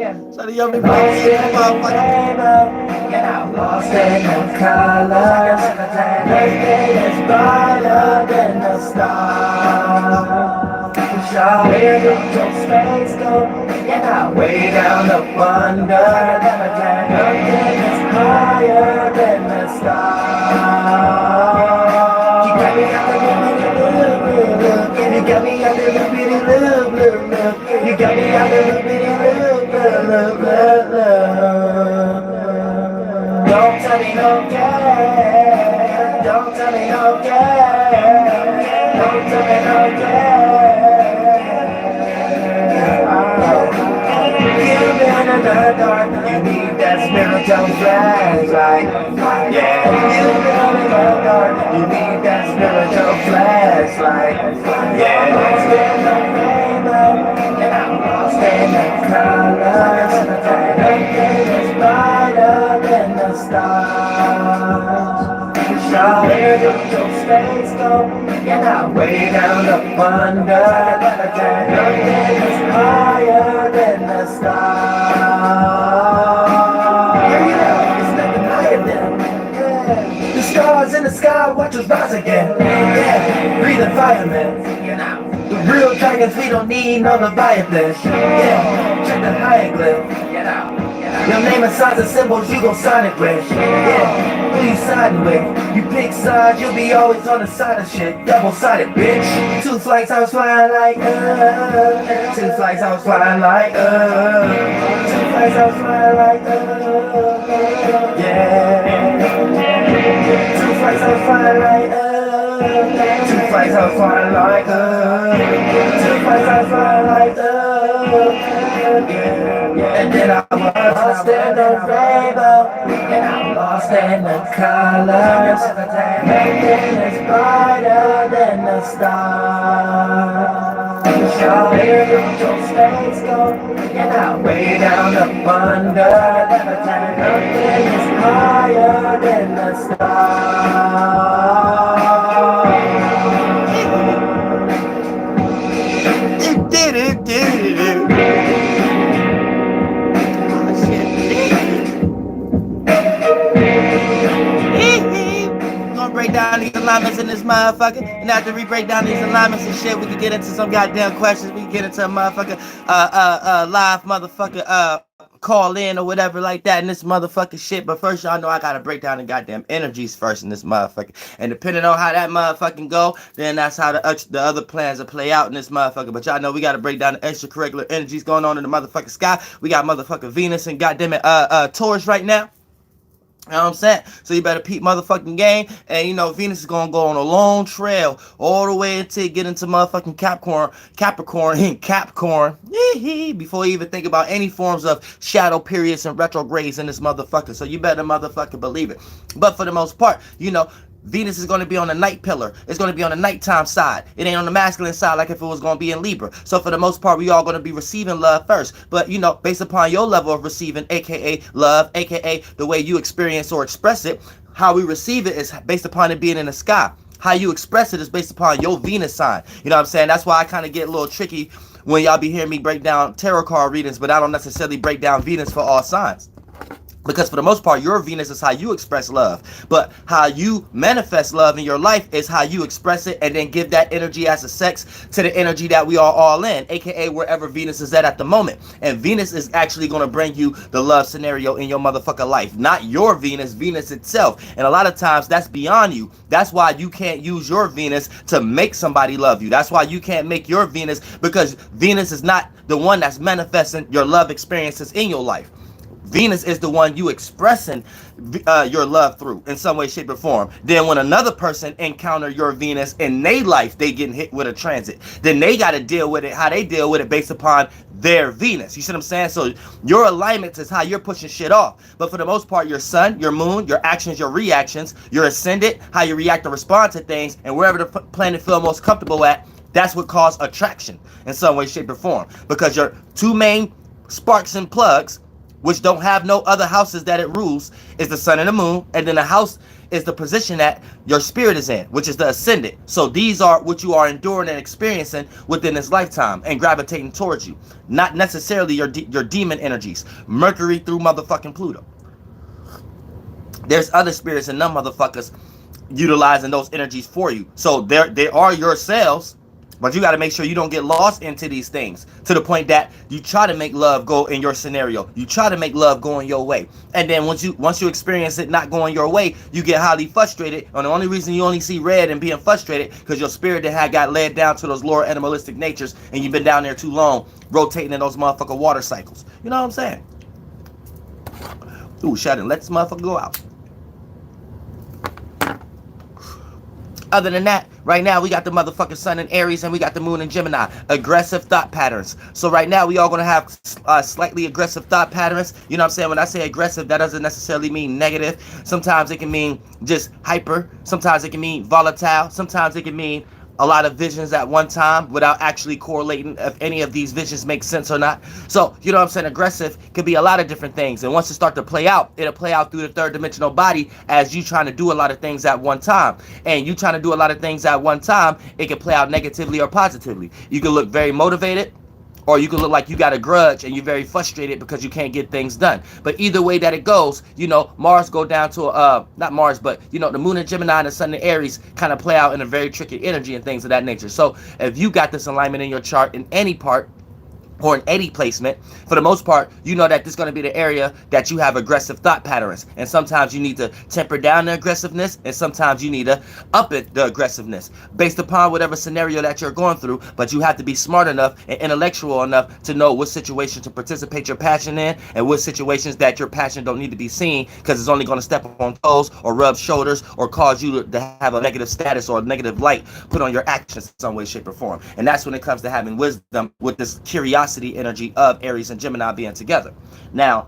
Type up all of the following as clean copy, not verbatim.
So the young people and I'm lost in the colors. Everything is brighter than the stars. Where did your space go? And I way down up under. Nothing is higher than the stars. You got me out the you got me out the you got me out the don't tell me no care. Don't tell me no care. Don't tell me no care. You've been in the dark. You need that spiritual flashlight. Yeah. You've been in the dark. You need that spiritual flashlight. Yeah. Lost in the rainbow, and I'm lost in the colors. Everything is brighter than the stars. Where did your space go? And I'm way down up under. Nothing is higher than the stars. It's nothing higher than. Yeah. The stars in the sky, watch us rise again. Yeah. Breathing fire, man. The real dragons, we don't need no Leviathans. Yeah. Check the hieroglyph. Your name and signs and symbols, you gon' sign it with. Yeah, who you siding with? You pick sides, you'll be always on the side of shit. Double-sided, bitch. 2 flights, I was flying like, 2 flights, I was flying like, 2 flights, I was flying like, yeah. 2 flights, I was flying like, 2 flights, I was flying like, 2 flights, I was flying like, yeah. And then I was lost in the rainbow, and I'm lost in the colors. Everything is brighter than the stars. Where did your space go? And I'm way down up under. Nothing is higher than the stars. Break down these alignments in this motherfucker, and after we break down these alignments and shit, we can get into some goddamn questions. We can get into a motherfucker live motherfucker call in or whatever like that in this motherfucking shit. But first, y'all know I gotta break down the goddamn energies first in this motherfucker, and depending on how that motherfucking go, then that's how the other plans will play out in this motherfucker. But y'all know we gotta break down the extracurricular energies going on in the motherfucking sky. We got motherfucking Venus and goddamn it Taurus right now. You know what I'm saying? So you better peep motherfucking game. And you know, Venus is gonna go on a long trail all the way until you get into motherfucking Capricorn, before you even think about any forms of shadow periods and retrogrades in this motherfucker. So you better motherfucking believe it. But for the most part, you know, Venus is going to be on the night pillar. It's going to be on the nighttime side. It ain't on the masculine side like if it was going to be in Libra. So for the most part, we all going to be receiving love first. But, you know, based upon your level of receiving, aka love, aka the way you experience or express it, how we receive it is based upon it being in the sky. How you express it is based upon your Venus sign. You know what I'm saying? That's why I kind of get a little tricky when y'all be hearing me break down tarot card readings, but I don't necessarily break down Venus for all signs. Because for the most part, your Venus is how you express love. But how you manifest love in your life is how you express it and then give that energy as a sex to the energy that we are all in, aka wherever Venus is at the moment. And Venus is actually going to bring you the love scenario in your motherfucking life. Not your Venus, Venus itself. And a lot of times that's beyond you. That's why you can't use your Venus to make somebody love you. That's why you can't make your Venus, because Venus is not the one that's manifesting your love experiences in your life. Venus is the one you expressing your love through in some way, shape, or form. Then when another person encounter your Venus in their life, they getting hit with a transit. Then they got to deal with it, how they deal with it based upon their Venus. You see what I'm saying? So your alignments is how you're pushing shit off. But for the most part, your sun, your moon, your actions, your reactions, your ascendant, how you react and respond to things, and wherever the planet feel most comfortable at, that's what causes attraction in some way, shape, or form. Because your two main sparks and plugs, which don't have no other houses that it rules, is the sun and the moon. And then the house is the position that your spirit is in, which is the ascendant. So these are what you are enduring and experiencing within this lifetime and gravitating towards you. Not necessarily your demon energies. Mercury through motherfucking Pluto. There's other spirits and them motherfuckers utilizing those energies for you. So they are your cells, but you got to make sure you don't get lost into these things to the point that you try to make love go in your scenario. You try to make love go in your way. And then once you experience it not going your way, you get highly frustrated. And the only reason you only see red and being frustrated because your spirit that had got led down to those lower animalistic natures and you've been down there too long rotating in those motherfucking water cycles. You know what I'm saying? Ooh, shut it. Let this motherfucker go out. Other than that, right now we got the motherfucking sun in Aries and we got the moon in Gemini. Aggressive thought patterns. So right now we all going to have slightly aggressive thought patterns. You know what I'm saying? When I say aggressive, that doesn't necessarily mean negative. Sometimes it can mean just hyper. Sometimes it can mean volatile. Sometimes it can mean a lot of visions at one time without actually correlating if any of these visions make sense or not. So, you know what I'm saying? Aggressive could be a lot of different things. And once it starts to play out, it'll play out through the third dimensional body as you trying to do a lot of things at one time. And you trying to do a lot of things at one time, it can play out negatively or positively. You can look very motivated, or you can look like you got a grudge and you're very frustrated because you can't get things done. But either way that it goes, you know, Mars go down to, not Mars, but, you know, the moon in Gemini and the sun in Aries kind of play out in a very tricky energy and things of that nature. So if you got this alignment in your chart in any part, or in any placement, for the most part, you know that this is going to be the area that you have aggressive thought patterns. And sometimes you need to temper down the aggressiveness, and sometimes you need to up it, the aggressiveness, based upon whatever scenario that you're going through. But you have to be smart enough and intellectual enough to know what situations to participate your passion in, and what situations that your passion don't need to be seen, because it's only going to step on toes or rub shoulders or cause you to have a negative status or a negative light put on your actions in some way, shape, or form. And that's when it comes to having wisdom with this curiosity energy of Aries and Gemini being together. Now,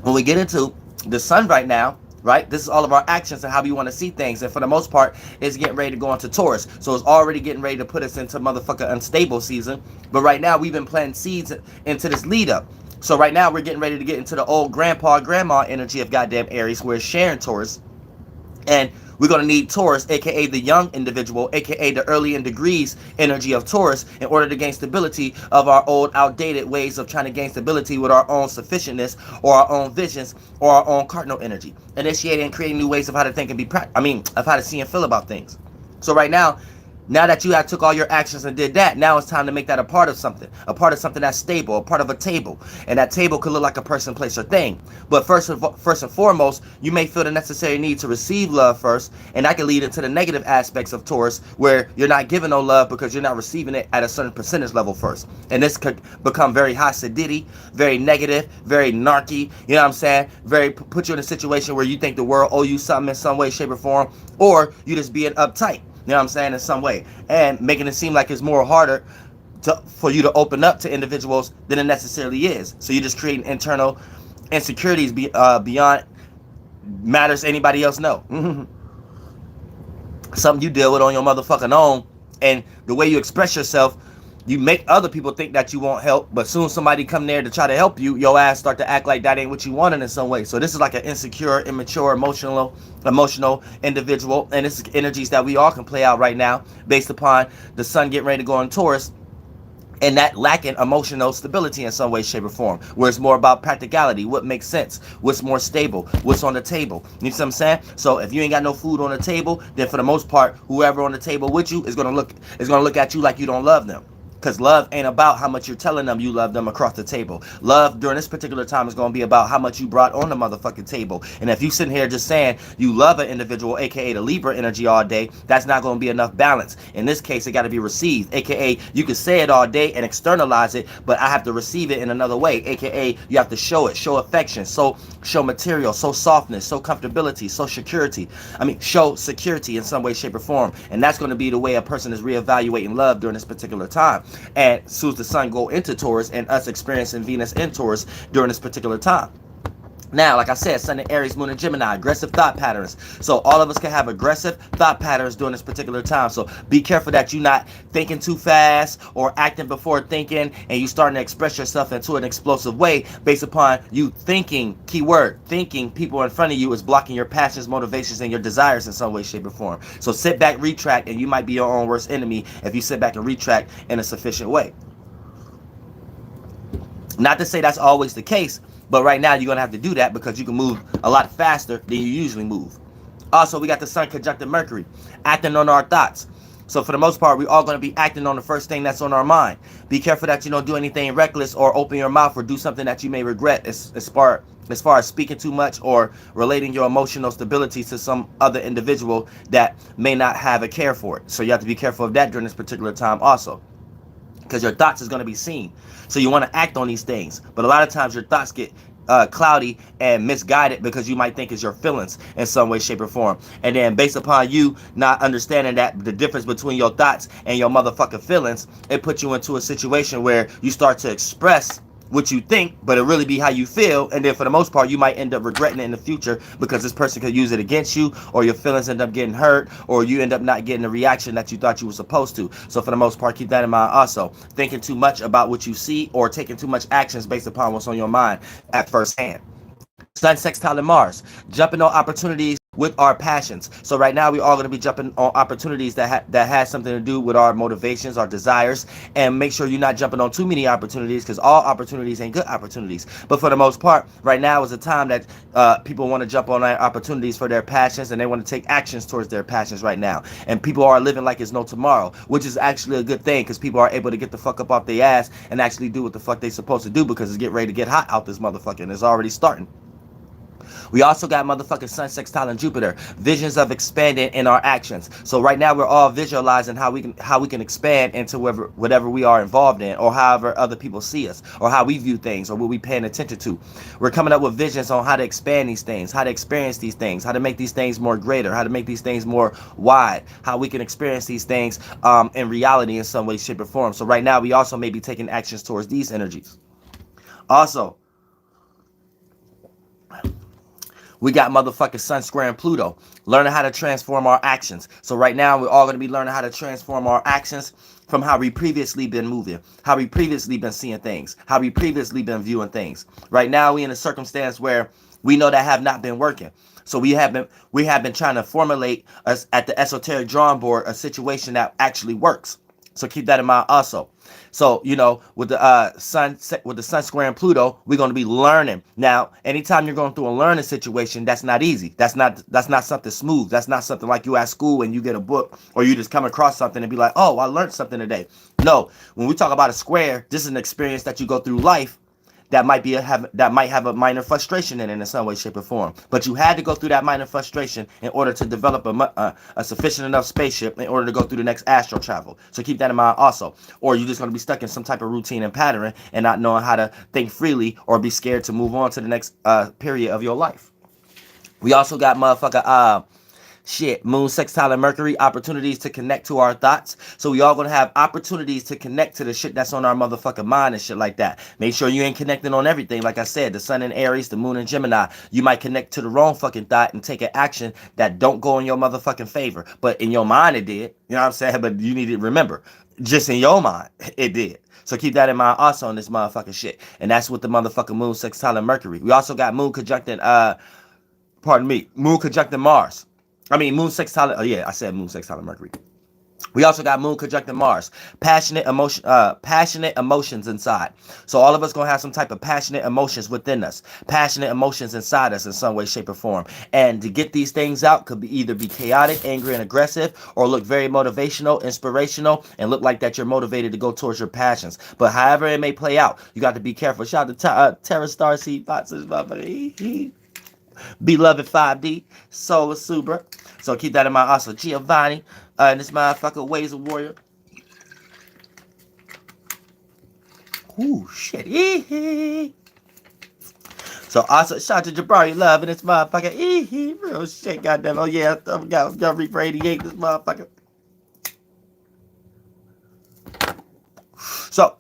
when we get into the sun right now, right, this is all of our actions and how we want to see things. And for the most part, it's getting ready to go into Taurus. So it's already getting ready to put us into motherfucker unstable season. But right now, we've been planting seeds into this lead up. So right now, we're getting ready to get into the old grandpa, grandma energy of goddamn Aries, where it's sharing Taurus. And we're going to need Taurus, aka the young individual, aka the early in degrees energy of Taurus, in order to gain stability of our old outdated ways of trying to gain stability with our own sufficientness or our own visions or our own cardinal energy. Initiating and creating new ways of how to think and of how to see and feel about things. So right now that you have took all your actions and did that, now it's time to make that a part of something that's stable, a part of a table. And that table could look like a person, place, or thing. But first and foremost, you may feel the necessary need to receive love first, and that can lead into the negative aspects of Taurus, where you're not giving no love because you're not receiving it at a certain percentage level first. And this could become very Hasidity, very negative, very narky, you know what I'm saying? Very put you in a situation where you think the world owe you something in some way, shape, or form, or you just being uptight. You know what I'm saying, in some way, and making it seem like it's more harder for you to open up to individuals than it necessarily is. So you're just creating internal insecurities beyond matters anybody else know. Something you deal with on your motherfucking own, and the way you express yourself, you make other people think that you won't help, but soon somebody come there to try to help you, your ass start to act like that ain't what you wanted in some way. So this is like an insecure, immature, emotional individual, and this is energies that we all can play out right now based upon the sun getting ready to go in Taurus, and that lacking emotional stability in some way, shape, or form, where it's more about practicality, what makes sense, what's more stable, what's on the table. You know what I'm saying? So if you ain't got no food on the table, then for the most part, whoever on the table with you is gonna look at you like you don't love them. Because love ain't about how much you're telling them you love them across the table. Love during this particular time is going to be about how much you brought on the motherfucking table. And if you sitting here just saying you love an individual, aka the Libra energy all day, that's not going to be enough balance. In this case, it got to be received, aka you can say it all day and externalize it, but I have to receive it in another way, aka you have to show it, show affection, show material, show softness, show comfortability, show security. Show security in some way, shape, or form. And that's going to be the way a person is reevaluating love during this particular time. And as soon as the sun go into Taurus and us experiencing Venus in Taurus during this particular time. Now, like I said, Sun in Aries, Moon in Gemini, aggressive thought patterns. So all of us can have aggressive thought patterns during this particular time. So be careful that you're not thinking too fast or acting before thinking, and you starting to express yourself into an explosive way based upon you thinking, keyword, thinking people in front of you is blocking your passions, motivations, and your desires in some way, shape, or form. So sit back, retract, and you might be your own worst enemy if you sit back and retract in a sufficient way. Not to say that's always the case, but right now you're going to have to do that because you can move a lot faster than you usually move. Also, we got the Sun conjuncting Mercury, acting on our thoughts. So for the most part, we're all going to be acting on the first thing that's on our mind. Be careful that you don't do anything reckless or open your mouth or do something that you may regret as far as speaking too much or relating your emotional stability to some other individual that may not have a care for it. So you have to be careful of that during this particular time also, because your thoughts is going to be seen. So you want to act on these things. But a lot of times your thoughts get cloudy and misguided because you might think it's your feelings in some way, shape, or form. And then based upon you not understanding that the difference between your thoughts and your motherfucking feelings, it puts you into a situation where you start to express what you think, but it really be how you feel, and then for the most part you might end up regretting it in the future because this person could use it against you, or your feelings end up getting hurt, or you end up not getting the reaction that you thought you were supposed to. So for the most part, keep that in mind also. Thinking too much about what you see or taking too much actions based upon what's on your mind at first hand. Sun sextile in Mars, jumping on opportunities with our passions. So right now we're all going to be jumping on opportunities that has something to do with our motivations, our desires, and make sure you're not jumping on too many opportunities, because all opportunities ain't good opportunities. But for the most part, right now is a time that people want to jump on opportunities for their passions, and they want to take actions towards their passions right now. And people are living like it's no tomorrow, which is actually a good thing, because people are able to get the fuck up off their ass and actually do what the fuck they supposed to do, because it's getting ready to get hot out this motherfucker, and it's already starting. We also got motherfucking Sun sextile and Jupiter, visions of expanding in our actions. So right now we're all visualizing how we can expand into whatever we are involved in, or however other people see us, or how we view things, or what we paying attention to. We're coming up with visions on how to expand these things, how to experience these things, how to make these things more greater, how to make these things more wide, how we can experience these things in reality in some way, shape, or form. So right now we also may be taking actions towards these energies. Also, we got motherfucking Sun squaring Pluto, learning how to transform our actions. So right now, we're all going to be learning how to transform our actions from how we previously been moving, how we previously been seeing things, how we previously been viewing things. Right now, we in a circumstance where we know that have not been working. So we have been trying to formulate us at the esoteric drawing board a situation that actually works. So keep that in mind also. So, you know, with the sun squaring Pluto, we're going to be learning. Now, anytime you're going through a learning situation, that's not easy. That's not something smooth. That's not something like you at school and you get a book, or you just come across something and be like, oh, I learned something today. No, when we talk about a square, this is an experience that you go through life that might have a minor frustration in some way, shape, or form. But you had to go through that minor frustration in order to develop a sufficient enough spaceship in order to go through the next astral travel. So keep that in mind also. Or you're just going to be stuck in some type of routine and pattern and not knowing how to think freely, or be scared to move on to the next period of your life. We also got motherfucker Moon sextile and Mercury, opportunities to connect to our thoughts. So we all gonna have opportunities to connect to the shit that's on our motherfucking mind and shit like that. Make sure you ain't connecting on everything. Like I said, the Sun in Aries, the Moon in Gemini. You might connect to the wrong fucking thought and take an action that don't go in your motherfucking favor. But in your mind it did. You know what I'm saying? But you need to remember, just in your mind, it did. So keep that in mind also on this motherfucking shit. And that's with the motherfucking Moon sextile and Mercury. We also got Moon conjuncting Moon conjuncting Mars. I mean, Moon sextile. Oh yeah, I said Moon sextile and Mercury. We also got Moon conjuncting Mars. Passionate emotions inside. So all of us gonna have some type of passionate emotions within us. Passionate emotions inside us in some way, shape, or form. And to get these things out could be either be chaotic, angry, and aggressive, or look very motivational, inspirational, and look like that you're motivated to go towards your passions. But however it may play out, you got to be careful. Shout out to Terra Starseed Boxes, Beloved 5D, Solar Subra. So keep that in mind. Also, Giovanni, and this motherfucker Ways of Warrior. Ooh, shit. So also, shout out to Jabari Love and this motherfucker. Real shit, goddamn. Oh yeah, I'm gonna Reaper 88, this motherfucker. So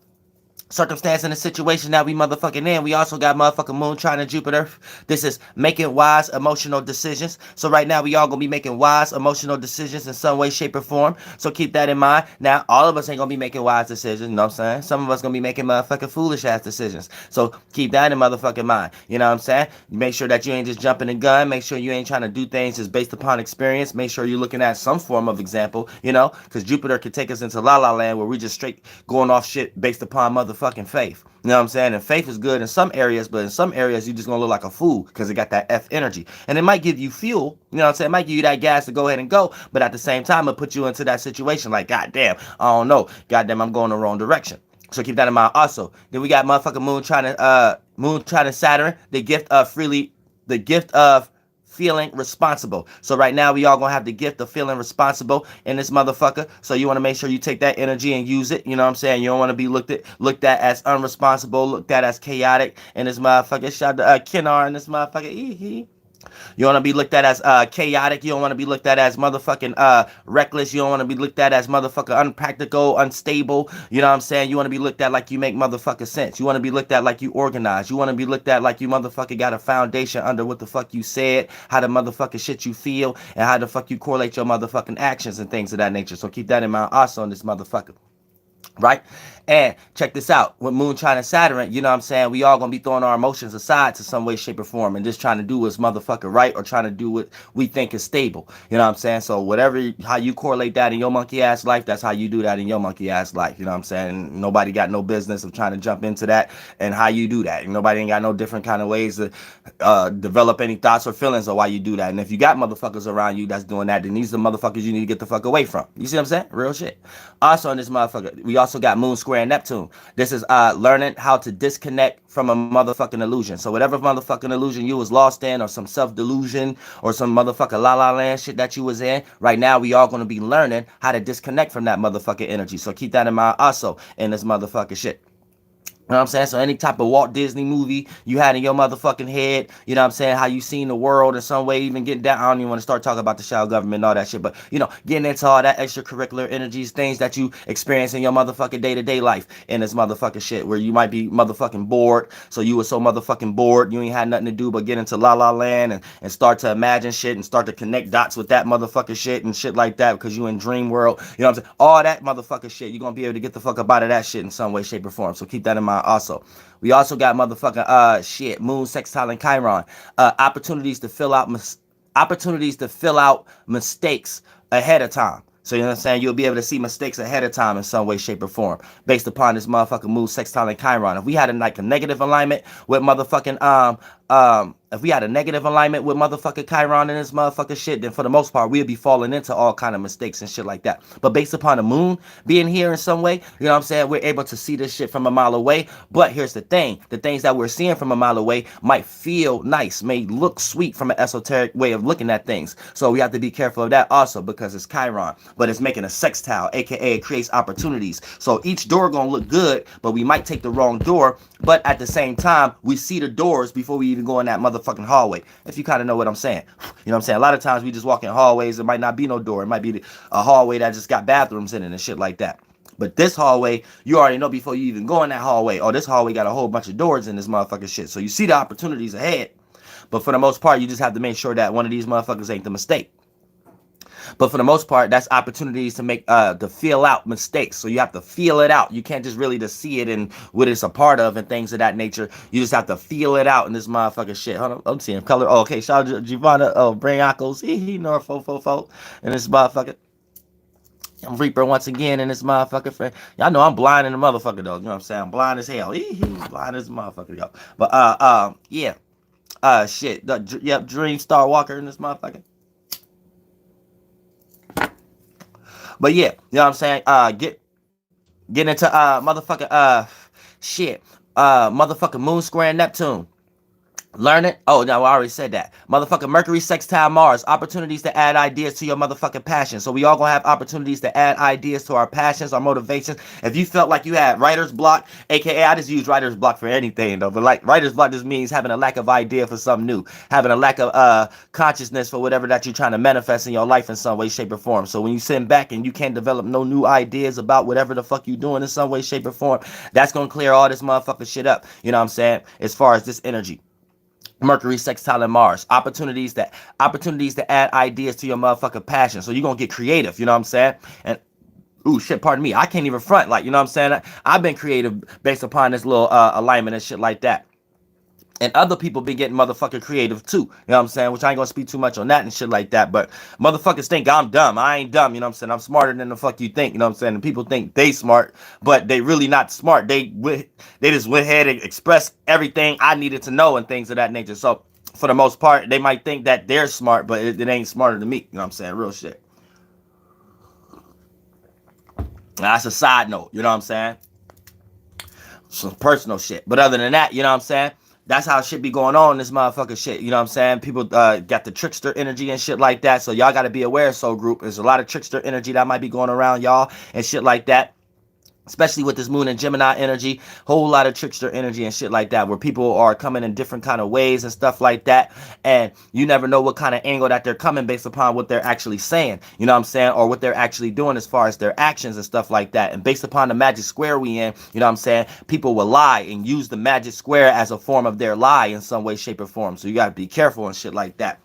circumstance and the situation that we motherfucking in. We also got motherfucking Moon trying to Jupiter. This is making wise emotional decisions. So right now we all gonna be making wise emotional decisions in some way, shape, or form. So keep that in mind. Now all of us ain't gonna be making wise decisions, you know what I'm saying? Some of us gonna be making motherfucking foolish ass decisions. So keep that in motherfucking mind. You know what I'm saying? Make sure that you ain't just jumping the gun. Make sure you ain't trying to do things just based upon experience. Make sure you're looking at some form of example, you know, because Jupiter could take us into la la land where we just straight going off shit based upon motherfucking faith. You know what I'm saying? And faith is good in some areas, but in some areas you just gonna look like a fool because it got that F energy. And it might give you fuel, you know what I'm saying? It might give you that gas to go ahead and go, but at the same time it put you into that situation like, goddamn, I don't know. Goddamn, I'm going the wrong direction. So keep that in mind also. Then we got motherfucking Moon trying to Saturn, the gift of feeling responsible. So right now we all gonna have the gift of feeling responsible in this motherfucker. So you want to make sure you take that energy and use it. You know what I'm saying? You don't want to be looked at as unresponsible, looked at as chaotic in this motherfucker. Shout out to Kennar in this motherfucker. You want to be looked at as chaotic. You don't want to be looked at as motherfucking reckless. You don't want to be looked at as motherfucking unpractical, unstable. You know what I'm saying? You want to be looked at like you make motherfucking sense. You want to be looked at like you organized. You want to be looked at like you motherfucking got a foundation under what the fuck you said, how the motherfucking shit you feel, and how the fuck you correlate your motherfucking actions and things of that nature. So keep that in mind also on this motherfucker. Right? And check this out. With Moon trying to Saturn, you know what I'm saying? We all gonna be throwing our emotions aside to some way, shape, or form and just trying to do what's motherfucker right or trying to do what we think is stable. You know what I'm saying? So whatever, how you correlate that in your monkey ass life, that's how you do that in your monkey ass life. You know what I'm saying? Nobody got no business of trying to jump into that and how you do that. Nobody ain't got no different kind of ways to develop any thoughts or feelings of why you do that. And if you got motherfuckers around you that's doing that, then these are the motherfuckers you need to get the fuck away from. You see what I'm saying? Real shit. Also on this motherfucker, we also got Moon square Neptune. This is learning how to disconnect from a motherfucking illusion. So whatever motherfucking illusion you was lost in, or some self-delusion, or some motherfucking la la land shit that you was in, right now we all gonna be learning how to disconnect from that motherfucking energy. So keep that in mind also in this motherfucking shit. You know what I'm saying? So any type of Walt Disney movie you had in your motherfucking head, you know what I'm saying, how you seen the world in some way, even getting down, I don't even want to start talking about the shadow government and all that shit, but, you know, getting into all that extracurricular energies, things that you experience in your motherfucking day-to-day life in this motherfucking shit, where you might be motherfucking bored, so you were so motherfucking bored, you ain't had nothing to do but get into La La Land and start to imagine shit and start to connect dots with that motherfucking shit and shit like that because you in dream world, you know what I'm saying? All that motherfucking shit, you're going to be able to get the fuck up out of that shit in some way, shape, or form, so keep that in mind. Also, we also got motherfucking Moon sextile and Chiron, opportunities to fill out mistakes ahead of time. So you know what I'm saying? You'll be able to see mistakes ahead of time in some way, shape, or form based upon this motherfucking Moon sextile and Chiron. If we had a negative alignment with motherfucking if we had a negative alignment with motherfucking Chiron and this motherfucking shit, then for the most part we'll be falling into all kind of mistakes and shit like that. But based upon the Moon being here in some way, you know what I'm saying, we're able to see this shit from a mile away. But here's the thing, the things that we're seeing from a mile away might feel nice, may look sweet from an esoteric way of looking at things. So we have to be careful of that also because it's Chiron, but it's making a sextile, aka it creates opportunities. So each door gonna look good, but we might take the wrong door, but at the same time we see the doors before we even go in that motherfucking hallway, if you kind of know what I'm saying. You know what I'm saying? A lot of times we just walk in hallways, there might not be no door, it might be a hallway that just got bathrooms in it and shit like that. But this hallway, you already know before you even go in that hallway, oh, this hallway got a whole bunch of doors in this motherfucking shit. So you see the opportunities ahead, but for the most part you just have to make sure that one of these motherfuckers ain't the mistake. But for the most part, that's opportunities to make to feel out mistakes. So you have to feel it out. You can't just really just see it and what it's a part of and things of that nature. You just have to feel it out in this motherfucking shit. Hold on, I'm seeing color. Oh, okay, shout out to Giovanna. Oh, Brain Akos. He know fo and this motherfucker. I'm Reaper once again in this motherfucker. Friend. Y'all know I'm blind in the motherfucker though. You know what I'm saying? I'm blind as hell. He's blind as a motherfucker, yo. But yeah. Shit. Yep, Dream Star Walker in this motherfucker. But yeah, you know what I'm saying? Get into motherfucking shit. Motherfucking Moon square Neptune. Learn it. Oh, no, I already said that. Motherfucking Mercury sextile Mars. Opportunities to add ideas to your motherfucking passion. So we all gonna have opportunities to add ideas to our passions, our motivations. If you felt like you had writer's block, aka I just use writer's block for anything though, but like writer's block just means having a lack of idea for something new, having a lack of consciousness for whatever that you're trying to manifest in your life in some way, shape, or form. So when you sit back and you can't develop no new ideas about whatever the fuck you doing in some way, shape, or form, that's gonna clear all this motherfucking shit up. You know what I'm saying? As far as this energy. Mercury sextile and Mars. Opportunities to add ideas to your motherfucking passion. So you're gonna get creative, you know what I'm saying? And ooh shit, pardon me, I can't even front, like, you know what I'm saying? I've been creative based upon this little alignment and shit like that. And other people been getting motherfucking creative too. You know what I'm saying? Which I ain't gonna speak too much on that and shit like that. But motherfuckers think I'm dumb. I ain't dumb. You know what I'm saying? I'm smarter than the fuck you think. You know what I'm saying? And people think they smart, but they really not smart. They just went ahead and expressed everything I needed to know and things of that nature. So for the most part, they might think that they're smart, but it ain't smarter than me. You know what I'm saying? Real shit. Now, that's a side note. You know what I'm saying? Some personal shit. But other than that, you know what I'm saying? That's how shit be going on in this motherfucking shit. You know what I'm saying? People got the trickster energy and shit like that. So y'all got to be aware, soul group. There's a lot of trickster energy that might be going around y'all and shit like that. Especially with this moon and Gemini energy, whole lot of trickster energy and shit like that, where people are coming in different kind of ways and stuff like that. And you never know what kind of angle that they're coming based upon what they're actually saying, you know what I'm saying? Or what they're actually doing as far as their actions and stuff like that. And based upon the magic square we in, you know what I'm saying? People will lie and use the magic square as a form of their lie in some way, shape, or form. So you got to be careful and shit like that.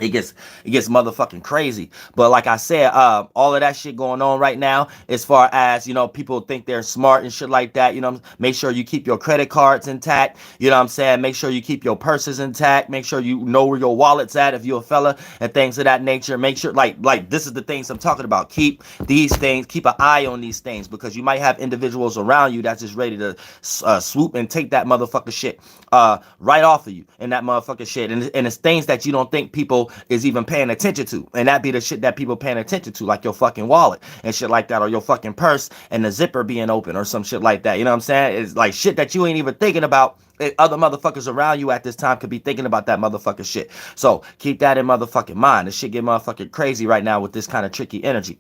It gets motherfucking crazy. But like I said, all of that shit going on right now, as far as, you know, people think they're smart and shit like that, you know, make sure you keep your credit cards intact, you know what I'm saying? Make sure you keep your purses intact, make sure you know where your wallet's at if you're a fella and things of that nature. Make sure, like this is the things I'm talking about. Keep these things, keep an eye on these things, because you might have individuals around you that's just ready to swoop and take that motherfucker shit right off of you and that motherfucker shit. And it's things that you don't think people is even paying attention to, and that be the shit that people paying attention to, like your fucking wallet and shit like that, or your fucking purse and the zipper being open or some shit like that. You know what I'm saying? It's like shit that you ain't even thinking about. Other motherfuckers around you at this time could be thinking about that motherfucker shit. So keep that in motherfucking mind. This shit get motherfucking crazy right now with this kind of tricky energy.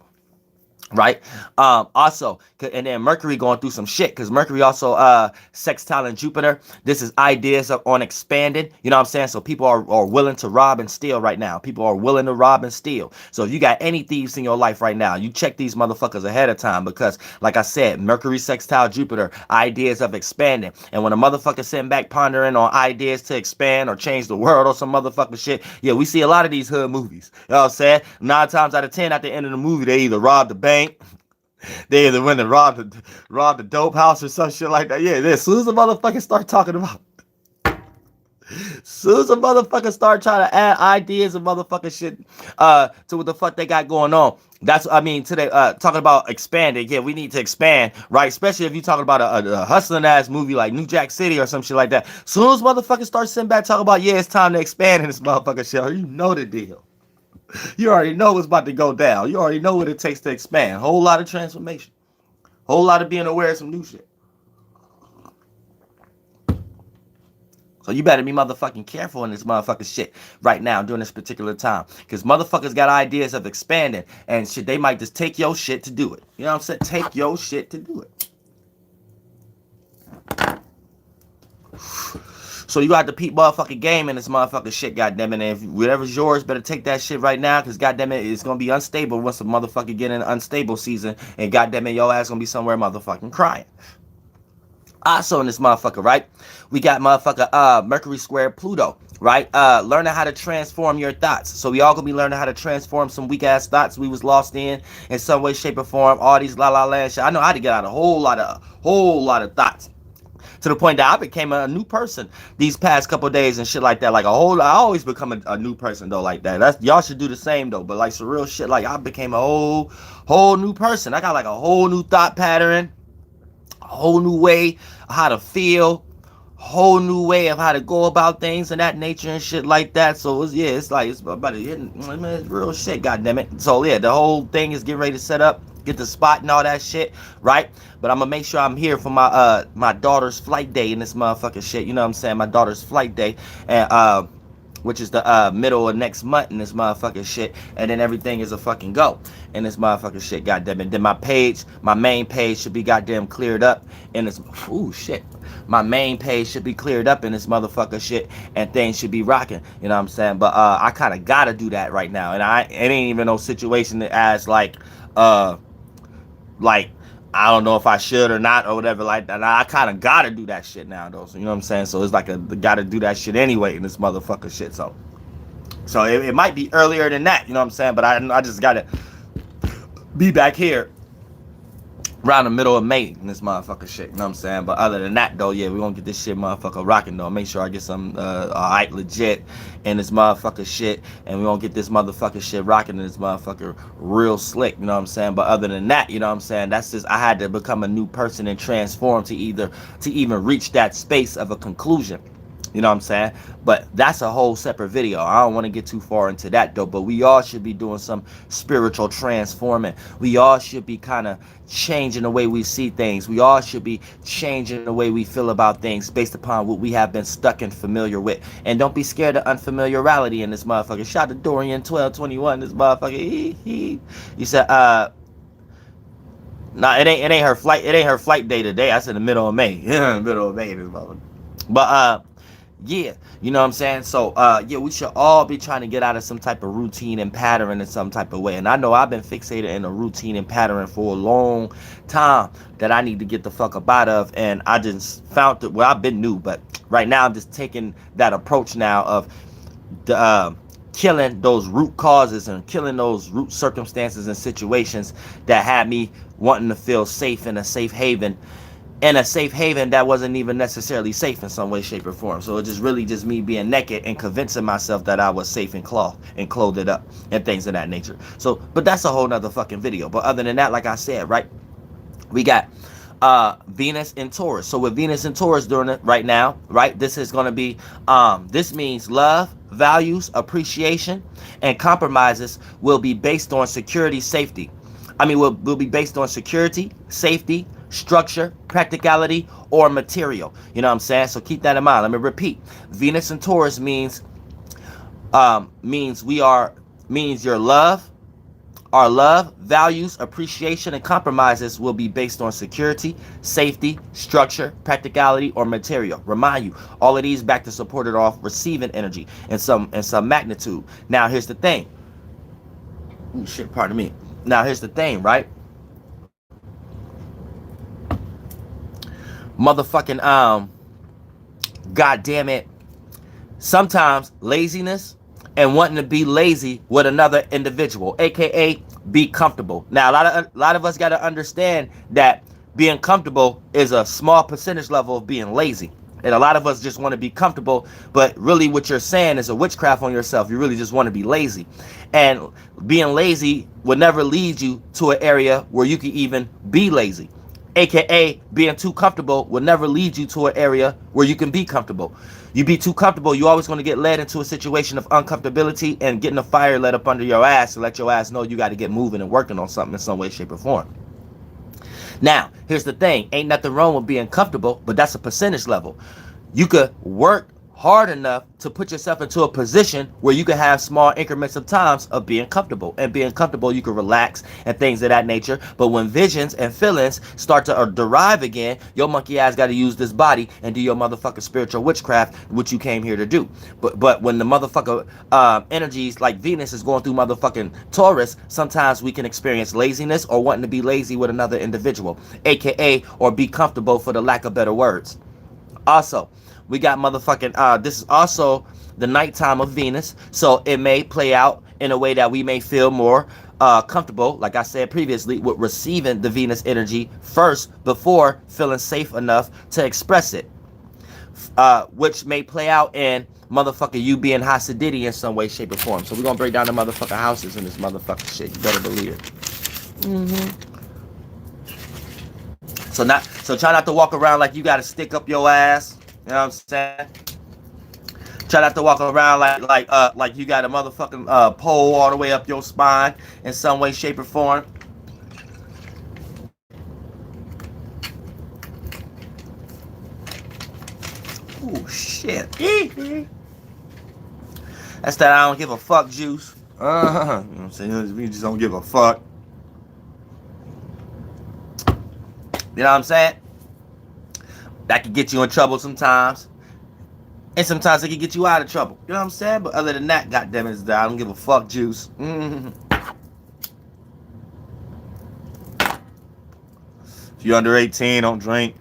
Right. Also, and then Mercury going through some shit, because Mercury also sextile in Jupiter. This is ideas on expanding. You know what I'm saying? So people are willing to rob and steal right now. People are willing to rob and steal. So if you got any thieves in your life right now, you check these motherfuckers ahead of time, because like I said, Mercury sextile Jupiter, ideas of expanding. And when a motherfucker sitting back pondering on ideas to expand or change the world or some motherfucking shit, yeah, we see a lot of these hood movies. You know what I'm saying? 9 times out of 10 at the end of the movie, they either rob the bank, they either went and robbed the dope house or some shit like that. Yeah, as soon as the motherfuckers start talking about, as soon as the motherfuckers start trying to add ideas and motherfucking shit to what the fuck they got going on. That's, I mean, today, talking about expanding. Yeah, we need to expand, right? Especially if you're talking about a hustling ass movie like New Jack City or some shit like that. As soon as motherfuckers start sitting back talking about, yeah, it's time to expand in this motherfucking shit, you know the deal. You already know what's about to go down. You already know what it takes to expand. Whole lot of transformation. Whole lot of being aware of some new shit. So you better be motherfucking careful in this motherfucking shit right now during this particular time. Because motherfuckers got ideas of expanding and shit. They might just take your shit to do it. You know what I'm saying? Take your shit to do it. So you got to peep motherfucking game in this motherfucking shit, goddammit. And if whatever's yours, better take that shit right now, because goddammit, it's gonna be unstable once the motherfucker get in an unstable season, and goddammit, your ass gonna be somewhere motherfucking crying. Also in this motherfucker, right? We got motherfucker Mercury square Pluto, right? Learning how to transform your thoughts. So we all gonna be learning how to transform some weak ass thoughts we was lost in some way, shape, or form. All these la la land shit. I know how to get out a whole lot of thoughts, to the point that I became a new person these past couple of days and shit like that. Like I always become a new person though, like that. Y'all should do the same though. But like some real shit, like I became a whole new person. I got like a whole new thought pattern, a whole new way of how to feel, whole new way of how to go about things and that nature and shit like that. So it's like it's about to hit, it's real shit, goddammit. So yeah, the whole thing is getting ready to set up. get the spot and all that shit, right? But I'm gonna make sure I'm here for my my daughter's flight day in this motherfucking shit. You know what I'm saying? My daughter's flight day, and which is the middle of next month in this motherfucking shit, and then everything is a fucking go in this motherfucking shit, goddamn it. Then my page, my main page should be goddamn cleared up in this. Ooh shit. My main page should be cleared up in this motherfucker shit, and things should be rocking. You know what I'm saying? But I kind of gotta do that right now, and it ain't even no situation that as like I don't know if I should or not or whatever like that. I kind of gotta do that shit now though. So you know what I'm saying? So it's like gotta do that shit anyway in this motherfucker shit. So it might be earlier than that. You know what I'm saying? But I just gotta be back here around the middle of May in this motherfucker shit, you know what I'm saying? But other than that though, yeah, we gonna get this shit motherfucker rocking though. Make sure I get some alright legit in this motherfucker shit, and we gonna get this motherfucker shit rocking in this motherfucker real slick, you know what I'm saying? But other than that, you know what I'm saying, that's just, I had to become a new person and transform to even reach that space of a conclusion. You know what I'm saying? But that's a whole separate video. I don't want to get too far into that though. But we all should be doing some spiritual transforming. We all should be kind of changing the way we see things. We all should be changing the way we feel about things based upon what we have been stuck and familiar with. And don't be scared of unfamiliarity in this motherfucker. Shout out to Dorian 1221. This motherfucker. You said nah, it ain't her flight. It ain't her flight day today. I said the middle of May. Yeah, middle of May. This motherfucker. But yeah, you know what I'm saying? So, yeah, we should all be trying to get out of some type of routine and pattern in some type of way. And I know I've been fixated in a routine and pattern for a long time that I need to get the fuck up out of. And I just found that, well, I've been new, but right now I'm just taking that approach now of the, killing those root causes and killing those root circumstances and situations that had me wanting to feel safe in a safe haven. And a safe haven that wasn't even necessarily safe in some way, shape, or form. So it just really just me being naked and convincing myself that I was safe and clothed up and things of that nature. So, but that's a whole nother fucking video. But other than that, like I said, right, we got Venus in Taurus. So with Venus in Taurus doing it right now, right, this is going to be, this means love, values, appreciation, and compromises will be based on security, safety. I mean, will be based on security, safety, structure, practicality, or material. You know what I'm saying? So keep that in mind. Let me repeat. Venus in Taurus means your love, our love, values, appreciation, and compromises will be based on security, safety, structure, practicality, or material. Remind you, all of these back to supported off receiving energy in some magnitude. Now here's the thing. Ooh, shit, pardon me. Now here's the thing, right? Motherfucking god damn it, sometimes laziness and wanting to be lazy with another individual, aka be comfortable. Now a lot of us got to understand that being comfortable is a small percentage level of being lazy. And a lot of us just want to be comfortable, but really what you're saying is a witchcraft on yourself. You really just want to be lazy. And being lazy would never lead you to an area where you can even be lazy. AKA being too comfortable will never lead you to an area where you can be comfortable. You be too comfortable, you're always going to get led into a situation of uncomfortability and getting a fire let up under your ass to let your ass know you got to get moving and working on something in some way, shape, or form. Now, here's the thing. Ain't nothing wrong with being comfortable, but that's a percentage level. You could work hard enough to put yourself into a position where you can have small increments of times of being comfortable. And being comfortable, you can relax and things of that nature. But when visions and feelings start to derive again, your monkey ass got to use this body and do your motherfucking spiritual witchcraft, which you came here to do. But when the motherfucker energies like Venus is going through motherfucking Taurus, sometimes we can experience laziness or wanting to be lazy with another individual, aka or be comfortable, for the lack of better words. Also, we got motherfucking, this is also the nighttime of Venus, so it may play out in a way that we may feel more comfortable, like I said previously, with receiving the Venus energy first before feeling safe enough to express it, which may play out in motherfucker you being Hasidity in some way, shape, or form. So we're going to break down the motherfucking houses in this motherfucking shit. You better believe it. So try not to walk around like you got to stick up your ass. You know what I'm saying? Try not to walk around like you got a motherfucking pole all the way up your spine in some way, shape, or form. shit. That's that I don't give a fuck juice. You know what I'm saying? We just don't give a fuck. You know what I'm saying? That can get you in trouble sometimes. And sometimes it can get you out of trouble. You know what I'm saying? But other than that, goddamn it, I don't give a fuck juice. If you're under 18, don't drink.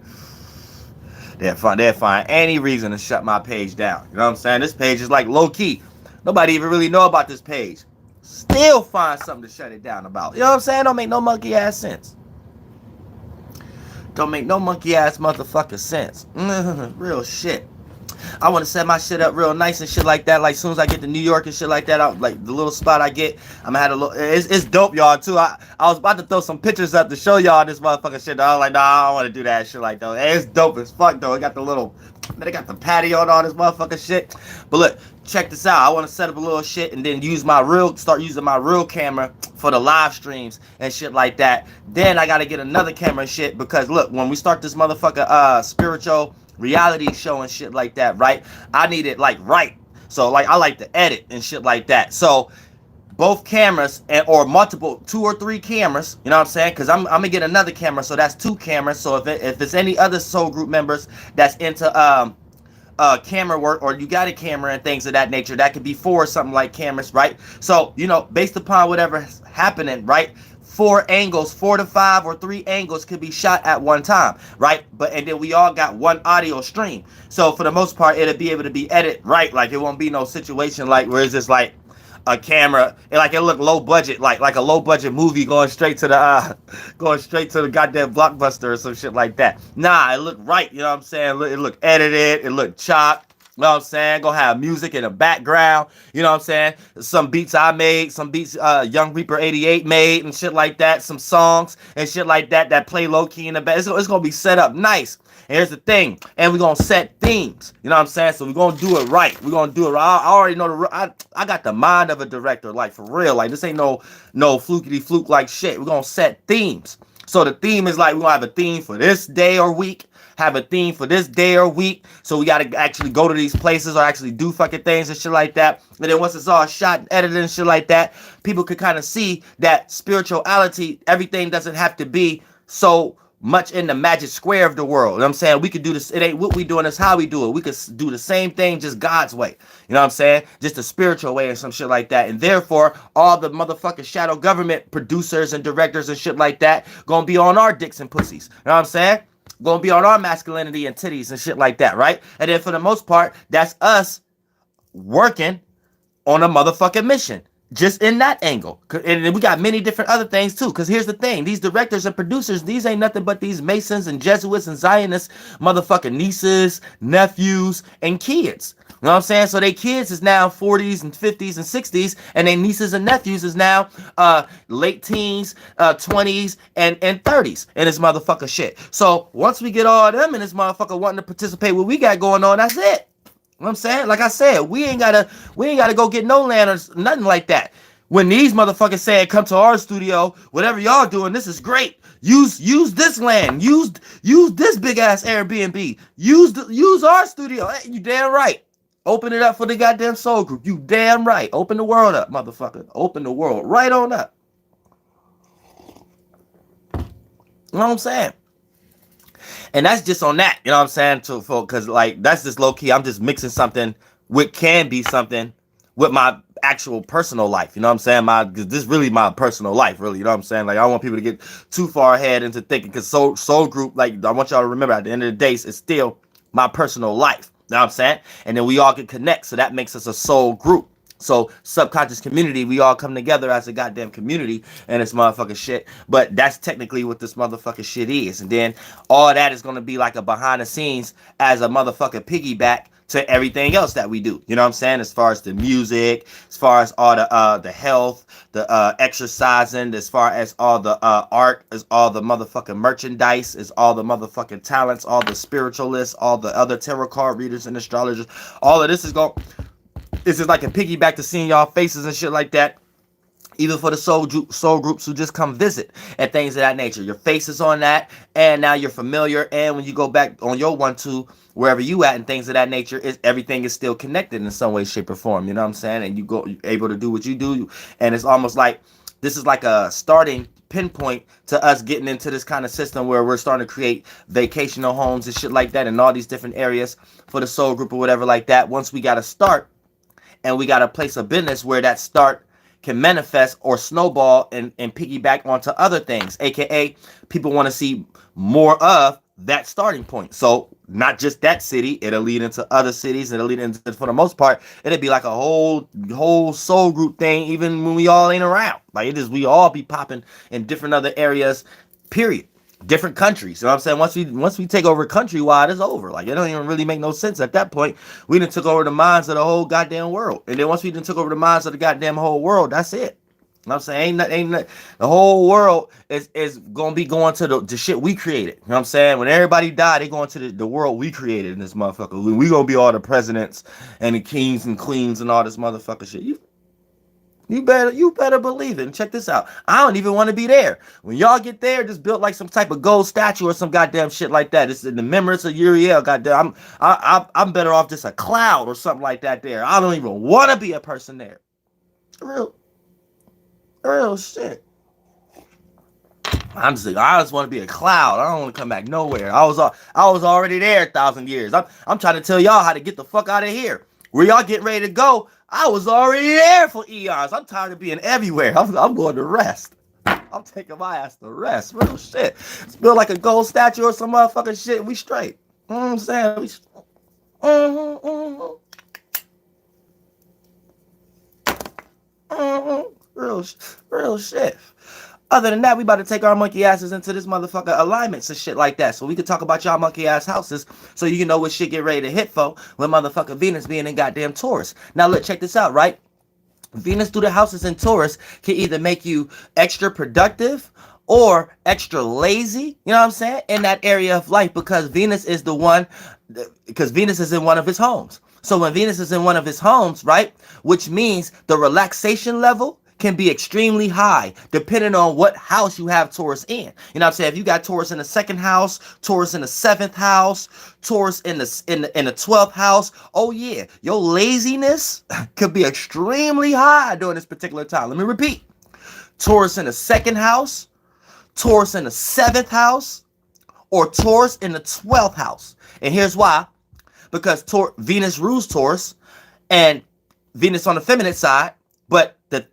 They'll find any reason to shut my page down. You know what I'm saying? This page is like low-key. Nobody even really know about this page. Still find something to shut it down about. You know what I'm saying? Don't make no monkey ass sense. Don't make no monkey ass motherfucker sense. Real shit. I want to set my shit up real nice and shit like that. Like, as soon as I get to New York and shit like that, like the little spot I get, I'm gonna have a little. It's dope, y'all, too. I was about to throw some pictures up to show y'all this motherfucking shit. I was like, nah, I don't want to do that shit like that. It's dope as fuck, though. It got the little. They got the patio and all this motherfucking shit. But look, check this out. I want to set up a little shit and then start using my real camera for the live streams and shit like that. Then I gotta get another camera and shit because look, when we start this motherfucker spiritual reality show and shit like that, right? I need it like right. So like I like to edit and shit like that. So both cameras or multiple 2 or 3 cameras, you know what I'm saying? Because I'm gonna get another camera, so that's 2 cameras. So if it's any other soul group members that's into camera work or you got a camera and things of that nature, that could be 4 or something like cameras, right? So you know, based upon whatever's happening, right? 4 angles, 4 to 5 or 3 angles could be shot at one time, right? And then we all got one audio stream. So for the most part, it'll be able to be edited, right? Like it won't be no situation like where it's just like a camera and like it look low budget, like a low budget movie going straight to the goddamn Blockbuster or some shit like that. Nah, it look right, you know what I'm saying? It look edited, it look chopped. You know what I'm saying? Gonna have music in the background. You know what I'm saying? Some beats I made, some beats Young Reaper 88 made and shit like that. Some songs and shit like that play low key in the back. It's gonna be set up nice. And here's the thing. And we're gonna set themes. You know what I'm saying? So we're gonna do it right. We're gonna do it right. I already know I got the mind of a director, like for real. Like this ain't no flukety fluke like shit. We're gonna set themes. So the theme is like we're gonna have a theme for this day or week. Have a theme for this day or week. So we gotta actually go to these places or actually do fucking things and shit like that. And then once it's all shot and edited and shit like that, people could kind of see that spirituality, everything doesn't have to be so much in the magic square of the world. You know what I'm saying? We could do this. It ain't what we doing, it's how we do it. We could do the same thing, just God's way. You know what I'm saying? Just a spiritual way or some shit like that. And therefore, all the motherfucking shadow government producers and directors and shit like that gonna be on our dicks and pussies. You know what I'm saying? Gonna be on our masculinity and titties and shit like that, right? And then for the most part, that's us working on a motherfucking mission. Just in that angle. And we got many different other things too. Because here's the thing. These directors and producers, these ain't nothing but these Masons and Jesuits and Zionists motherfucking nieces, nephews, and kids. You know what I'm saying? So they kids is now 40s and 50s and 60s. And their nieces and nephews is now late teens, 20s, and 30s in this motherfucker shit. So once we get all of them in this motherfucker wanting to participate what we got going on, that's it. You know what I'm saying? Like I said, we ain't gotta go get no land or nothing like that. When these motherfuckers saying come to our studio, whatever y'all doing, this is great. Use this land. Use this big ass Airbnb. Use our studio. Hey, you damn right. Open it up for the goddamn soul group. You damn right. Open the world up, motherfucker. Open the world right on up. You know what I'm saying? And that's just on that, you know what I'm saying? Because like that's just low key. I'm just mixing something with can be something with my actual personal life. You know what I'm saying? This is really my personal life, really. You know what I'm saying? Like I don't want people to get too far ahead into thinking because soul group, like I want y'all to remember at the end of the day, it's still my personal life. You know what I'm saying? And then we all can connect. So that makes us a soul group. So subconscious community, we all come together as a goddamn community and this motherfucking shit. But that's technically what this motherfucking shit is. And then all that is going to be like a behind the scenes as a motherfucking piggyback to everything else that we do. You know what I'm saying? As far as the music, as far as all the health, the exercising, as far as all the art, as all the motherfucking merchandise, as all the motherfucking talents, all the spiritualists, all the other tarot card readers and astrologers. All of this is going... This is like a piggyback to seeing y'all faces and shit like that even for the soul groups who just come visit and things of that nature. Your face is on that, and now you're familiar. And when you go back on your 1-2, wherever you at and things of that nature, everything is still connected in some way, shape, or form. You know what I'm saying? And you're able to do what you do, and it's almost like this is like a starting pinpoint to us getting into this kind of system where we're starting to create vacational homes and shit like that in all these different areas for the soul group or whatever like that. Once we got to start, and we got a place of business where that start can manifest or snowball and piggyback onto other things, aka people want to see more of that starting point. So not just that city, it'll lead into other cities, it'll lead into, for the most part, it'll be like a whole soul group thing, even when we all ain't around. Like it is, we all be popping in different other areas, period. Different countries. You know what I'm saying? Once we take over countrywide, it's over. Like it don't even really make no sense at that point. We done took over the minds of the whole goddamn world. And then once we done took over the minds of the goddamn whole world, that's it. You know what I'm saying? Ain't the whole world is gonna be going to the shit we created. You know what I'm saying? When everybody died, they going to the world we created in this motherfucker. We gonna be all the presidents and the kings and queens and all this motherfucker shit. You better believe it. And check this out. I don't even want to be there. When y'all get there, just build like some type of gold statue or some goddamn shit like that. It's in the remembrance of Uriel. Goddamn, I'm better off just a cloud or something like that there. I don't even want to be a person there. Real shit. I just want to be a cloud. I don't want to come back nowhere. I was already there 1,000 years. I'm trying to tell y'all how to get the fuck out of here. Where y'all getting ready to go? I was already there for eons. I'm tired of being everywhere. I'm going to rest. I'm taking my ass to rest. Real shit. Let's build like a gold statue or some motherfucking shit. We straight. You know what I'm saying? Real shit. Other than that, we about to take our monkey asses into this motherfucker alignments and shit like that. So we can talk about y'all monkey ass houses so you can know what shit get ready to hit for when motherfucker Venus being in goddamn Taurus. Now look, check this out, right? Venus through the houses in Taurus can either make you extra productive or extra lazy, you know what I'm saying, in that area of life, because Venus is in one of his homes. So when Venus is in one of his homes, right, which means the relaxation level can be extremely high depending on what house you have Taurus in. You know what I'm saying? If you got Taurus in the 2nd house, Taurus in the 7th house, Taurus in the 12th house, oh yeah, your laziness could be extremely high during this particular time. Let me repeat. Taurus in the 2nd house, Taurus in the 7th house, or Taurus in the 12th house. And here's why. Because Venus rules Taurus, and Venus on the feminine side, but the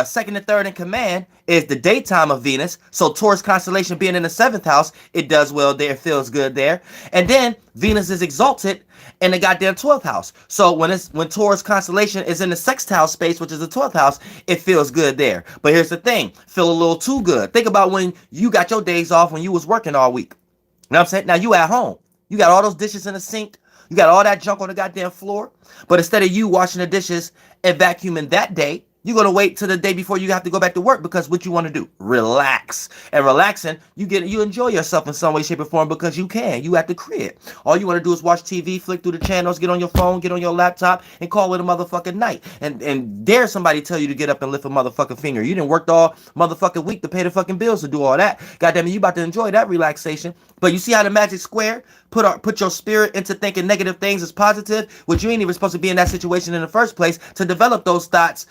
second and third in command is the daytime of Venus. So Taurus constellation being in the 7th house, it does well there, feels good there. And then Venus is exalted in the goddamn 12th house. So when Taurus constellation is in the 6th house space, which is the 12th house, it feels good there. But here's the thing, feel a little too good. Think about when you got your days off when you was working all week. You know what I'm saying? Now you at home. You got all those dishes in the sink. You got all that junk on the goddamn floor. But instead of you washing the dishes and vacuuming that day, you're going to wait till the day before you have to go back to work, because what you want to do, relax. And relaxing, you enjoy yourself in some way, shape, or form, because you can. You at the crib. All you want to do is watch TV, flick through the channels, get on your phone, get on your laptop, and call it a motherfucking night. And dare somebody tell you to get up and lift a motherfucking finger. You didn't work all motherfucking week to pay the fucking bills to do all that. Goddamn it, you about to enjoy that relaxation. But you see how the magic square put your spirit into thinking negative things as positive, which you ain't even supposed to be in that situation in the first place, to develop those thoughts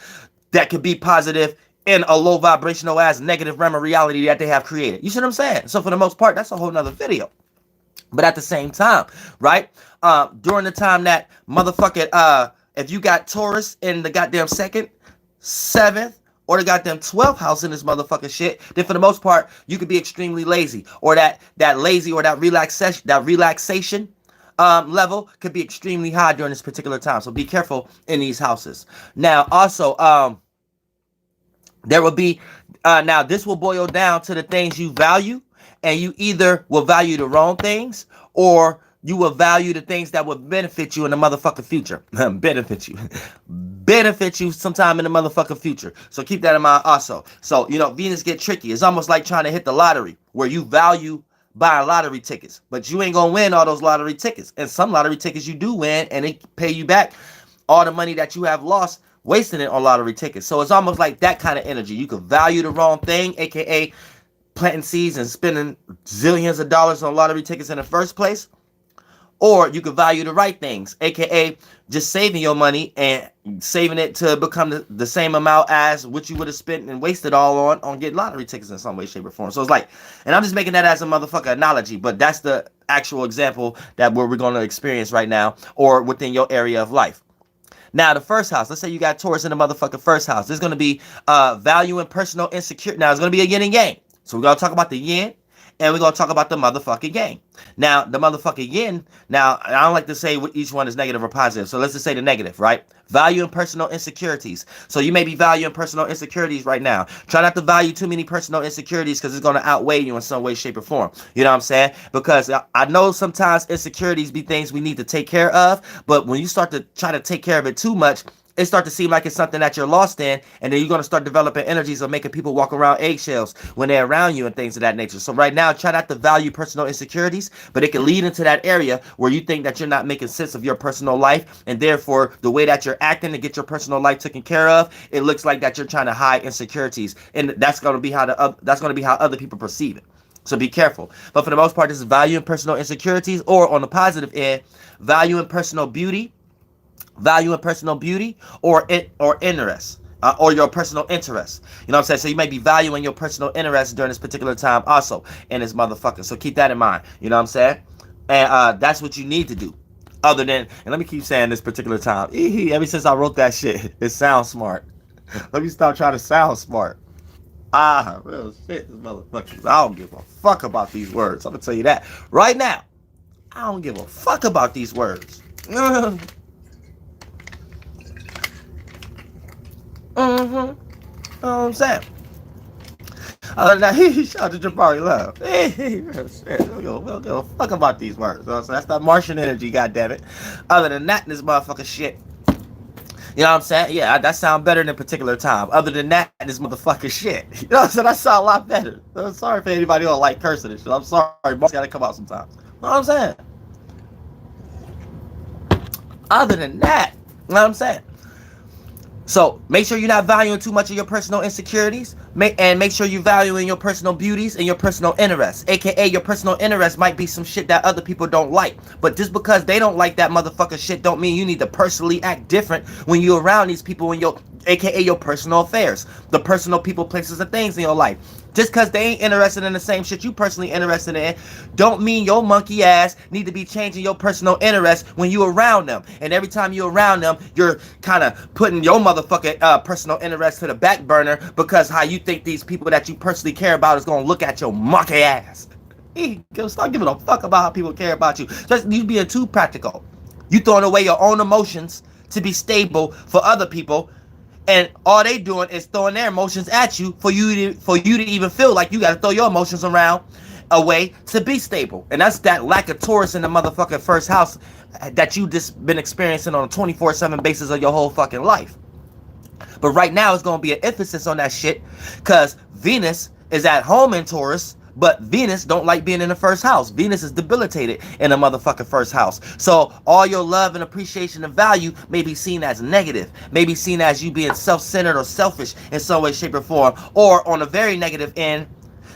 that could be positive in a low vibrational ass negative realm of reality that they have created. You see what I'm saying? So for the most part, that's a whole nother video. But at the same time, right? During the time that motherfucking if you got Taurus in the goddamn 2nd, 7th, or the goddamn 12th house in this motherfucking shit, then for the most part, you could be extremely lazy. Or that lazy or that relaxation level could be extremely high during this particular time. So be careful in these houses. Now, also, there will be, now this will boil down to the things you value, and you either will value the wrong things, or you will value the things that will benefit you in the motherfucking future. benefit you sometime in the motherfucking future. So keep that in mind also. So, you know, Venus get tricky. It's almost like trying to hit the lottery, where you value buying lottery tickets, but you ain't gonna win all those lottery tickets. And some lottery tickets you do win, and they pay you back all the money that you have lost wasting it on lottery tickets. So it's almost like that kind of energy. You could value the wrong thing, aka planting seeds and spending zillions of dollars on lottery tickets in the first place. Or you could value the right things, aka just saving your money and saving it to become the same amount as what you would have spent and wasted all on getting lottery tickets in some way, shape, or form. So it's like, and I'm just making that as a motherfucker analogy, but that's the actual example that we're going to experience right now or within your area of life. Now, the first house, let's say you got Taurus in the motherfucking first house. There's going to be value and personal insecurity. Now, it's going to be a yin and yang. So we're going to talk about the yin and we're going to talk about the motherfucking yang. Now, the motherfucking yin, now, I don't like to say what each one is negative or positive. So let's just say the negative, right? Value and personal insecurities. So you may be valuing personal insecurities right now. Try not to value too many personal insecurities because it's going to outweigh you in some way, shape, or form. You know what I'm saying? Because I know sometimes insecurities be things we need to take care of. But when you start to try to take care of it too much, it start to seem like it's something that you're lost in, and then you're going to start developing energies of making people walk around eggshells when they're around you and things of that nature. So right now, try not to value personal insecurities, but it can lead into that area where you think that you're not making sense of your personal life, and therefore the way that you're acting to get your personal life taken care of, it looks like that you're trying to hide insecurities, and that's going to be how other people perceive it. So be careful. But for the most part, this is value in personal insecurities, or on the positive end, value in personal beauty. Value in personal beauty or interest or your personal interest. You know what I'm saying? So you may be valuing your personal interest during this particular time also in this motherfucker. So keep that in mind. You know what I'm saying? And that's what you need to do. Other than, and let me keep saying this particular time. Ever since I wrote that shit, it sounds smart. Let me stop trying to sound smart. Real shit, motherfuckers. I don't give a fuck about these words. I'm gonna tell you that right now. I don't give a fuck about these words. You know what I'm saying? Other than that, shout out to Jabari Love. We don't give a fuck about these words. So that's that Martian energy, goddammit. Other than that, this motherfucker shit. You know what I'm saying? Yeah, that sound better than a particular time. Other than that, this motherfucker shit. You know what I'm saying? That sound a lot better. I'm sorry for anybody who don't like cursing and shit. I'm sorry. Boss gotta come out sometimes. You know what I'm saying? Other than that, you know what I'm saying? So make sure you're not valuing too much of your personal insecurities, and make sure you're valuing your personal beauties and your personal interests, aka your personal interests might be some shit that other people don't like, but just because they don't like that motherfucker shit don't mean you need to personally act different when you're around these people in your, aka your personal affairs, the personal people, places, and things in your life. Just because they ain't interested in the same shit you personally interested in, don't mean your monkey ass need to be changing your personal interest when you around them. And every time you're around them, you're kind of putting your motherfucking personal interest to the back burner because how you think these people that you personally care about is going to look at your monkey ass. Stop giving a fuck about how people care about you. Just you being too practical. You throwing away your own emotions to be stable for other people. And all they doing is throwing their emotions at you for you to even feel like you got to throw your emotions around away to be stable. And that's that lack of Taurus in the motherfucking first house that you just been experiencing on a 24/7 basis of your whole fucking life. But right now it's going to be an emphasis on that shit because Venus is at home in Taurus. But Venus don't like being in the first house. Venus is debilitated in the motherfucking first house. So all your love and appreciation and value may be seen as negative. May be seen as you being self-centered or selfish in some way, shape, or form. Or on a very negative end,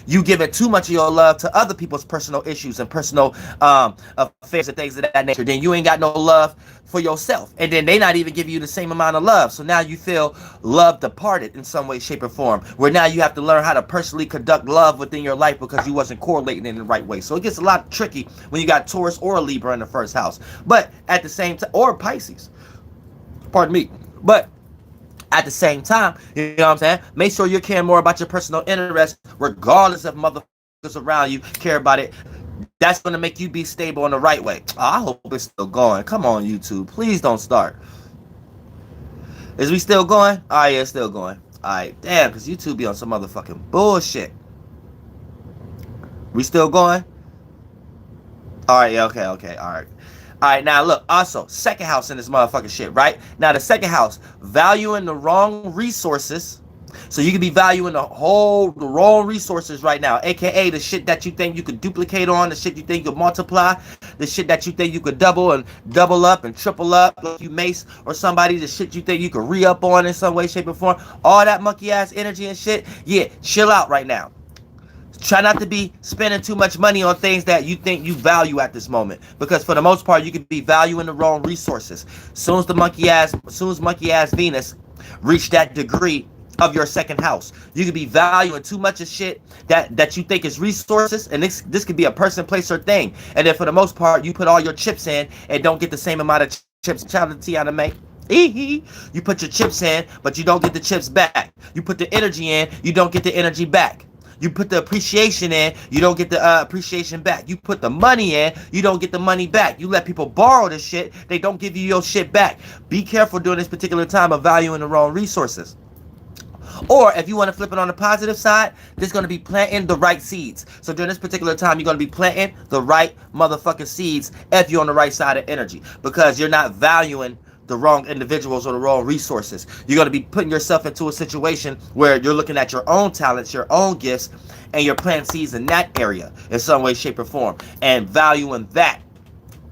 you giving too much of your love to other people's personal issues and personal affairs and things of that nature. Then you ain't got no love for yourself. And then they not even giving you the same amount of love. So now you feel love departed in some way, shape, or form. Where now you have to learn how to personally conduct love within your life because you wasn't correlating in the right way. So it gets a lot tricky when you got Taurus or a Libra in the first house. But at the same time, or Pisces. Pardon me. But at the same time, you know what I'm saying? Make sure you're caring more about your personal interests, regardless of motherfuckers around you care about it. That's going to make you be stable in the right way. Oh, I hope it's still going. Come on, YouTube. Please don't start. Is we still going? All right, yeah, it's still going. All right, damn, because YouTube be on some motherfucking bullshit. We still going? All right, yeah, okay, all right. All right, now look, also, second house in this motherfucking shit, right? Now, the second house, valuing the wrong resources So you could be valuing the wrong resources right now, aka the shit that you think you could duplicate on, the shit you think you could multiply, the shit that you think you could double up and triple up, like you Mace or somebody, the shit you think you could re-up on in some way, shape, or form. All that monkey ass energy and shit, yeah, chill out right now. Try not to be spending too much money on things that you think you value at this moment, because for the most part you could be valuing the wrong resources. Soon as monkey ass Venus reach that degree of your second house, you could be valuing too much of shit that you think is resources, and this could be a person, place, or thing, and then for the most part you put all your chips in and don't get the same amount of chips. Tiana make. You put your chips in, but you don't get the chips back. You put the energy in, you don't get the energy back. You put the appreciation in, you don't get the appreciation back. You put the money in, you don't get the money back. You let people borrow the shit, they don't give you your shit back. Be careful during this particular time of valuing the wrong resources. Or if you want to flip it on the positive side, this is going to be planting the right seeds. So during this particular time, you're going to be planting the right motherfucking seeds if you're on the right side of energy, because you're not valuing the wrong individuals or the wrong resources. You're going to be putting yourself into a situation where you're looking at your own talents, your own gifts, and you're planting seeds in that area in some way, shape, or form, and valuing that.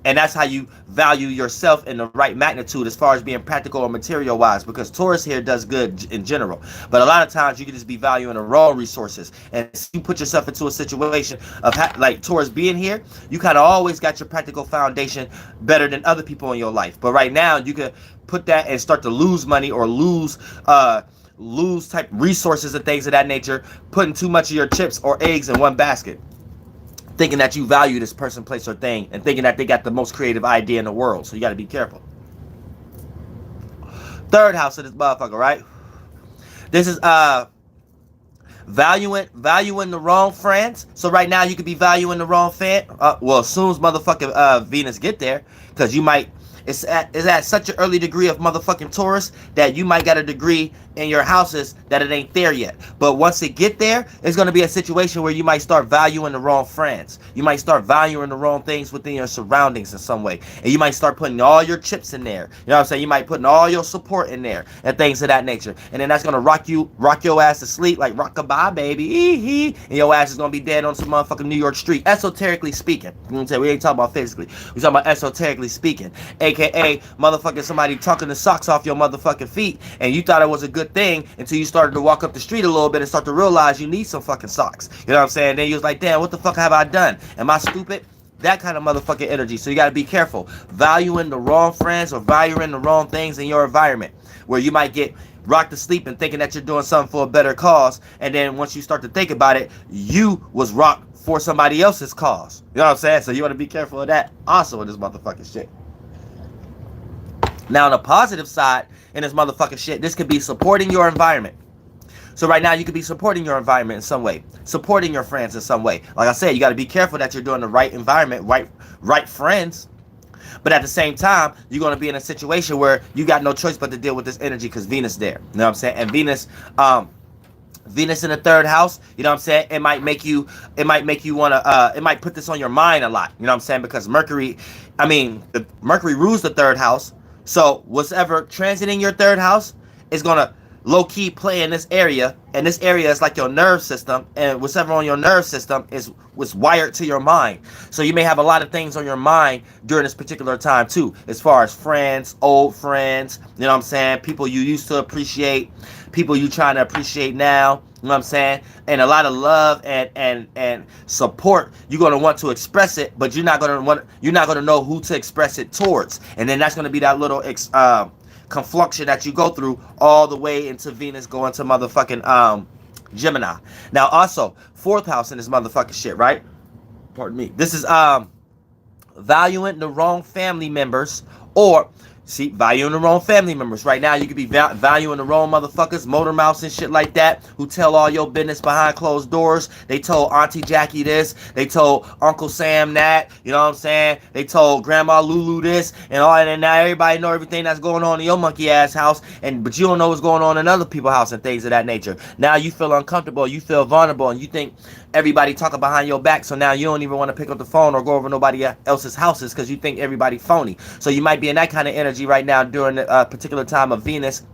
And that's how you value yourself in the right magnitude as far as being practical or material wise, because Taurus here does good in general. But a lot of times you can just be valuing the raw resources, and you put yourself into a situation of like Taurus being here, you kind of always got your practical foundation better than other people in your life. But right now you could put that and start to lose money or lose type resources and things of that nature, putting too much of your chips or eggs in one basket, thinking that you value this person, place, or thing, and thinking that they got the most creative idea in the world. So you got to be careful. Third house of this motherfucker, right? This is valuing the wrong friends. So right now you could be valuing the wrong fan. Well, as soon as motherfucking Venus get there, because you might, it's at such an early degree of motherfucking Taurus that you might got a degree in your houses that it ain't there yet. But once it get there, it's going to be a situation where you might start valuing the wrong friends. You might start valuing the wrong things within your surroundings in some way. And you might start putting all your chips in there. You know what I'm saying? You might putting all your support in there and things of that nature. And then that's going to rock your ass to sleep like rock-a-bye, baby. And your ass is going to be dead on some motherfucking New York street. Esoterically speaking. You know what I'm saying? We ain't talking about physically. We talking about esoterically speaking. AKA motherfucking somebody talking the socks off your motherfucking feet, and you thought it was a good thing until you started to walk up the street a little bit and start to realize you need some fucking socks. You know what I'm saying? Then you was like, damn, what the fuck have I done? Am I stupid? That kind of motherfucking energy. So you got to be careful valuing the wrong friends or valuing the wrong things in your environment, where you might get rocked to sleep and thinking that you're doing something for a better cause, and then once you start to think about it, you was rocked for somebody else's cause. You know what I'm saying? So you want to be careful of that also in this motherfucking shit. Now on the positive side in this motherfucking shit, this could be supporting your environment. So right now you could be supporting your environment in some way, supporting your friends in some way. Like I said, you got to be careful that you're doing the right environment, right friends. But at the same time, you're going to be in a situation where you got no choice but to deal with this energy because Venus there. You know what I'm saying? And Venus in the third house, you know what I'm saying? It might make you want to, it might put this on your mind a lot. You know what I'm saying? Because Mercury rules the third house. So whatever transiting your third house is going to low-key play in this area, and this area is like your nerve system, and whatever on your nerve system is what's wired to your mind. So you may have a lot of things on your mind during this particular time too, as far as friends, old friends, you know what I'm saying, people you used to appreciate, people you trying to appreciate now, you know what I'm saying, and a lot of love and support. You're going to want to express it, but you're not going to know who to express it towards, and then that's going to be that little confluxion that you go through all the way into Venus going to motherfucking Gemini. Now also, fourth house in this motherfucking shit, right? Pardon me. This is valuing the wrong family members, or valuing the wrong family members. Right now, you could be valuing the wrong motherfuckers, motor mouths and shit like that, who tell all your business behind closed doors. They told Auntie Jackie this. They told Uncle Sam that. You know what I'm saying? They told Grandma Lulu this and all that. And now everybody know everything that's going on in your monkey ass house, but you don't know what's going on in other people's house and things of that nature. Now you feel uncomfortable. You feel vulnerable, and you think everybody talking behind your back. So now you don't even want to pick up the phone or go over nobody else's houses because you think everybody phony. So you might be in that kind of energy right now during the particular time of Venus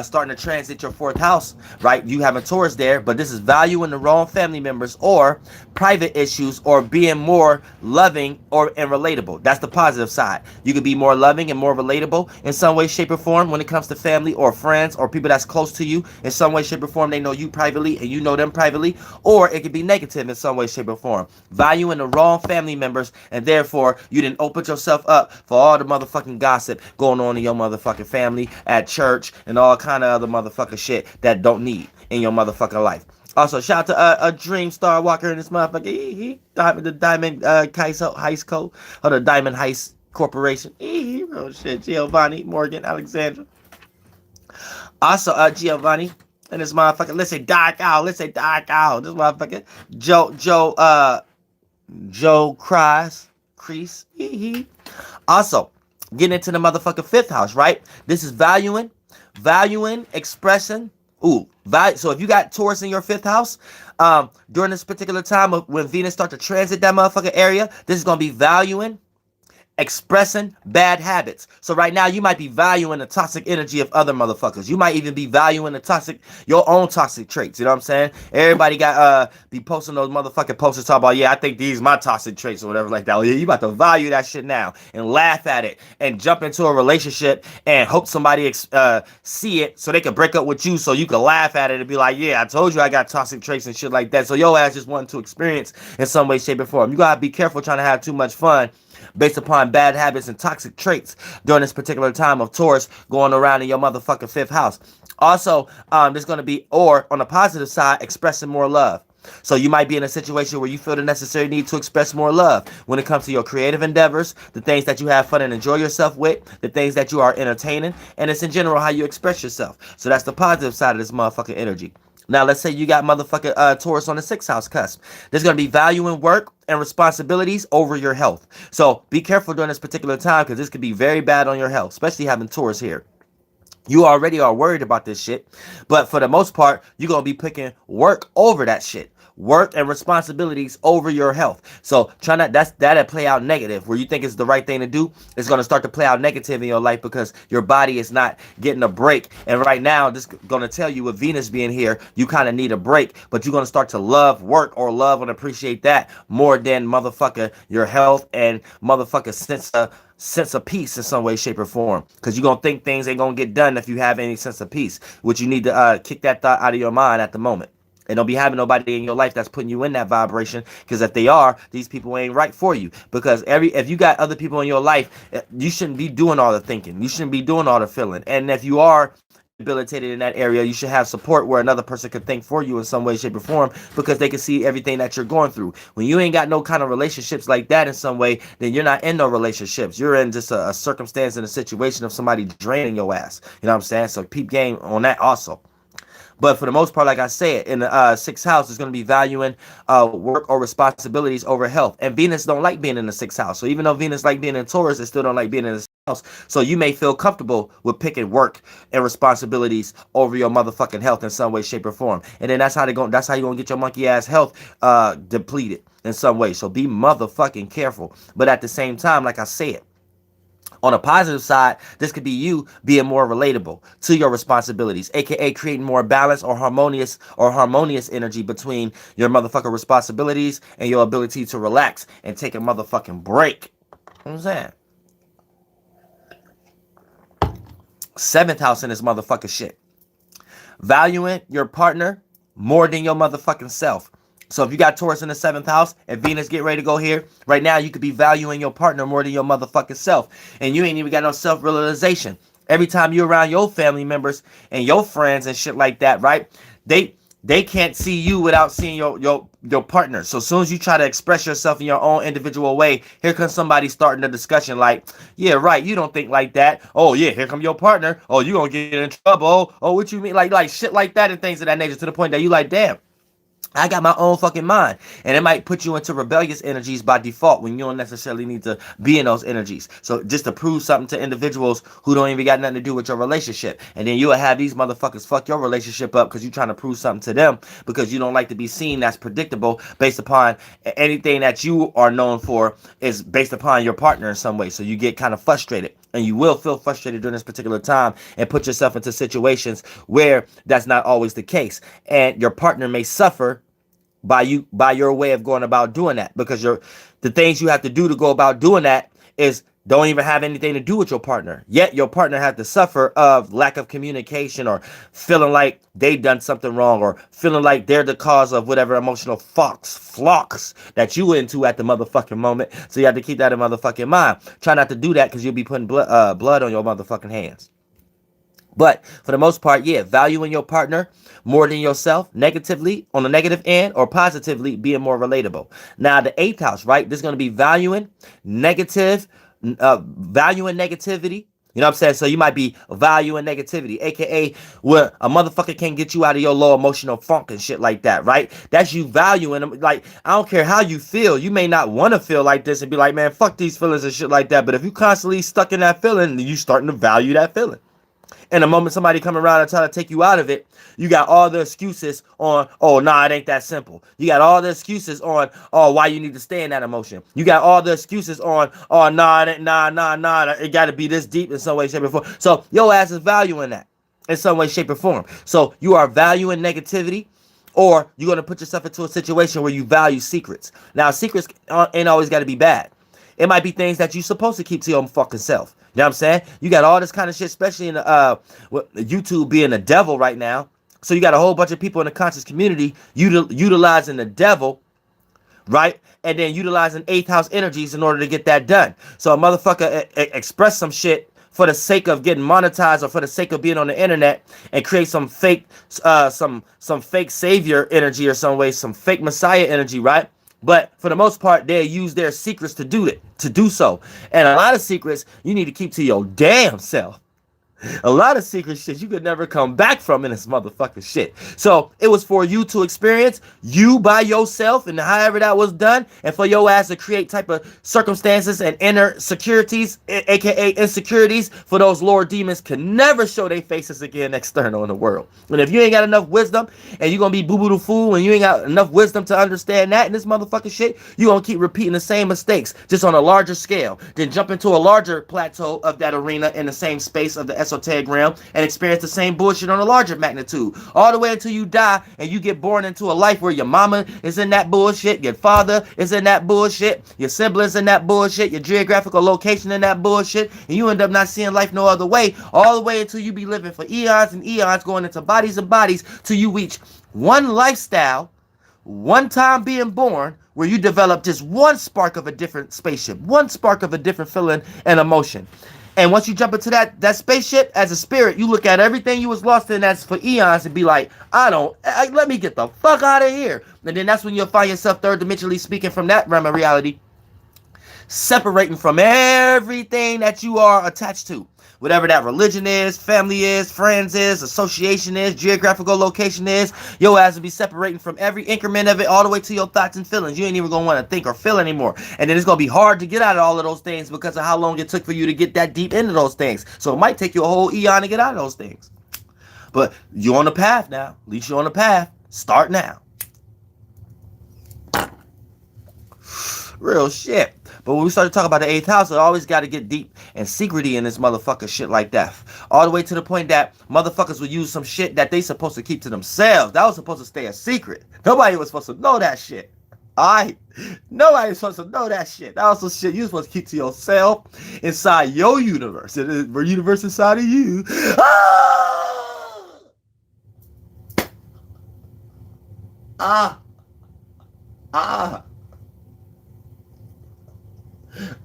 starting to transit your 4th house, right? You having Taurus there, but this is valuing the wrong family members or private issues or being more loving or and relatable. That's the positive side. You could be more loving and more relatable in some way, shape, or form when it comes to family or friends or people that's close to you in some way, shape, or form. They know you privately and you know them privately, or it could be negative in some way, shape, or form. Valuing the wrong family members, and therefore you didn't open yourself up for all the motherfucking gossip going on in your motherfucking family, at church, and all kind of other motherfucking shit that don't need in your motherfucking life. Also, shout out to a Dream Star Walker in this motherfucker. The Diamond Heist Co. Or the Diamond Heist Corporation. Oh shit. Giovanni, Morgan, Alexandra. Also, Giovanni and this motherfucker. Let's say Dark Owl. This motherfucker. Joe Crease. Also, getting into the motherfucking 5th house, right? This is valuing, expressing. So if you got Taurus in your 5th house, during this particular time of when Venus starts to transit that motherfucking area, this is going to be valuing, expressing bad habits. So right now you might be valuing the toxic energy of other motherfuckers. You might even be valuing your own toxic traits. You know what I'm saying? Everybody got be posting those motherfucking posters talking about, yeah, I think these my toxic traits or whatever like that. Well, yeah, you about to value that shit now and laugh at it and jump into a relationship and hope somebody see it so they can break up with you so you can laugh at it and be like, yeah, I told you I got toxic traits and shit like that. So your ass just wanting to experience in some way, shape, or form. You gotta be careful trying to have too much fun based upon bad habits and toxic traits during this particular time of Taurus going around in your motherfucking 5th house. Also, there's going to be, or on the positive side, expressing more love. So you might be in a situation where you feel the necessary need to express more love when it comes to your creative endeavors, the things that you have fun and enjoy yourself with, the things that you are entertaining, and it's in general how you express yourself. So that's the positive side of this motherfucking energy. Now, let's say you got motherfucking Taurus on the 6th house cusp. There's going to be valuing work and responsibilities over your health. So be careful during this particular time because this could be very bad on your health, especially having Taurus here. You already are worried about this shit, but for the most part, you're going to be picking work over that shit. Work and responsibilities over your health. So try not that'll play out negative. Where you think it's the right thing to do, it's going to start to play out negative in your life because your body is not getting a break. And right now, this is going to tell you with Venus being here, you kind of need a break, but you're going to start to love work or love and appreciate that more than motherfucker your health and motherfucker sense of peace in some way, shape, or form. Because you're going to think things ain't going to get done if you have any sense of peace, which you need to kick that thought out of your mind at the moment. And don't be having nobody in your life that's putting you in that vibration, because if they are, these people ain't right for you. Because if you got other people in your life, you shouldn't be doing all the thinking. You shouldn't be doing all the feeling. And if you are debilitated in that area, you should have support where another person could think for you in some way, shape, or form, because they can see everything that you're going through. When you ain't got no kind of relationships like that in some way, then you're not in no relationships. You're in just a circumstance and a situation of somebody draining your ass. You know what I'm saying? So peep game on that also. But for the most part, like I said, in the 6th house is going to be valuing work or responsibilities over health. And Venus don't like being in the 6th house. So even though Venus like being in Taurus, it still don't like being in the 6th house. So you may feel comfortable with picking work and responsibilities over your motherfucking health in some way, shape, or form. And then that's how you're going to get your monkey ass health depleted in some way. So be motherfucking careful. But at the same time, like I said, on a positive side, this could be you being more relatable to your responsibilities, aka creating more balance or harmonious energy between your motherfucking responsibilities and your ability to relax and take a motherfucking break. You know what I'm saying? 7th house in this motherfucking shit. Valuing your partner more than your motherfucking self. So if you got Taurus in the 7th house and Venus get ready to go here, right now you could be valuing your partner more than your motherfucking self. And you ain't even got no self-realization. Every time you're around your family members and your friends and shit like that, right? They can't see you without seeing your partner. So as soon as you try to express yourself in your own individual way, here comes somebody starting the discussion like, yeah, right, you don't think like that. Oh, yeah, here come your partner. Oh, you gonna get in trouble. Oh, what you mean? Like shit like that and things of that nature, to the point that you like, damn, I got my own fucking mind. And it might put you into rebellious energies by default when you don't necessarily need to be in those energies. So just to prove something to individuals who don't even got nothing to do with your relationship. And then you'll have these motherfuckers fuck your relationship up because you're trying to prove something to them because you don't like to be seen as predictable based upon anything that you are known for is based upon your partner in some way. So you get kind of frustrated. And you will feel frustrated during this particular time and put yourself into situations where that's not always the case. And your partner may suffer by your way of going about doing that, because the things you have to do to go about doing that is don't even have anything to do with your partner. Yet your partner had to suffer of lack of communication, or feeling like they done something wrong, or feeling like they're the cause of whatever emotional flocks that you into at the motherfucking moment. So you have to keep that in motherfucking mind. Try not to do that, because you'll be putting blood on your motherfucking hands. But for the most part, yeah, valuing your partner more than yourself, negatively on the negative end, or positively being more relatable. Now, the eighth house, right? This is going to be valuing negativity. You know what I'm saying? So you might be valuing negativity, aka where a motherfucker can't get you out of your low emotional funk and shit like that, right? That's you valuing them. Like, I don't care how you feel. You may not want to feel like this and be like, man, fuck these feelings and shit like that. But if you constantly stuck in that feeling, you starting to value that feeling. And the moment somebody come around and try to take you out of it, you got all the excuses on, oh, nah, it ain't that simple. You got all the excuses on, oh, why you need to stay in that emotion. You got all the excuses on, oh, nah, it got to be this deep in some way, shape, or form. So your ass is valuing that in some way, shape, or form. So you are valuing negativity, or you're going to put yourself into a situation where you value secrets. Now, secrets ain't always got to be bad. It might be things that you're supposed to keep to your fucking self. You know what I'm saying? You got all this kind of shit, especially in YouTube being the devil right now. So you got a whole bunch of people in the conscious community utilizing the devil, right? And then utilizing eighth house energies in order to get that done. So a motherfucker express some shit for the sake of getting monetized, or for the sake of being on the internet, and create some fake some fake savior energy, or some way, some fake messiah energy, right? But for the most part, they use their secrets to do so. And a lot of secrets you need to keep to your damn self. A lot of secret shit you could never come back from in this motherfucking shit. So it was for you to experience, you by yourself, and however that was done, and for your ass to create type of circumstances and inner securities, aka insecurities, for those lower demons can never show their faces again external in the world. And if you ain't got enough wisdom, and you gonna be boo-boo the fool, and you ain't got enough wisdom to understand that in this motherfucking shit, you gonna keep repeating the same mistakes, just on a larger scale. Then jump into a larger plateau of that arena in the same space of the esoteric realm, and experience the same bullshit on a larger magnitude, all the way until you die and you get born into a life where your mama is in that bullshit, your father is in that bullshit, your siblings in that bullshit, your geographical location in that bullshit, and you end up not seeing life no other way, all the way until you be living for eons and eons, going into bodies and bodies, till you reach one lifestyle, one time being born, where you develop just one spark of a different spaceship, one spark of a different feeling and emotion. And once you jump into that spaceship as a spirit, you look at everything you was lost in as for eons and be like, let me get the fuck out of here. And then that's when you'll find yourself third dimensionally speaking from that realm of reality, separating from everything that you are attached to. Whatever that religion is, family is, friends is, association is, geographical location is, your ass will be separating from every increment of it all the way to your thoughts and feelings. You ain't even going to want to think or feel anymore. And then it's going to be hard to get out of all of those things because of how long it took for you to get that deep into those things. So it might take you a whole eon to get out of those things. But you're on the path now. At least you're on the path. Start now. Real shit. But when we started talking about the eighth house, it always got to get deep and secrety in this motherfucker shit like that. All the way to the point that motherfuckers would use some shit that they supposed to keep to themselves. That was supposed to stay a secret. Nobody was supposed to know that shit. Alright? Nobody was supposed to know that shit. That was some shit you supposed to keep to yourself inside your universe. Your universe inside of you.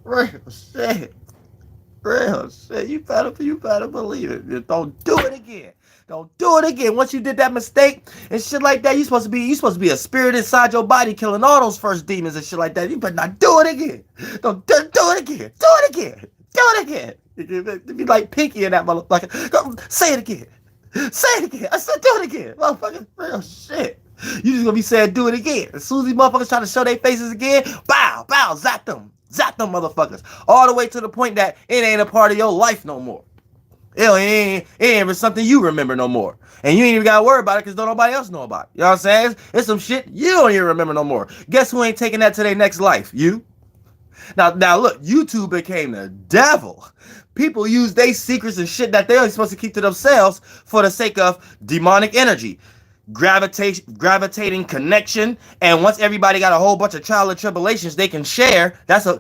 Real shit. Real shit. You better believe it. Don't do it again. Don't do it again. Once you did that mistake and shit like that, you supposed to be a spirit inside your body killing all those first demons and shit like that. You better not do it again. Don't do it again. Do it again. Do it again. It'd be like Pinky in that motherfucker. Go, say it again. Say it again. I said do it again. Motherfucker. Real shit. You just gonna be saying do it again. As soon as these motherfuckers try to show their faces again, bow, zap them. Zap them motherfuckers. All the way to the point that it ain't a part of your life no more. It ain't even something you remember no more. And you ain't even gotta worry about it because don't nobody else know about it. You know what I'm saying? It's some shit you don't even remember no more. Guess who ain't taking that to their next life? You. Now look, YouTube became the devil. People use their secrets and shit that they're supposed to keep to themselves for the sake of demonic energy, gravitating connection. And once everybody got a whole bunch of trial and tribulations they can share, that's a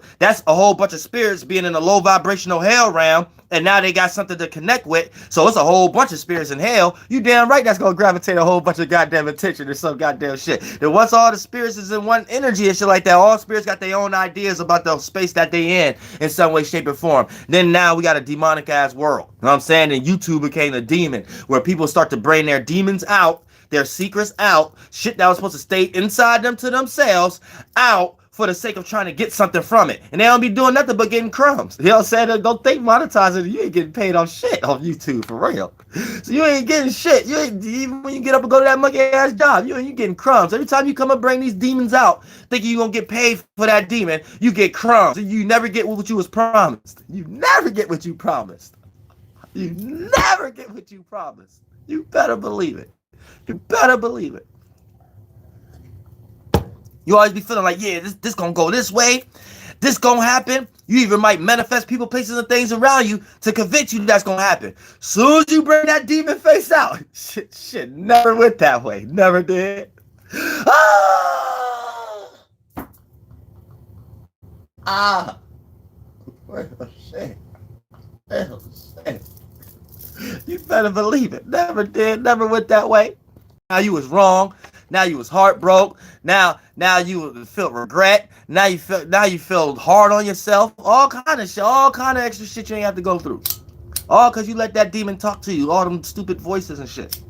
whole bunch of spirits being in a low vibrational hell realm, and now they got something to connect with. So it's a whole bunch of spirits in hell. You damn right that's gonna gravitate a whole bunch of goddamn attention or some goddamn shit. Then once all the spirits is in one energy and shit like that, all spirits got their own ideas about the space that they in some way, shape, or form. Then now we got a demonic ass world. You know what I'm saying? And YouTube became a demon where people start to bring their demons out, their secrets out, shit that was supposed to stay inside them to themselves, out for the sake of trying to get something from it. And they don't be doing nothing but getting crumbs. You know what I'm saying? Don't think monetizing, you ain't getting paid on shit on YouTube, for real. So you ain't getting shit. You ain't, even when you get up and go to that monkey ass job, you getting crumbs. Every time you come and bring these demons out, thinking you're gonna get paid for that demon, you get crumbs. You never get what you was promised. You never get what you promised. You never get what you promised. You better believe it. You better believe it. You always be feeling like, yeah, this gonna go this way. This gonna happen. You even might manifest people, places, and things around you to convince you that's gonna happen. Soon as you bring that demon face out, shit never went that way. Never did. Well, shit. Well, shit. You better believe it. Never did. Never went that way. Now you was wrong. Now you was heartbroken. Now you feel regret. Now you feel hard on yourself. All kind of shit. All kind of extra shit you ain't have to go through. All because you let that demon talk to you. All them stupid voices and shit.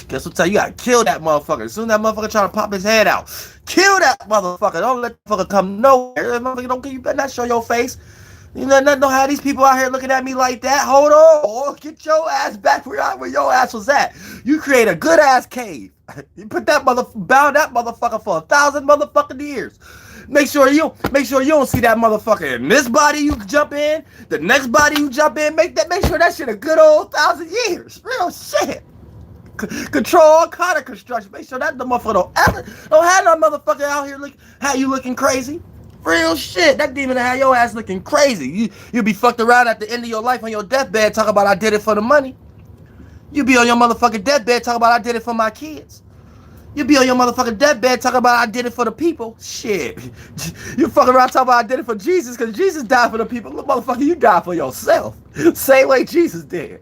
Guess what? You gotta kill that motherfucker. As soon as that motherfucker try to pop his head out, kill that motherfucker. Don't let that motherfucker come nowhere. That motherfucker don't. You better not show your face. You know how these people out here looking at me like that? Hold on. Get your ass back where your ass was at. You create a good ass cave. You put that bound that motherfucker for 1,000 motherfucking years. Make sure you don't see that motherfucker in this body you jump in, the next body you jump in. Make sure that shit a good old 1,000 years. Real shit. Control all kind of construction. Make sure that the motherfucker don't have no motherfucker out here looking crazy. Real shit. That demon will have your ass looking crazy. You'll be fucked around at the end of your life on your deathbed talking about I did it for the money. You be on your motherfucking deathbed talking about I did it for my kids. You be on your motherfucking deathbed talking about I did it for the people. Shit. You fucking around talking about I did it for Jesus because Jesus died for the people. Look, motherfucker, you died for yourself. Same way Jesus did.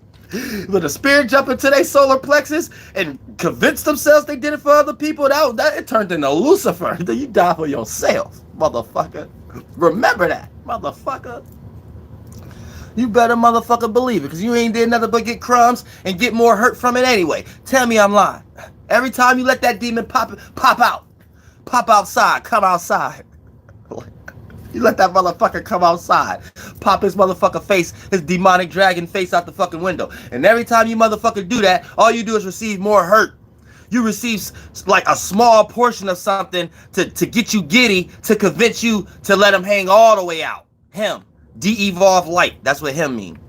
When the spirit jump into their solar plexus and convince themselves they did it for other people, that it turned into Lucifer. Then you die for yourself, motherfucker. Remember that, motherfucker. You better motherfucker believe it, because you ain't did nothing but get crumbs and get more hurt from it anyway. Tell me I'm lying. Every time you let that demon pop outside, come outside. You let that motherfucker come outside, pop his motherfucker face, his demonic dragon face out the fucking window. And every time you motherfucker do that, all you do is receive more hurt. You receive like a small portion of something to get you giddy, to convince you to let him hang all the way out. Him. De-evolved light. That's what him mean.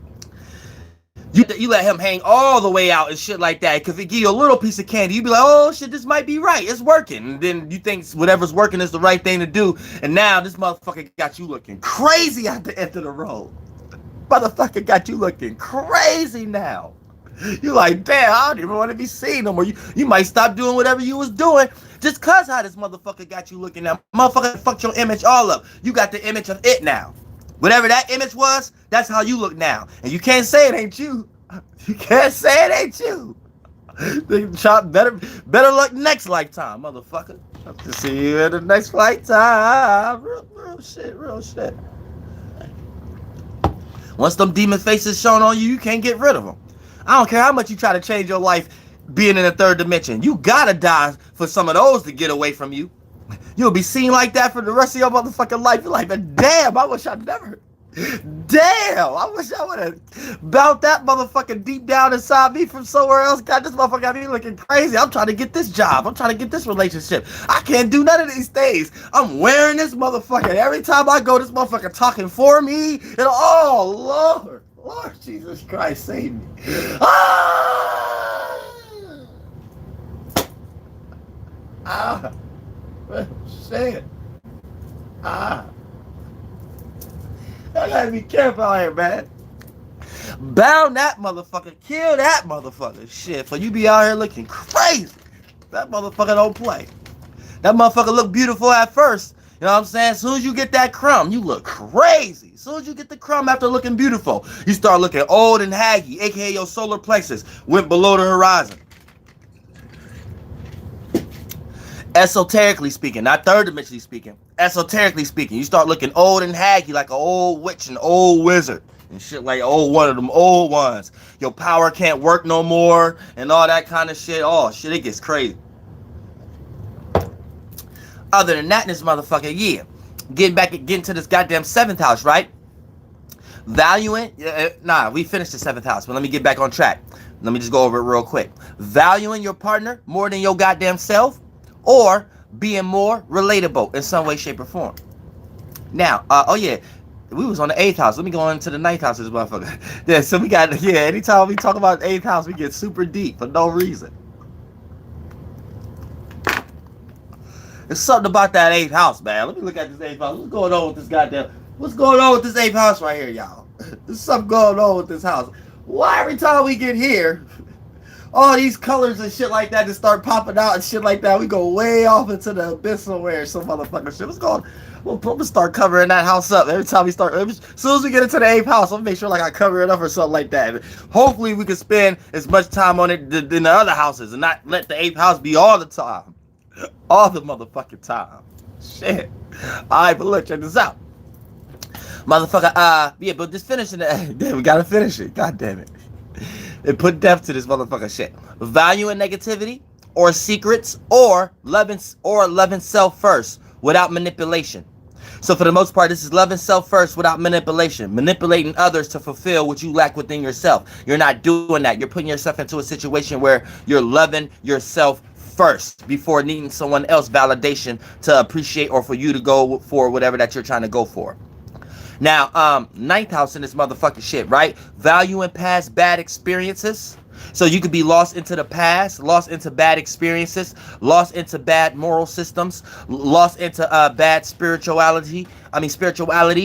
You let him hang all the way out and shit like that. Because if he give you a little piece of candy, you be like, oh shit, this might be right. It's working. And then you think whatever's working is the right thing to do. And now this motherfucker got you looking crazy at the end of the road. Motherfucker got you looking crazy now. You like, damn, I don't even want to be seen no more. You might stop doing whatever you was doing just cause how this motherfucker got you looking now. Motherfucker fucked your image all up. You got the image of it now. Whatever that image was, that's how you look now. And you can't say it ain't you. You can't say it ain't you. Better luck next lifetime, motherfucker. Hope to see you in the next lifetime. Real shit. Once them demon faces shown on you, you can't get rid of them. I don't care how much you try to change your life being in the third dimension. You gotta die for some of those to get away from you. You'll be seen like that for the rest of your motherfucking life. You're like, damn, I wish I never. Damn, I wish I would have bounced that motherfucking deep down inside me from somewhere else. God, this motherfucker got me looking crazy. I'm trying to get this job. I'm trying to get this relationship. I can't do none of these things. I'm wearing this motherfucker. Every time I go, this motherfucker talking for me. And oh, Lord Jesus Christ, save me. Shit. I gotta be careful out here, man. Bound that motherfucker. Kill that motherfucker. Shit, so you be out here looking crazy. That motherfucker don't play. That motherfucker look beautiful at first. You know what I'm saying? As soon as you get that crumb, you look crazy. As soon as you get the crumb after looking beautiful, you start looking old and haggy, aka your solar plexus went below the horizon. Esoterically speaking, not third dimensionally speaking, esoterically speaking, you start looking old and haggy like an old witch, an old wizard, and shit like one of them old ones. Your power can't work no more, and all that kind of shit. Oh, shit, it gets crazy. Other than that, this motherfucker, yeah. Getting to this goddamn 7th house, right? Valuing, we finished the 7th house, but let me get back on track. Let me just go over it real quick. Valuing your partner more than your goddamn self, or being more relatable in some way, shape, or form. Now, we was on the 8th house. Let me go on to the 9th house of this motherfucker. Yeah, so we got, anytime we talk about the 8th house, we get super deep for no reason. There's something about that 8th house, man. Let me look at this 8th house. What's going on with this 8th house right here, y'all? There's something going on with this house. Why every time we get here, all these colors and shit like that just start popping out and shit like that? We go way off into the abyss somewhere, some motherfucker shit. What's going on? We'll probably start covering that house up every time we start. As soon as we get into the 8th house, I'll make sure like I cover it up or something like that. Hopefully we can spend as much time on it than the other houses and not let the 8th house be all the time. All the motherfucking time. Shit. Alright, but look, check this out. Motherfucker, but just finishing it. Damn, we gotta finish it. God damn it. It put depth to this motherfucker shit. Valuing negativity or secrets or loving self first without manipulation. So for the most part, this is loving self first without manipulation. Manipulating others to fulfill what you lack within yourself. You're not doing that. You're putting yourself into a situation where you're loving yourself first before needing someone else validation to appreciate or for you to go for whatever that you're trying to go for. Now, 9th house in this motherfucking shit, right? Valuing past bad experiences. So you could be lost into the past, lost into bad experiences, lost into bad moral systems, lost into bad spirituality,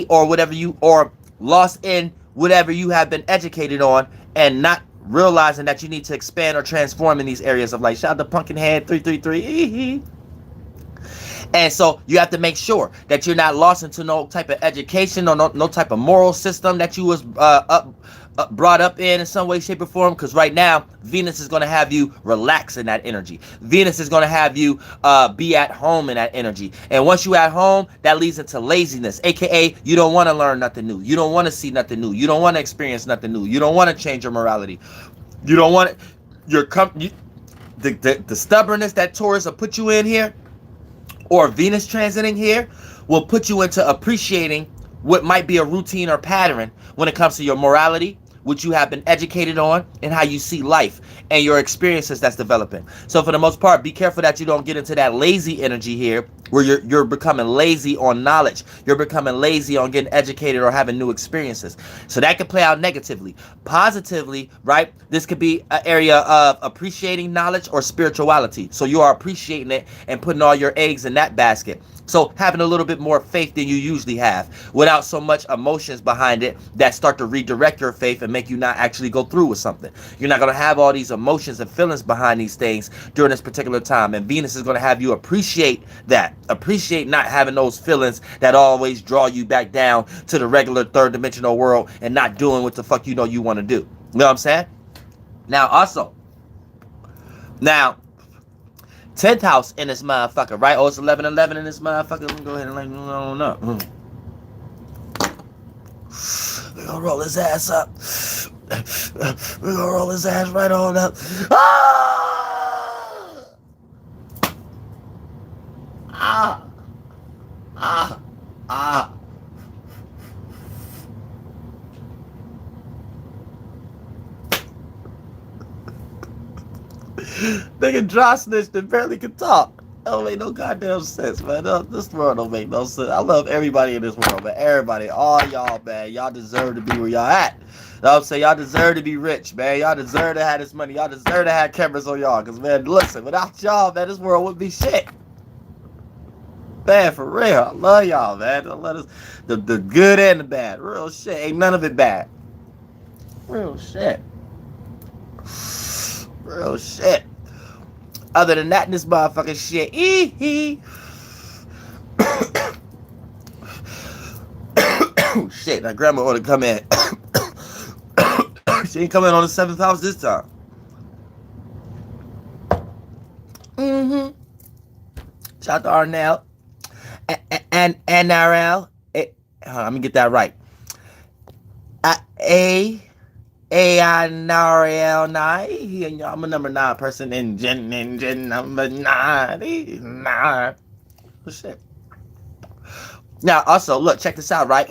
or lost in whatever you have been educated on and not realizing that you need to expand or transform in these areas of life. Shout out to Pumpkinhead 333. And so you have to make sure that you're not lost into no type of education or no type of moral system that you was brought up in some way, shape, or form. Because right now, Venus is going to have you relax in that energy. Venus is going to have you be at home in that energy. And once you're at home, that leads into laziness. AKA, you don't want to learn nothing new. You don't want to see nothing new. You don't want to experience nothing new. You don't want to change your morality. You don't want it. The stubbornness that Taurus will put you in here, or Venus transiting here, will put you into appreciating what might be a routine or pattern when it comes to your morality, which you have been educated on, and how you see life and your experiences that's developing. So for the most part, be careful that you don't get into that lazy energy here where you're becoming lazy on knowledge. You're becoming lazy on getting educated or having new experiences. So that could play out negatively. Positively, right? This could be an area of appreciating knowledge or spirituality. So you are appreciating it and putting all your eggs in that basket. So having a little bit more faith than you usually have without so much emotions behind it that start to redirect your faith and make you not actually go through with something. You're not going to have all these emotions and feelings behind these things during this particular time. And Venus is going to have you appreciate that. Appreciate not having those feelings that always draw you back down to the regular third dimensional world and not doing what the fuck you know you want to do. You know what I'm saying? Now, also, 10th house in this motherfucker, right? Oh, it's 11-11 in this motherfucker. Let me go ahead and let you know. We're gonna roll his ass up. We're gonna roll his ass right on up. Nigga dry snitched and barely can talk. That don't make no goddamn sense, man. This world don't make no sense. I love everybody in this world, man. Everybody, all y'all, man. Y'all deserve to be where y'all at. You know what I'm saying? Y'all deserve to be rich, man. Y'all deserve to have this money. Y'all deserve to have cameras on y'all. Because, man, listen, without y'all, man, this world wouldn't be shit. bad, for real. I love y'all, man. I love the good and the bad. Real shit. Ain't none of it bad. Real shit. Real shit. Other than that, this motherfucking shit. Shit, my grandma ought to come in. She ain't coming on the 7th house this time. Shout out to Arnell. And NRL. Let me get that right. A-I-N-R-L-9. I'm a number 9 person in Gen number 9. Oh, shit. Now, also, look, check this out, right?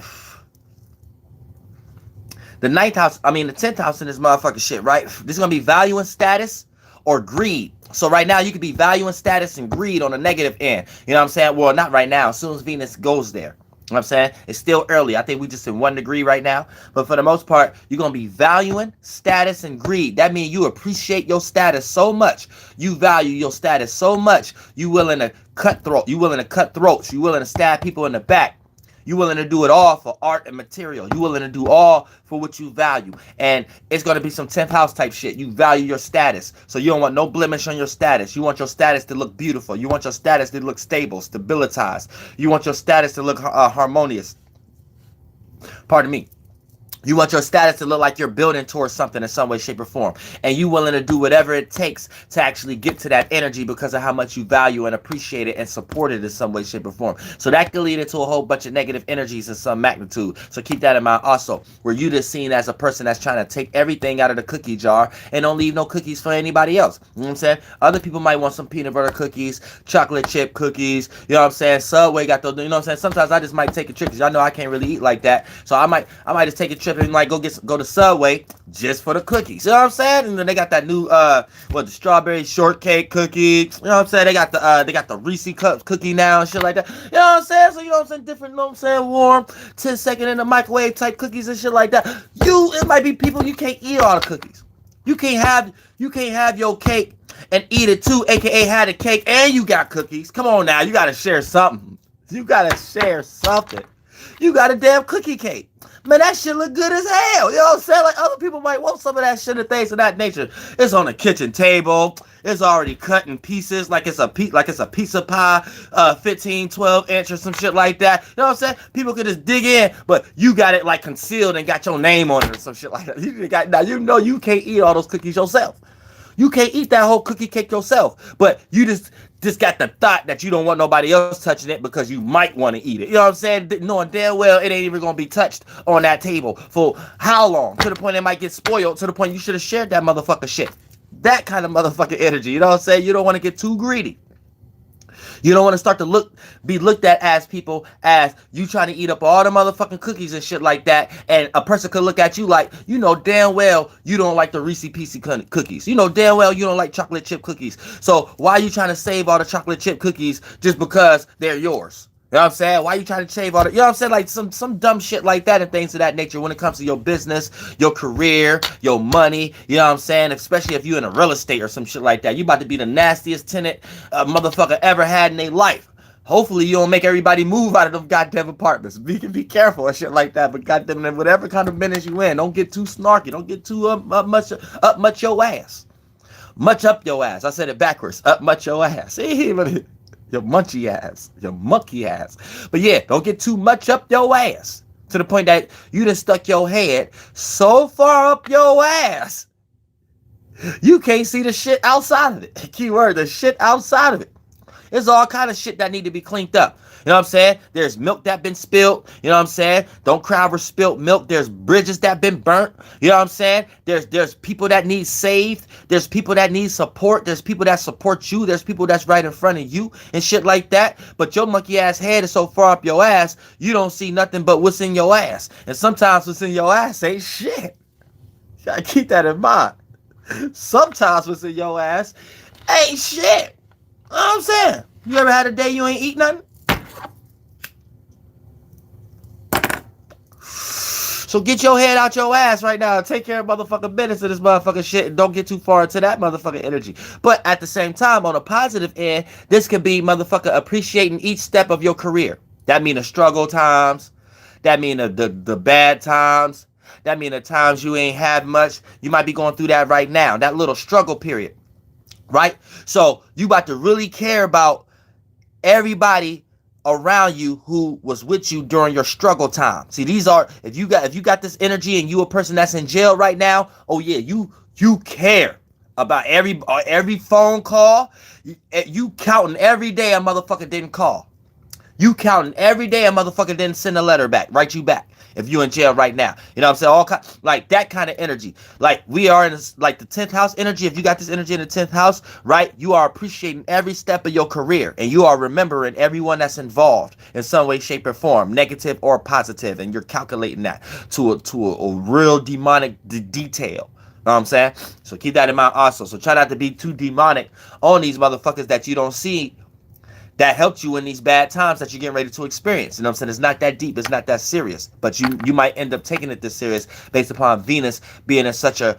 The 10th house in this motherfucking shit, right? This is going to be value and status or greed. So right now, you could be value and status and greed on the negative end. You know what I'm saying? Well, not right now. As soon as Venus goes there. You know what I'm saying? It's still early. I think we just in 1 degree right now. But for the most part, you're going to be valuing status and greed. That means you appreciate your status so much. You value your status so much. You willing to cut throats. You willing to stab people in the back. You willing to do it all for art and material. You willing to do all for what you value. And it's going to be some 10th house type shit. You value your status. So you don't want no blemish on your status. You want your status to look beautiful. You want your status to look stable, stabilized. You want your status to look harmonious. Pardon me. You want your status to look like you're building towards something in some way, shape, or form. And you willing to do whatever it takes to actually get to that energy because of how much you value and appreciate it and support it in some way, shape, or form. So that can lead into a whole bunch of negative energies in some magnitude. So keep that in mind also. Where you just seen as a person that's trying to take everything out of the cookie jar and don't leave no cookies for anybody else. You know what I'm saying? Other people might want some peanut butter cookies, chocolate chip cookies. You know what I'm saying? Subway got those. You know what I'm saying? Sometimes I just might take a trip because y'all know I can't really eat like that. So I might just take a trip and like go to Subway just for the cookies. You know what I'm saying? And then they got that new the strawberry shortcake cookies. You know what I'm saying? They got the Reese cup cookie now and shit like that. You know what I'm saying? So you know what I'm saying? Different, you know what I'm saying? Warm, 10-second in the microwave type cookies and shit like that. It might be people you can't eat all the cookies. You can't have your cake and eat it too, aka have the cake and you got cookies. Come on now, you gotta share something. You got a damn cookie cake. Man, that shit look good as hell. You know what I'm saying? Like, other people might want some of that shit and things of that nature. It's on the kitchen table. It's already cut in pieces like it's a pizza pie, 15, 12 inch or some shit like that. You know what I'm saying? People could just dig in, but you got it like concealed and got your name on it or some shit like that. Now, you know you can't eat all those cookies yourself. You can't eat that whole cookie cake yourself, but you just got the thought that you don't want nobody else touching it because you might want to eat it. You know what I'm saying? Knowing damn well it ain't even going to be touched on that table for how long? To the point it might get spoiled, to the point you should have shared that motherfucker shit. That kind of motherfucking energy. You know what I'm saying? You don't want to get too greedy. You don't want to start to be looked at as people as you trying to eat up all the motherfucking cookies and shit like that. And a person could look at you like, you know damn well you don't like the Reese Piece cookies. You know damn well you don't like chocolate chip cookies. So why are you trying to save all the chocolate chip cookies just because they're yours? You know what I'm saying? Why you trying to save all that? You know what I'm saying? Like some dumb shit like that and things of that nature when it comes to your business, your career, your money. You know what I'm saying? Especially if you in a real estate or some shit like that. You about to be the nastiest tenant a motherfucker ever had in their life. Hopefully you don't make everybody move out of them goddamn apartments. You can be careful and shit like that. But goddamn, whatever kind of business you in, don't get too snarky. Don't get too much your ass. Much up your ass. I said it backwards. Up much your ass. Your monkey ass. But yeah, don't get too much up your ass. To the point that you done stuck your head so far up your ass, you can't see the shit outside of it. Keyword, the shit outside of it. There's all kind of shit that need to be cleaned up. You know what I'm saying? There's milk that been spilled. You know what I'm saying? Don't cry over spilled milk. There's bridges that been burnt. You know what I'm saying? There's people that need saved. There's people that need support. There's people that support you. There's people that's right in front of you and shit like that. But your monkey ass head is so far up your ass, you don't see nothing but what's in your ass. And sometimes what's in your ass ain't shit. You gotta keep that in mind. Sometimes what's in your ass ain't shit. You know what I'm saying? You ever had a day you ain't eat nothing? So get your head out your ass right now and take care of motherfucking business of this motherfucking shit and don't get too far into that motherfucking energy. But at the same time, on a positive end, this could be motherfucker appreciating each step of your career. That mean the struggle times. That mean the bad times. That mean the times you ain't had much. You might be going through that right now. That little struggle period. Right? So you about to really care about everybody around you who was with you during your struggle time. See, these are, if you got this energy and you a person that's in jail right now, oh yeah, you care about every phone call. You counting every day a motherfucker didn't call. You counting every day a motherfucker didn't send a letter back, write you back. If you in jail right now, you know what I'm saying? All like that kind of energy. Like we are in this, like the 10th house energy. If you got this energy in the 10th house, right? You are appreciating every step of your career, and you are remembering everyone that's involved in some way, shape, or form, negative or positive, and you're calculating that to a real demonic detail. Know what I'm saying? So keep that in mind also. So try not to be too demonic on these motherfuckers that you don't see that helped you in these bad times that you're getting ready to experience. You know what I'm saying? It's not that deep. It's not that serious. But you might end up taking it this serious based upon Venus being in such a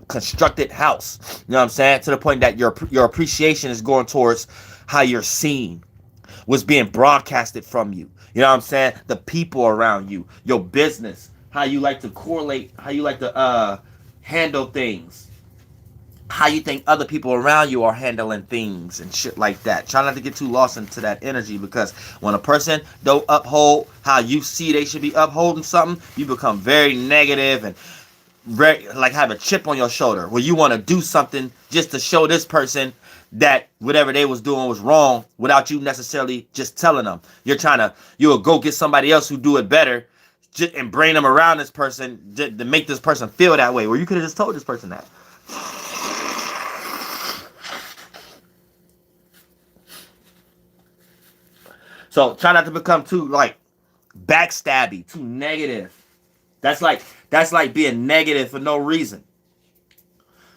constructed house. You know what I'm saying? To the point that your appreciation is going towards how you're seen, what's being broadcasted from you. You know what I'm saying? The people around you, your business, how you like to correlate, how you like to handle things. How you think other people around you are handling things and shit like that. Try not to get too lost into that energy, because when a person don't uphold how you see they should be upholding something, you become very negative and very like have a chip on your shoulder where you want to do something just to show this person that whatever they was doing was wrong without you necessarily just telling them. You'll go get somebody else who do it better and bring them around this person to make this person feel that way, where you could have just told this person that. So try not to become too like backstabby, too negative. That's like being negative for no reason.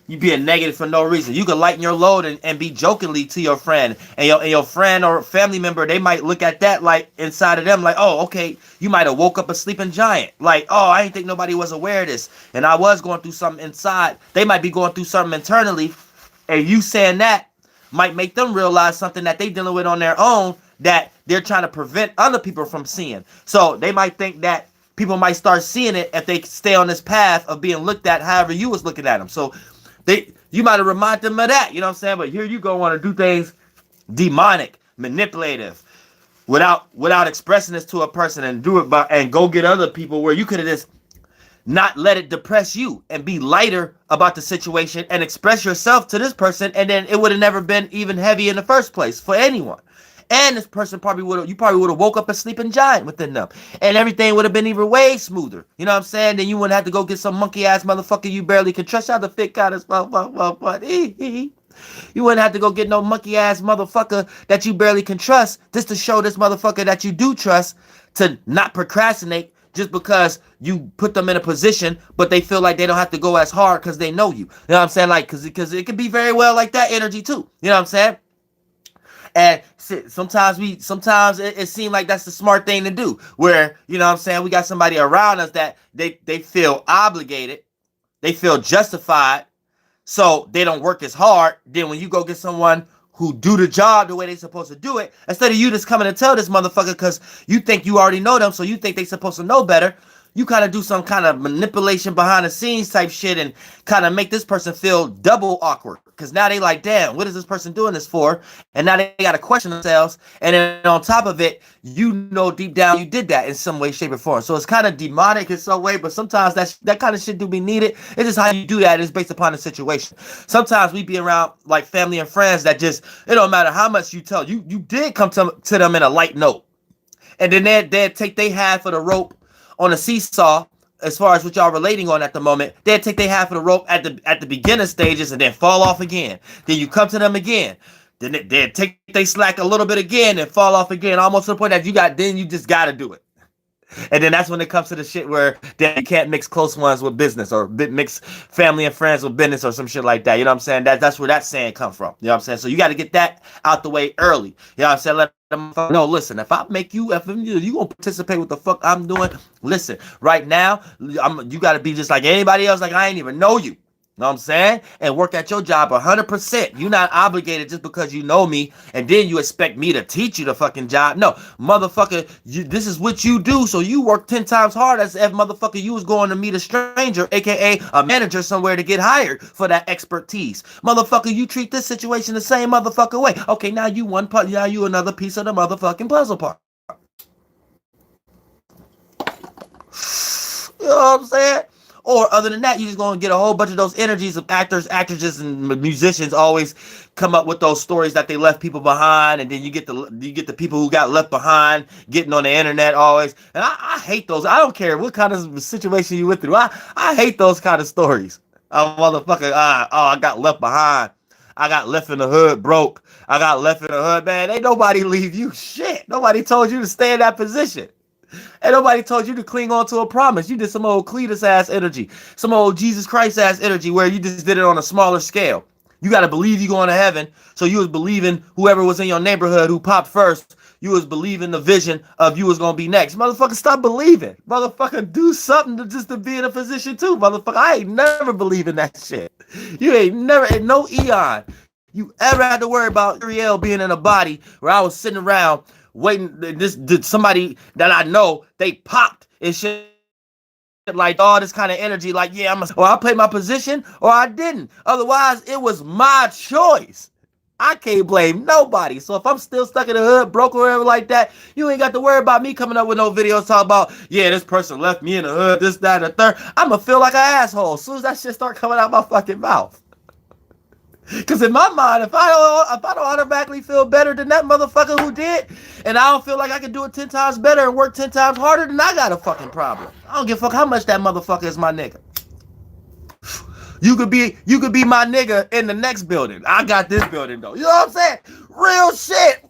You being negative for no reason. You can lighten your load and be jokingly to your friend, and your friend or family member, they might look at that like inside of them like, oh, okay, you might have woke up a sleeping giant. Like, oh, I didn't think nobody was aware of this, and I was going through something inside. They might be going through something internally, and you saying that might make them realize something that they dealing with on their own that they're trying to prevent other people from seeing. So they might think that people might start seeing it if they stay on this path of being looked at however you was looking at them. So you might have reminded them of that, you know what I'm saying? But here you go, want to do things demonic, manipulative, without expressing this to a person, and do it and go get other people where you could have just not let it depress you and be lighter about the situation and express yourself to this person, and then it would have never been even heavy in the first place for anyone. And this person probably would have woke up a sleeping giant within them, and everything would have been even way smoother. You know what I'm saying? Then you wouldn't have to go get some monkey ass motherfucker you barely can trust. How the fit got us, You wouldn't have to go get no monkey ass motherfucker that you barely can trust, just to show this motherfucker that you do trust to not procrastinate just because you put them in a position, but they feel like they don't have to go as hard because they know you. You know what I'm saying? Like, because it can be very well like that energy too. You know what I'm saying? And sometimes it seems like that's the smart thing to do, where, you know what I'm saying, we got somebody around us that they feel obligated, they feel justified, so they don't work as hard. Then when you go get someone who do the job the way they supposed to do it, instead of you just coming to tell this motherfucker because you think you already know them, so you think they supposed to know better, you kind of do some kind of manipulation behind the scenes type shit and kind of make this person feel double awkward. Because now they like, damn, what is this person doing this for? And now they got to question themselves. And then on top of it, you know deep down you did that in some way, shape, or form. So it's kind of demonic in some way, but sometimes that kind of shit do be needed. It's just how you do that is based upon the situation. Sometimes we be around like family and friends that just, it don't matter how much you tell. You did come to them in a light note. And then they'd take their half of the rope on a seesaw, as far as what y'all relating on at the moment. They'd take their half of the rope at the beginner stages and then fall off again. Then you come to them again. Then they'd take they slack a little bit again and fall off again, almost to the point that you just got to do it. And then that's when it comes to the shit where you can't mix close ones with business, or mix family and friends with business, or some shit like that. You know what I'm saying? That's where that saying come from. You know what I'm saying? So you got to get that out the way early. You know what I'm saying? Let them know, listen, if I make you, if you gonna participate with the fuck I'm doing, listen, right now, you got to be just like anybody else, like I ain't even know you. Know what I'm saying? And work at your job 100%. You're not obligated just because you know me, and then you expect me to teach you the fucking job. No, motherfucker, this is what you do, so you work 10 times harder as if motherfucker you was going to meet a stranger, aka a manager somewhere, to get hired for that expertise. Motherfucker, you treat this situation the same motherfucker way. Okay, now you one part, now you another piece of the motherfucking puzzle part. You know what I'm saying? Or other than that, you're just going to get a whole bunch of those energies of actors, actresses, and musicians always come up with those stories that they left people behind, and then you get the people who got left behind getting on the internet always. And I hate those. I don't care what kind of situation you went through. I hate those kind of stories. Oh, motherfucker, I got left behind. I got left in the hood broke. I got left in the hood, man. Ain't nobody leave you shit. Nobody told you to stay in that position. And nobody told you to cling on to a promise. You did some old Cletus ass energy, some old Jesus Christ ass energy where you just did it on a smaller scale. You got to believe you going to heaven. So you was believing whoever was in your neighborhood who popped first, you was believing the vision of you was going to be next. Motherfucker, stop believing. Motherfucker, do something to be in a position too. Motherfucker, I ain't never believing that shit. You ain't never, in no eon, you ever had to worry about Ariel being in a body where I was sitting around waiting, did somebody that I know, they popped and shit like all this kind of energy, like, yeah, or I played my position or I didn't. Otherwise, it was my choice. I can't blame nobody. So if I'm still stuck in the hood, broke or whatever like that, you ain't got to worry about me coming up with no videos talking about, yeah, this person left me in the hood, this, that, and the third. I'ma feel like an asshole as soon as that shit start coming out my fucking mouth. Because in my mind, if I don't automatically feel better than that motherfucker who did, and I don't feel like I can do it 10 times better and work 10 times harder, then I got a fucking problem. I don't give a fuck how much that motherfucker is my nigga. You could be my nigga in the next building. I got this building though. You know what I'm saying? Real shit.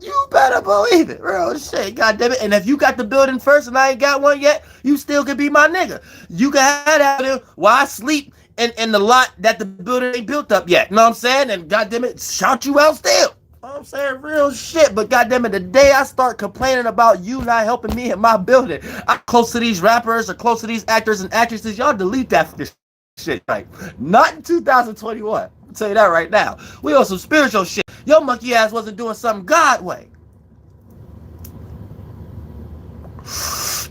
You better believe it. Real shit. God damn it. And if you got the building first and I ain't got one yet, you still could be my nigga. You can have that building while I sleep in the lot that the building ain't built up yet. You know what I'm saying? And goddamn it, shout you out still. You know what I'm saying? Real shit. But goddamn it, the day I start complaining about you not helping me in my building, I'm close to these rappers or close to these actors and actresses, y'all delete that shit. Right? Not in 2021. I'll tell you that right now. We on some spiritual shit. Your monkey ass wasn't doing something God way.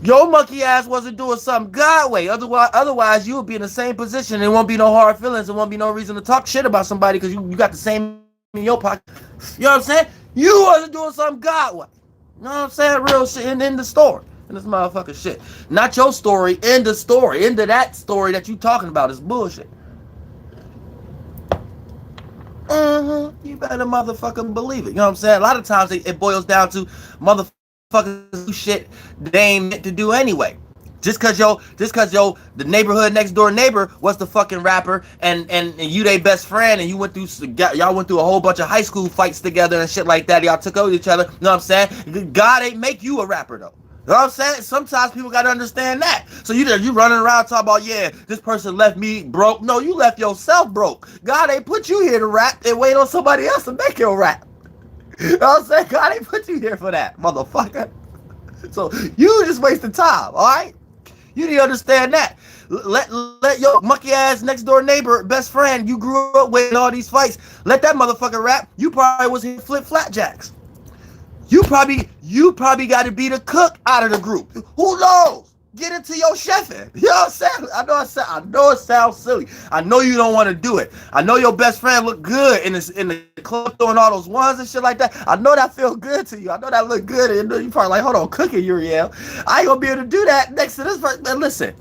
Your monkey ass wasn't doing something God way. Otherwise, you would be in the same position. There won't be no hard feelings. There won't be no reason to talk shit about somebody because you got the same in your pocket. You know what I'm saying? You wasn't doing something God way. You know what I'm saying? Real shit in the story. In this motherfucking shit. Not your story, in the story. Into that story that you talking about is bullshit. You better motherfucking believe it. You know what I'm saying? A lot of times it boils down to motherfuckers do shit they ain't meant to do anyway. Just cause the neighborhood next door neighbor was the fucking rapper and you they best friend and y'all went through a whole bunch of high school fights together and shit like that. Y'all took over each other. You know what I'm saying? God ain't make you a rapper though. You know what I'm saying? Sometimes people gotta understand that. So you running around talking about, yeah, this person left me broke. No, you left yourself broke. God ain't put you here to rap and wait on somebody else to make your rap. You know what I'm saying? God ain't put you here for that, motherfucker. So you just wasting time, all right? You need to understand that. Let your monkey ass next door neighbor, best friend, you grew up with in all these fights, let that motherfucker rap. You probably was here flip flapjacks. You probably got to be the cook out of the group. Who knows? Get into your chefing. You know what I'm saying? I know it sounds silly. I know you don't want to do it. I know your best friend look good in the club throwing all those ones and shit like that. I know that feel good to you. I know that look good. And you probably like, hold on, cooking, Uriel. I ain't gonna be able to do that next to this person. Man, listen,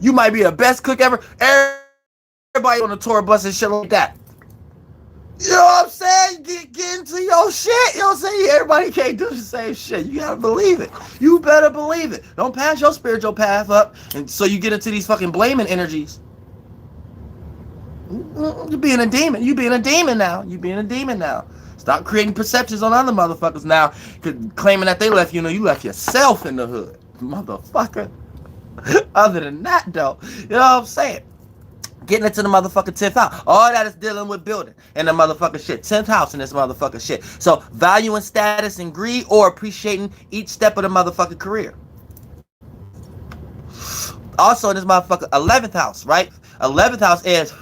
you might be the best cook ever. Everybody on the tour bus and shit like that. You know what I'm saying? Get into your shit. You know what I'm saying? Everybody can't do the same shit. You gotta believe it. You better believe it. Don't pass your spiritual path up and so you get into these fucking blaming energies. You're being a demon. You being a demon now. You being a demon now. Stop creating perceptions on other motherfuckers now, claiming that they left you. You know, you left yourself in the hood. Motherfucker. Other than that, though, you know what I'm saying? Getting into the motherfucking 10th house. All that is dealing with building and the motherfucking shit. 10th house in this motherfucking shit. So valuing status and greed or appreciating each step of the motherfucking career. Also in this motherfucker 11th house, right? 11th house is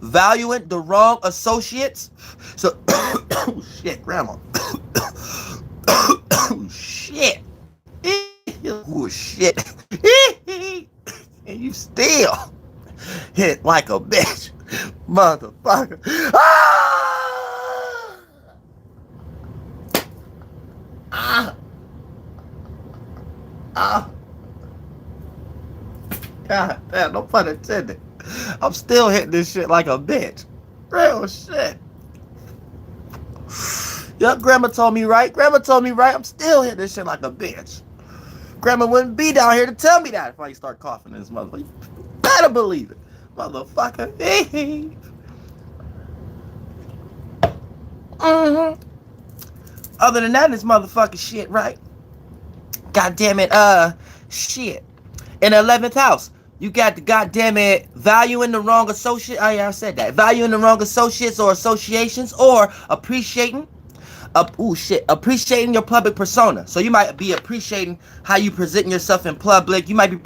valuing the wrong associates. So, oh shit, grandma. Oh shit. Oh shit. And you still hit like a bitch. Motherfucker. Ah! Ah! Ah! God damn, no pun intended. I'm still hitting this shit like a bitch. Real shit. Yup, grandma told me right. Grandma told me right. I'm still hitting this shit like a bitch. Grandma wouldn't be down here to tell me that if I start coughing in this motherfucker. You better believe it. Motherfucker. Mm-hmm. Other than that, this motherfucking shit, right? God damn it, shit. In the 11th house, you got the goddamn it valuing the wrong associate. Oh yeah, I said that. Valuing the wrong associates or associations or appreciating. Appreciating your public persona. So you might be appreciating how you present yourself in public. You might be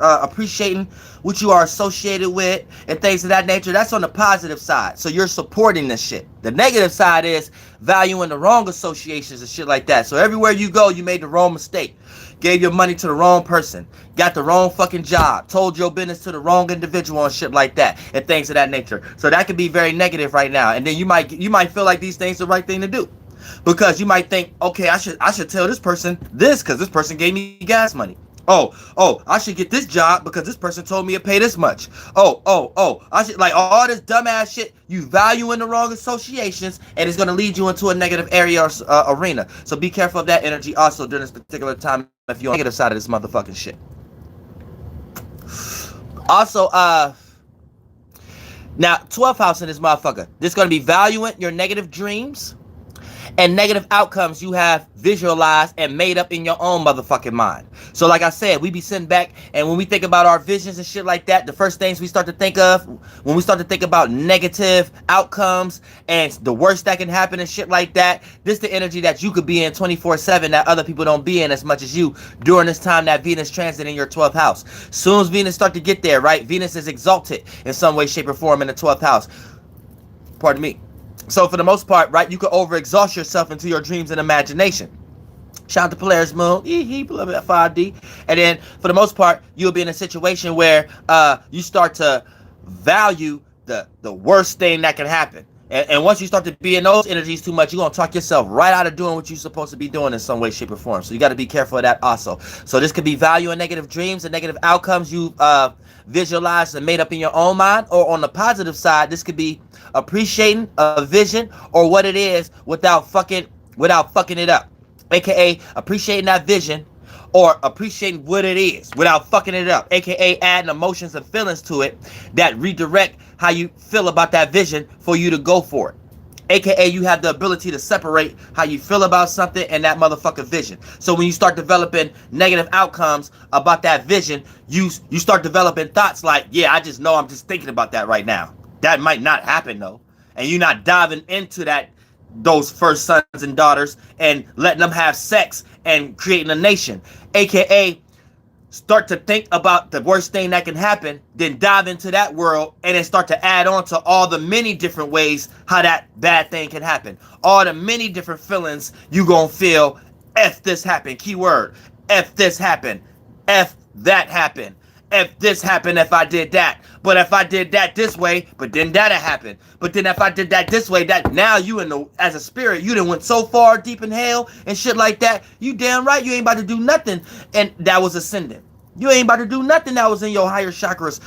appreciating what you are associated with and things of that nature. That's on the positive side. So you're supporting this shit. The negative side is valuing the wrong associations and shit like that. So everywhere you go, you made the wrong mistake. Gave your money to the wrong person. Got the wrong fucking job. Told your business to the wrong individual and shit like that. And things of that nature. So that could be very negative right now. And then you might feel like these things are the right thing to do. Because you might think, okay, I should tell this person this because this person gave me gas money. Oh, I should get this job because this person told me to pay this much. I should, like, all this dumbass shit. You valuing the wrong associations and it's going to lead you into a negative area or arena. So be careful of that energy also during this particular time if you're on the negative side of this motherfucking shit. Also, now 12th house in this motherfucker. This is going to be valuing your negative dreams and negative outcomes you have visualized and made up in your own motherfucking mind. So like I said, we be sitting back and when we think about our visions and shit like that, the first things we start to think of when we start to think about negative outcomes and the worst that can happen and shit like that, this the energy that you could be in 24/7 that other people don't be in as much as you during this time that Venus transit in your 12th house. Soon as Venus start to get there, right? Venus is exalted in some way, shape, or form in the 12th house. Pardon me. So for the most part, right, you could overexhaust yourself into your dreams and imagination. Shout out to Polaris Moon, beloved 5D. And then for the most part, you'll be in a situation where you start to value the worst thing that can happen. And once you start to be in those energies too much, you're going to talk yourself right out of doing what you're supposed to be doing in some way, shape, or form. So you got to be careful of that also. So this could be valuing negative dreams and negative outcomes you visualized and made up in your own mind. Or on the positive side, this could be appreciating a vision or what it is without fucking it up. AKA appreciating that vision or appreciating what it is without fucking it up. AKA adding emotions and feelings to it that redirect how you feel about that vision for you to go for it. AKA you have the ability to separate how you feel about something and that motherfucking vision. So when you start developing negative outcomes about that vision, you start developing thoughts like, yeah, I just know I'm just thinking about that right now. That might not happen though. And you're not diving into those first sons and daughters and letting them have sex and creating a nation. AKA start to think about the worst thing that can happen, then dive into that world and then start to add on to all the many different ways how that bad thing can happen. All the many different feelings you gonna feel if this happened. Keyword, if this happened, if that happened. If this happened, if I did that. But if I did that this way, but then that'll happen. But then if I did that this way, that now you as a spirit, you done went so far deep in hell and shit like that. You damn right you ain't about to do nothing and that was ascendant. You ain't about to do nothing that was in your higher chakras,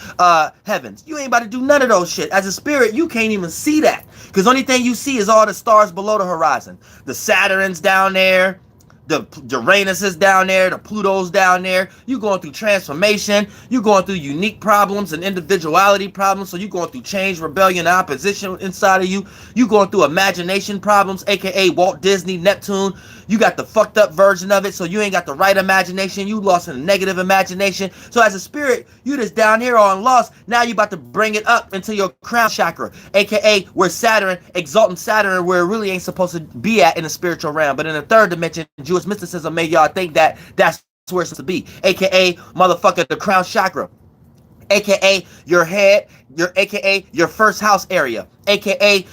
heavens. You ain't about to do none of those shit. As a spirit, you can't even see that. Because the only thing you see is all the stars below the horizon. The Saturns down there, the Uranus is down there, the Pluto's down there. You going through transformation. You going through unique problems and individuality problems. So you going through change, rebellion, and opposition inside of you. You going through imagination problems, aka Walt Disney, Neptune. You got the fucked up version of it, so you ain't got the right imagination. You lost in a negative imagination. So as a spirit, you just down here on lost. Now you about to bring it up into your crown chakra, aka where Saturn, exalting Saturn, where it really ain't supposed to be at in the spiritual realm. But in the third dimension, Jewish mysticism made y'all think that that's where it's supposed to be, aka motherfucker, the crown chakra, aka your head, aka your first house area, aka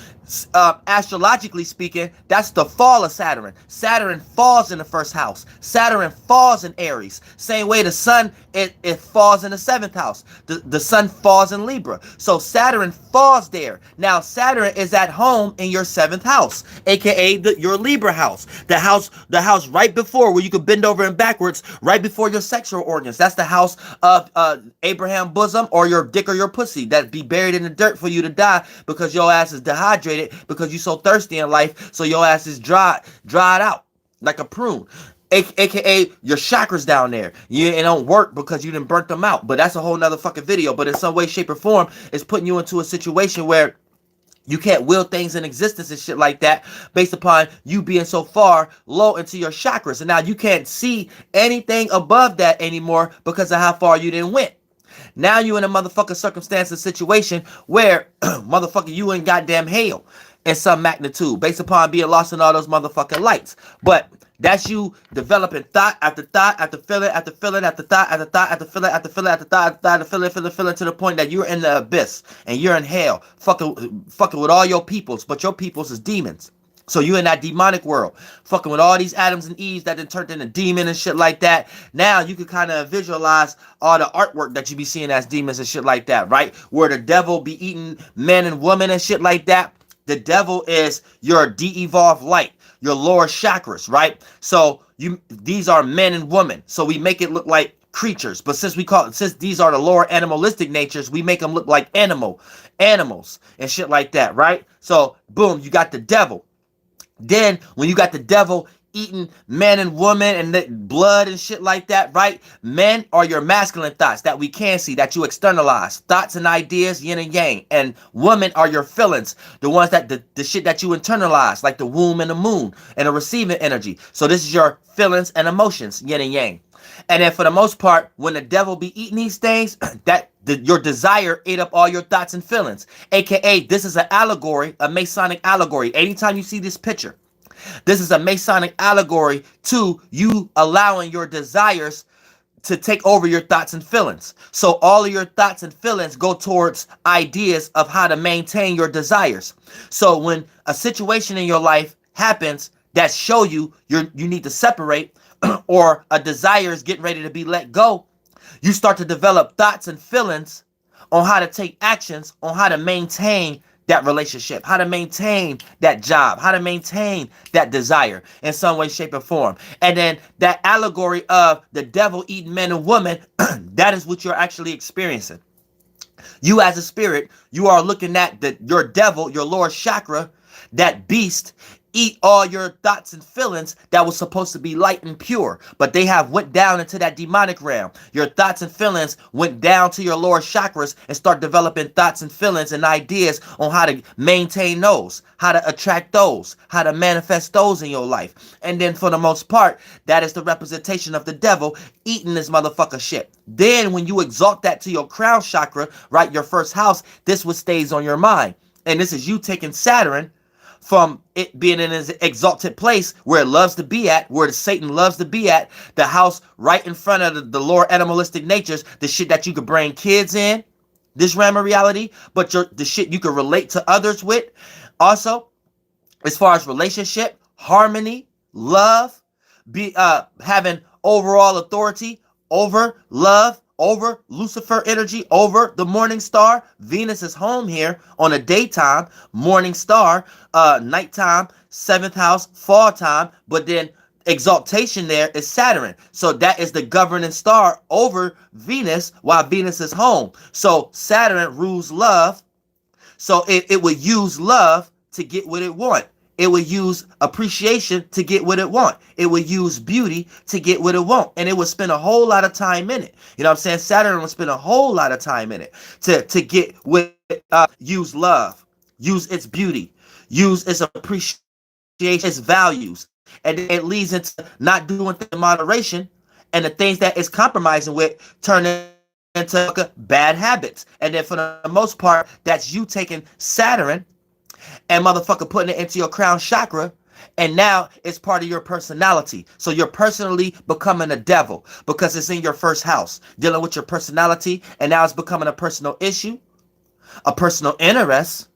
astrologically speaking, that's the fall of Saturn. Saturn falls in the first house. Saturn falls in Aries. Same way the sun, it falls in the seventh house. The sun falls in Libra. So Saturn falls there. Now Saturn is at home in your seventh house, aka your Libra house. The house right before, where you can bend over and backwards, right before your sexual organs. That's the house of Abraham bosom, or your dick or your pussy that be buried in the dirt for you to die because your ass is dehydrated, because you so thirsty in life, so your ass is dried out like a prune, aka your chakras down there. It don't work because you didn't burnt them out, but that's a whole nother fucking video. But in some way, shape, or form, it's putting you into a situation where you can't will things in existence and shit like that based upon you being so far low into your chakras, and now you can't see anything above that anymore because of how far you didn't went. Now you in a motherfucking circumstance and situation where motherfucker you in goddamn hell in some magnitude based upon being lost in all those motherfucking lights. But that's you developing thought after thought after feeling after feeling after thought after thought after feeling after feeling after thought after thought after feeling to the point that you're in the abyss and you're in hell, fucking with all your peoples, but your peoples is demons. So you in that demonic world, fucking with all these Adams and Eves that then turned into demon and shit like that. Now you can kind of visualize all the artwork that you be seeing as demons and shit like that, right? Where the devil be eating men and women and shit like that. The devil is your de-evolved light, your lower chakras, right? So these are men and women. So we make it look like creatures, but since these are the lower animalistic natures, we make them look like animals and shit like that, right? So boom, you got the devil. Then when you got the devil eating men and women and the blood and shit like that, right? Men are your masculine thoughts that we can see, that you externalize, thoughts and ideas, yin and yang. And women are your feelings, the ones that the shit that you internalize, like the womb and the moon and the receiving energy. So this is your feelings and emotions, yin and yang. And then for the most part, when the devil be eating these things, your desire ate up all your thoughts and feelings. AKA, this is an allegory, a Masonic allegory. Anytime you see this picture, this is a Masonic allegory to you allowing your desires to take over your thoughts and feelings. So all of your thoughts and feelings go towards ideas of how to maintain your desires. So when a situation in your life happens that show you need to separate, or a desire is getting ready to be let go, you start to develop thoughts and feelings on how to take actions on how to maintain that relationship, how to maintain that job, how to maintain that desire in some way, shape, or form. And then that allegory of the devil eating men and women, that is what you're actually experiencing. You as a spirit, you are looking at your devil, your lower chakra, that beast, eat all your thoughts and feelings that was supposed to be light and pure, but they have went down into that demonic realm. Your thoughts and feelings went down to your lower chakras and start developing thoughts and feelings and ideas on how to maintain those, how to attract those, how to manifest those in your life. And then for the most part, that is the representation of the devil eating this motherfucker shit. Then when you exalt that to your crown chakra, right, your first house, this what stays on your mind. And this is you taking Saturn from it being in an exalted place where it loves to be at, where the Satan loves to be at, the house right in front of the lower animalistic natures, the shit that you could bring kids in, this realm of reality, but the shit you can relate to others with. Also, as far as relationship, harmony, love, having overall authority over love, over Lucifer energy, over the morning star. Venus is home here on a daytime, morning star, nighttime, seventh house, fall time, but then exaltation there is Saturn. So that is the governing star over Venus while Venus is home. So Saturn rules love. So it would use love to get what it wants. It would use appreciation to get what it want. It would use beauty to get what it want. And it would spend a whole lot of time in it. You know what I'm saying? Saturn would spend a whole lot of time in it to get what, use love, use its beauty, use its appreciation, its values. And it leads into not doing things in moderation. And the things that it's compromising with turn into bad habits. And then for the most part, that's you taking Saturn and motherfucker putting it into your crown chakra, and now it's part of your personality. So you're personally becoming a devil because it's in your first house, dealing with your personality, and now it's becoming a personal issue, a personal interest,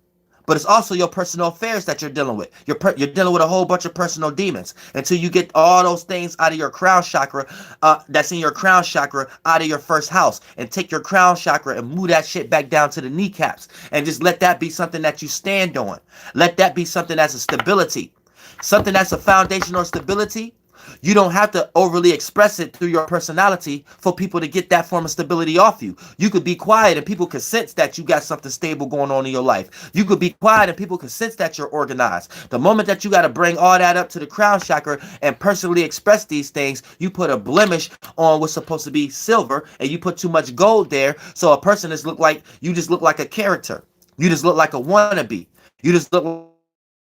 but it's also your personal affairs that you're dealing with. You're dealing with a whole bunch of personal demons until you get all those things out of your crown chakra, that's in your crown chakra, out of your first house, and take your crown chakra and move that shit back down to the kneecaps, and just let that be something that you stand on. Let that be something that's a stability, something that's a foundation or stability. You don't have to overly express it through your personality for people to get that form of stability off you. You could be quiet and people can sense that you got something stable going on in your life. You could be quiet and people can sense that you're organized. The moment that you got to bring all that up to the crown chakra and personally express these things, you put a blemish on what's supposed to be silver, and you put too much gold there. So a person just look like, you just look like a character. You just look like a wannabe. You just look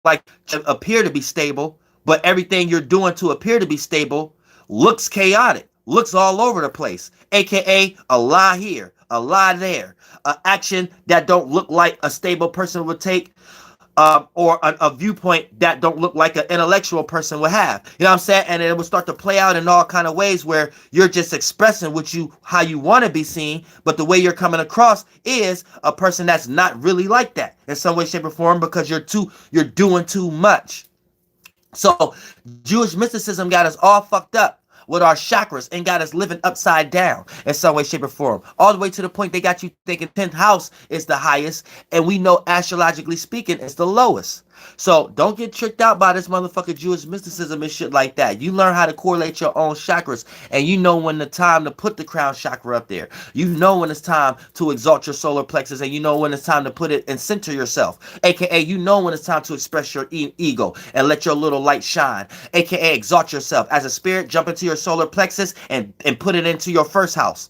like appear to be stable, but everything you're doing to appear to be stable looks chaotic, looks all over the place, aka a lie here, a lie there, an action that don't look like a stable person would take, or a viewpoint that don't look like an intellectual person would have. You know what I'm saying? And it will start to play out in all kind of ways where you're just expressing how you want to be seen, but the way you're coming across is a person that's not really like that in some way, shape, or form, because you're doing too much. So Jewish mysticism got us all fucked up with our chakras and got us living upside down in some way, shape, or form. All the way to the point they got you thinking 10th house is the highest, and we know astrologically speaking it's the lowest. So don't get tricked out by this motherfucking Jewish mysticism and shit like that. You learn how to correlate your own chakras, and you know when the time to put the crown chakra up there. You know when it's time to exalt your solar plexus, and you know when it's time to put it and center yourself. AKA, you know when it's time to express your ego and let your little light shine. AKA, exalt yourself. As a spirit, jump into your solar plexus and put it into your first house.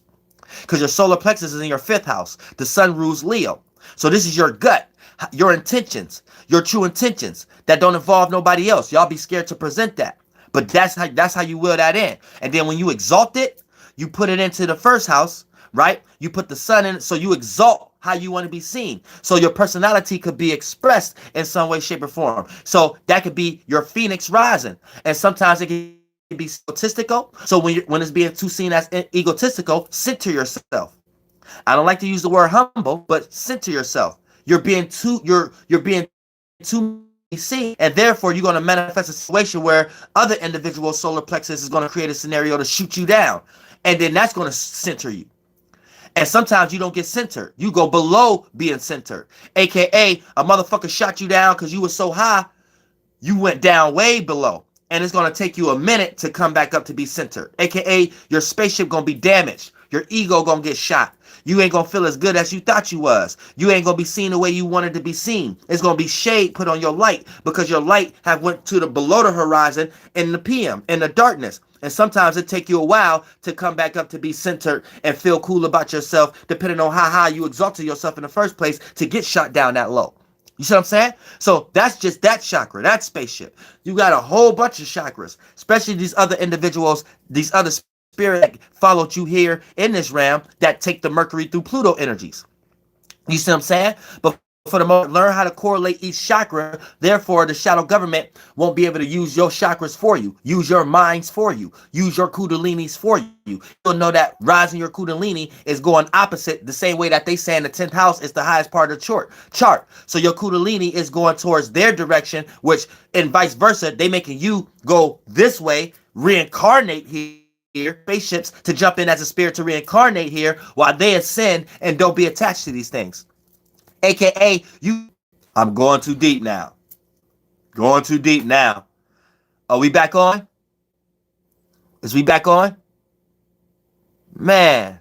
Because your solar plexus is in your fifth house. The sun rules Leo. So this is your gut, your intentions, your true intentions that don't involve nobody else. Y'all be scared to present that. But that's how you will that in. And then when you exalt it, you put it into the first house, right? You put the sun in it, so you exalt how you want to be seen. So your personality could be expressed in some way, shape, or form. So that could be your phoenix rising. And sometimes it can be egotistical. So when it's being too seen as egotistical, center yourself. I don't like to use the word humble, but center yourself. You're being too seen, and therefore you're going to manifest a situation where other individual solar plexus is going to create a scenario to shoot you down, and then that's going to center you. And sometimes you don't get centered. You go below being centered, aka a motherfucker shot you down because you were so high, you went down way below. And it's going to take you a minute to come back up to be centered, aka your spaceship going to be damaged. Your ego going to get shot. You ain't going to feel as good as you thought you was. You ain't going to be seen the way you wanted to be seen. It's going to be shade put on your light because your light have went to the below the horizon in the PM, in the darkness. And sometimes it take you a while to come back up to be centered and feel cool about yourself, depending on how high you exalted yourself in the first place to get shot down that low. You see what I'm saying? So that's just that chakra, that spaceship. You got a whole bunch of chakras, especially these other individuals, these other spirit that followed you here in this realm that take the Mercury through Pluto energies. You see what I'm saying? But for the moment, learn how to correlate each chakra. Therefore, the shadow government won't be able to use your chakras for you, use your minds for you, use your kundalinis for you. You'll know that rising your kundalini is going opposite the same way that they say in the 10th house is the highest part of the chart. So your kundalini is going towards their direction, which and vice versa, they making you go this way, reincarnate here. Spaceships to jump in as a spirit to reincarnate here while they ascend and don't be attached to these things. AKA I'm going too deep now. Going too deep now. Are we back on? Is we back on? Man.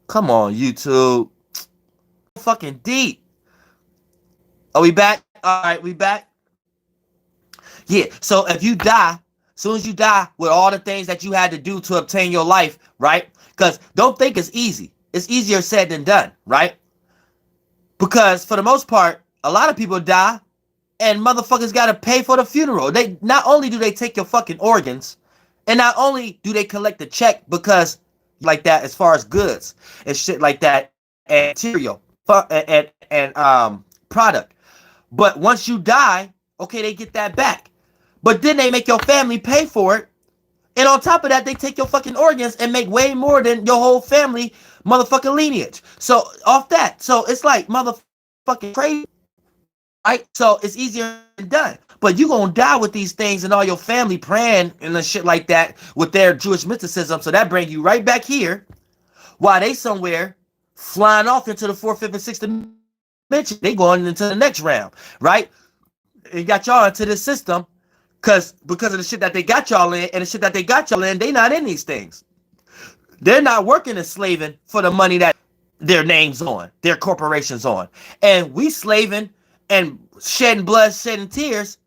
Come on, YouTube. Fucking deep. Are we back? All right, we back. Yeah. So if you die, as soon as you die with all the things that you had to do to obtain your life, right? Because don't think it's easy. It's easier said than done, right? Because for the most part, a lot of people die and motherfuckers gotta pay for the funeral. They not only do they take your fucking organs, and not only do they collect the check because like that as far as goods and shit like that and material and product. But once you die, okay, they get that back. But then they make your family pay for it. And on top of that, they take your fucking organs and make way more than your whole family motherfucking lineage. So off that. So it's like motherfucking crazy. Right? So it's easier than done. But you gonna die with these things and all your family praying and the shit like that with their Jewish mysticism. So that brings you right back here while they somewhere flying off into the fourth, fifth, and sixth dimension. They going into the next round, right? It got y'all into this system because of the shit that they got y'all in, and the shit that they got y'all in, they not in these things. They're not working and slaving for the money that their name's on, their corporation's on. And we slaving and shedding blood, shedding tears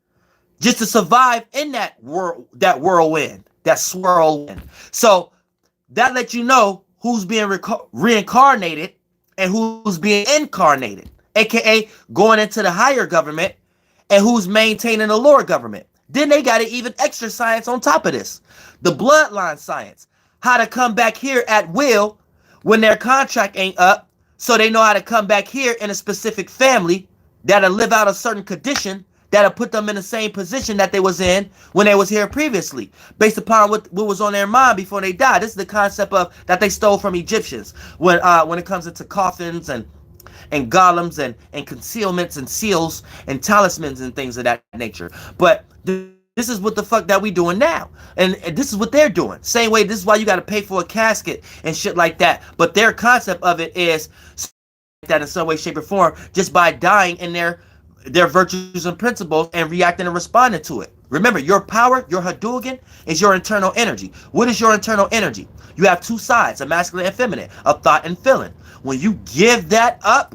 just to survive in that whirlwind, that swirlwind. So that lets you know who's being reincarnated and who's being incarnated, aka going into the higher government, and who's maintaining the lower government. Then they got even extra science on top of this. The bloodline science. How to come back here at will when their contract ain't up, so they know how to come back here in a specific family that'll live out a certain condition that'll put them in the same position that they was in when they was here previously, based upon what was on their mind before they died. This is the concept of that they stole from Egyptians when it comes into coffins and golems and concealments and seals and talismans and things of that nature. But this is what the fuck that we doing now, and this is what they're doing. Same way, this is why you got to pay for a casket and shit like that. But their concept of it is that in some way, shape, or form, just by dying in their virtues and principles and reacting and responding to it. Remember, your power, your Hadouken, is your internal energy. What is your internal energy? You have two sides, a masculine and feminine, a thought and feeling. When you give that up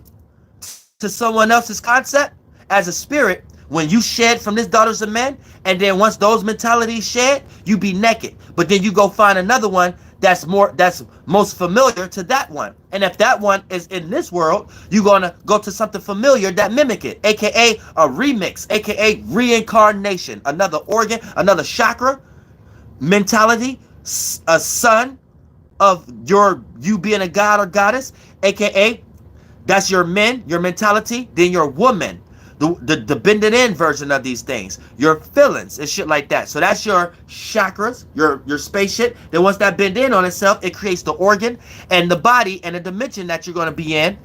to someone else's concept as a spirit, when you shed from this daughters of men, and then once those mentalities shed, you be naked. But then you go find another one that's most familiar to that one. And if that one is in this world, you're gonna go to something familiar that mimic it, aka a remix, aka reincarnation, another organ, another chakra, mentality, a son of you being a god or goddess, aka that's your men, your mentality, then your woman. The bended in version of these things, your feelings and shit like that. So that's your chakras, your spaceship. Then once that bend in on itself, it creates the organ and the body and the dimension that you're going to be in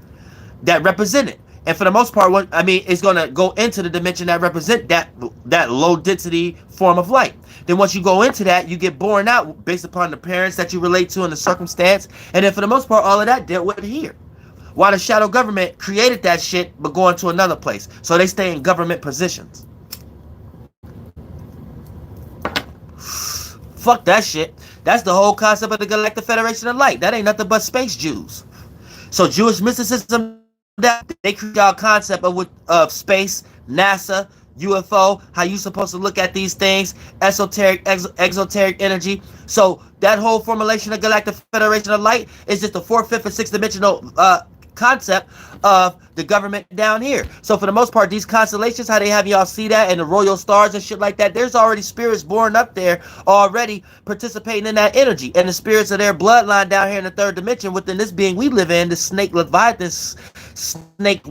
that represent it. And for the most part, it's going to go into the dimension that represent that low density form of light. Then once you go into that, you get born out based upon the parents that you relate to and the circumstance. And then for the most part, all of that dealt with here. While the shadow government created that shit, but going to another place. So they stay in government positions. Fuck that shit. That's the whole concept of the Galactic Federation of Light. That ain't nothing but space Jews. So Jewish mysticism, that they create our concept of space, NASA, UFO, how you supposed to look at these things, esoteric, exoteric energy. So that whole formulation of Galactic Federation of Light is just the fourth, fifth, and sixth dimensional concept of the government down here. So for the most part, these constellations, how they have y'all see that, and the royal stars and shit like that, there's already spirits born up there already participating in that energy, and the spirits of their bloodline down here in the third dimension within this being we live in, the snake Leviathan snake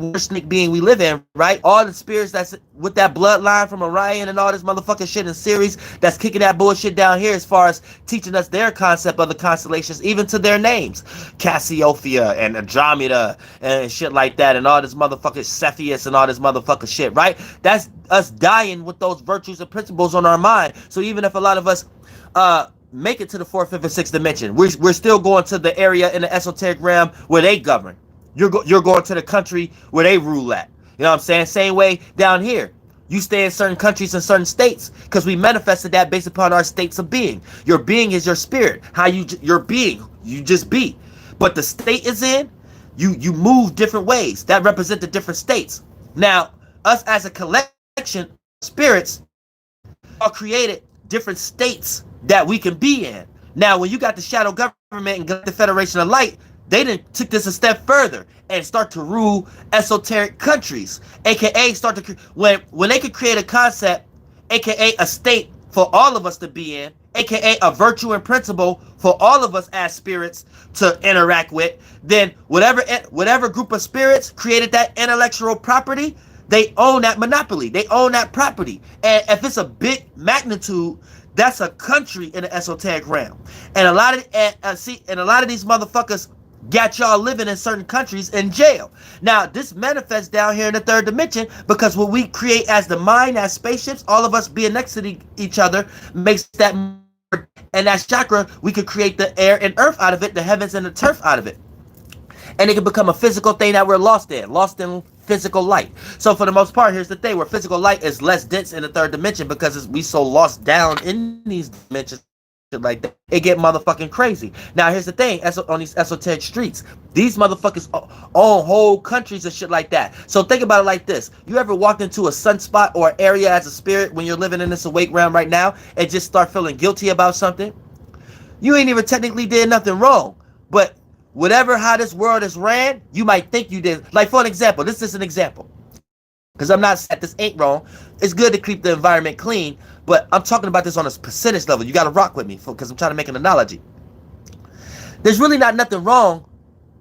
being we live in, right? All the spirits that's with that bloodline from Orion and all this motherfucking shit in series that's kicking that bullshit down here as far as teaching us their concept of the constellations, even to their names, Cassiopeia and Andromeda and shit like that, and all this motherfucking Cepheus and all this motherfucking shit, right? That's us dying with those virtues and principles on our mind. So even if a lot of us make it to the fourth, fifth, and sixth dimension, we're still going to the area in the esoteric realm where they govern. You're going to the country where they rule at. You know what I'm saying? Same way down here. You stay in certain countries and certain states because we manifested that based upon our states of being. Your being is your spirit. Your being, you just be. But the state is in, you move different ways that represent the different states. Now, us as a collection of spirits, all created different states that we can be in. Now, when you got the shadow government and got the Federation of Light, they didn't took this a step further and start to rule esoteric countries, aka start to when they could create a concept, aka a state for all of us to be in, aka a virtue and principle for all of us as spirits to interact with, then whatever group of spirits created that intellectual property, they own that monopoly. They own that property. And if it's a big magnitude, that's a country in the esoteric realm. And a lot of these motherfuckers got y'all living in certain countries in jail. Now, this manifests down here in the third dimension because what we create as the mind, as spaceships, all of us being next to each other makes that, and that chakra, we could create the air and earth out of it, the heavens and the turf out of it. And it can become a physical thing that we're lost in physical light. So for the most part, here's the thing, where physical light is less dense in the third dimension because we so lost down in these dimensions like that, it get motherfucking crazy. Now here's the thing, on these esoteric streets, these motherfuckers own whole countries and shit like that. So think about it like this: you ever walked into a sunspot or area as a spirit when you're living in this awake realm right now and just start feeling guilty about something? You ain't even technically did nothing wrong, but how this world is ran, you might think you did. Like, for an example, this is an example, because I'm not saying this ain't wrong. It's good to keep the environment clean, but I'm talking about this on a percentage level. You got to rock with me because I'm trying to make an analogy. There's really not nothing wrong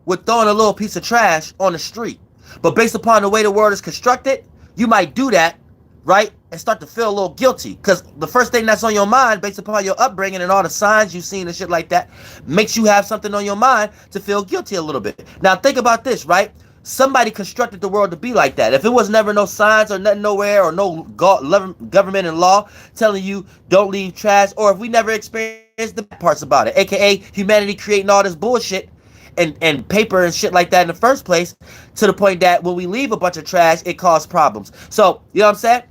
with throwing a little piece of trash on the street, but based upon the way the world is constructed, you might do that, right, and start to feel a little guilty, because the first thing that's on your mind, based upon your upbringing and all the signs you've seen and shit like that, makes you have something on your mind to feel guilty a little bit. Now think about this, right? Somebody constructed the world to be like that. If it was never no signs or nothing nowhere, or no government and law telling you don't leave trash, or if we never experienced the parts about it, aka humanity creating all this bullshit and paper and shit like that in the first place, to the point that when we leave a bunch of trash, it causes problems. So, you know what I'm saying?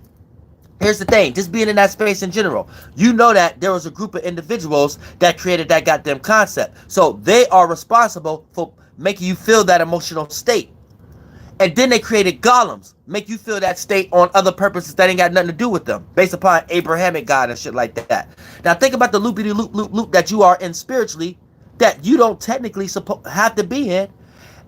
Here's the thing, just being in that space in general, you know that there was a group of individuals that created that goddamn concept. So they are responsible for making you feel that emotional state. And then they created golems, make you feel that state on other purposes that ain't got nothing to do with them, based upon Abrahamic God and shit like that. Now think about the loopity-loop that you are in spiritually, that you don't technically have to be in,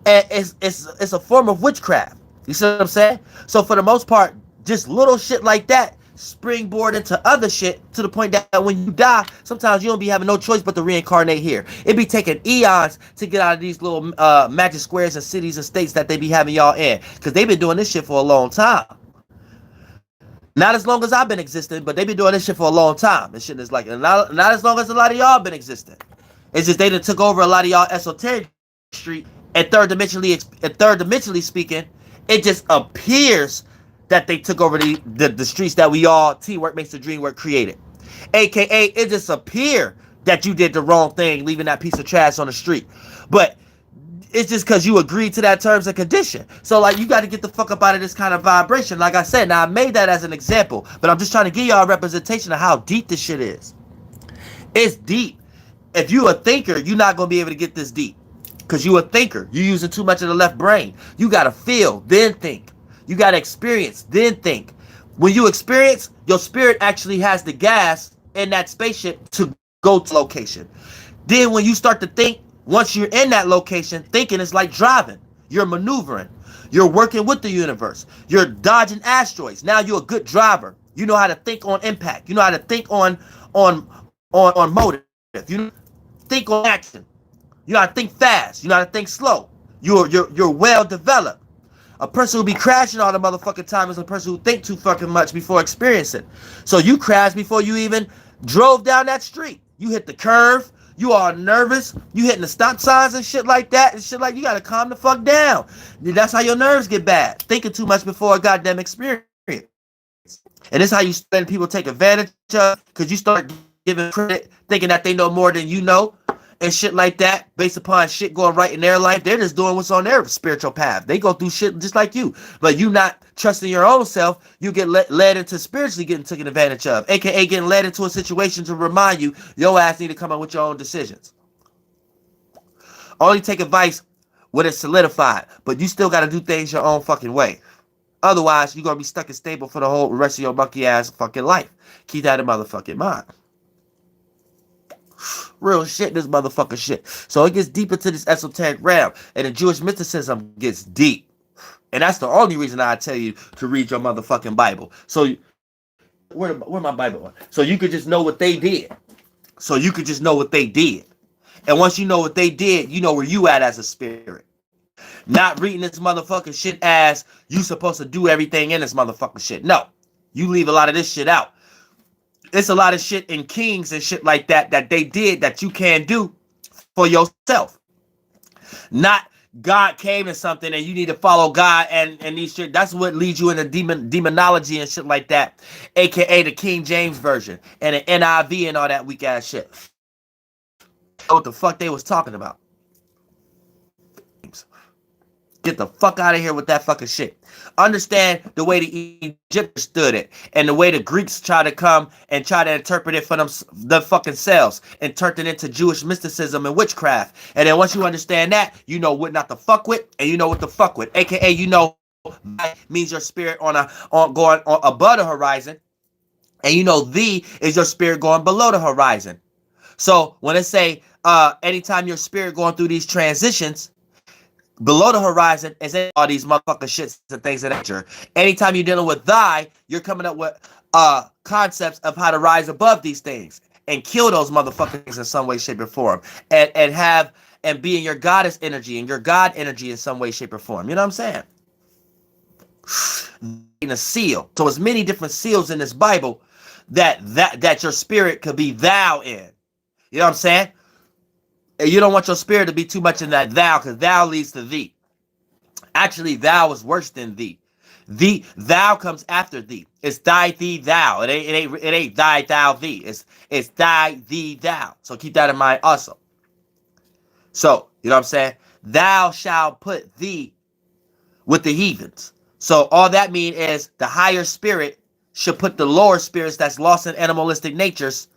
and it's a form of witchcraft. You see what I'm saying? So for the most part, just little shit like that springboard into other shit, to the point that when you die, sometimes you don't be having no choice but to reincarnate here. It be taking eons to get out of these little magic squares and cities and states that they be having y'all in, because they've been doing this shit for a long time. Not as long as I've been existing, but they've been doing this shit for a long time. This shit is like, not as long as a lot of y'all been existing. It's just they done took over a lot of y'all esoteric street, and third dimensionally speaking, it just appears that they took over the streets that we all, teamwork makes the dream work, created. AKA, it just appear that you did the wrong thing leaving that piece of trash on the street. But it's just because you agreed to that terms and condition. So, like, you got to get the fuck up out of this kind of vibration. Like I said, now I made that as an example, but I'm just trying to give y'all a representation of how deep this shit is. It's deep. If you a thinker, you're not going to be able to get this deep, because you a thinker. You're using too much of the left brain. You got to feel, then think. You got to experience, then think. When you experience, your spirit actually has the gas in that spaceship to go to location. Then when you start to think, once you're in that location, thinking is like driving. You're maneuvering. You're working with the universe. You're dodging asteroids. Now you're a good driver. You know how to think on impact. You know how to think on motive. You think on action. You know how to think fast. You know how to think slow. You're well developed. A person who be crashing all the motherfucking time is a person who think too fucking much before experiencing. So you crashed before you even drove down that street. You hit the curve. You are nervous. You hitting the stop signs and shit like that. And shit like, you gotta calm the fuck down. That's how your nerves get bad. Thinking too much before a goddamn experience. And this is how you letting people take advantage of, because you start giving credit, thinking that they know more than you know. And shit like that, based upon shit going right in their life. They're just doing what's on their spiritual path. They go through shit just like you. But you not trusting your own self, you get led into spiritually getting taken advantage of. AKA getting led into a situation to remind you, your ass need to come up with your own decisions. Only take advice when it's solidified. But you still got to do things your own fucking way. Otherwise, you're going to be stuck and stable for the whole rest of your monkey ass fucking life. Keep that in motherfucking mind. Real shit, this motherfucker shit. So it gets deep into this esoteric realm, and the Jewish mysticism gets deep. And that's the only reason I tell you to read your motherfucking Bible. So, where my Bible? So you could just know what they did. So you could just know what they did. And once you know what they did, you know where you at as a spirit. Not reading this motherfucking shit as you supposed to do everything in this motherfucking shit. No, you leave a lot of this shit out. It's a lot of shit in Kings and shit like that that they did that you can't do for yourself. Not God came to something and you need to follow God and these shit. That's what leads you into demonology and shit like that. AKA the King James Version and the NIV and all that weak ass shit. What the fuck they was talking about? Get the fuck out of here with that fucking shit. Understand the way the Egyptians stood it and the way the Greeks try to come and try to interpret it for the fucking selves and turned it into Jewish mysticism and witchcraft. And then once you understand that, you know what not to fuck with and you know what to fuck with. AKA, you know, that means your spirit going above the horizon, and you know thee is your spirit going below the horizon. So when it say anytime your spirit going through these transitions, below the horizon is all these motherfucking shits and things of that nature. Anytime you're dealing with thy, you're coming up with concepts of how to rise above these things and kill those motherfuckers in some way, shape, or form, and be in your goddess energy and your God energy in some way, shape, or form. You know what I'm saying? In a seal. So there's many different seals in this Bible that your spirit could be thou in. You know what I'm saying? And you don't want your spirit to be too much in that thou, because thou leads to thee. Actually, thou is worse than thee. Thou comes after thee. It's thy, thee, thou. It ain't thy, thou, thee. It's thy, thee, thou. So keep that in mind also. So, you know what I'm saying? Thou shalt put thee with the heathens. So all that means is the higher spirit should put the lower spirits that's lost in animalistic natures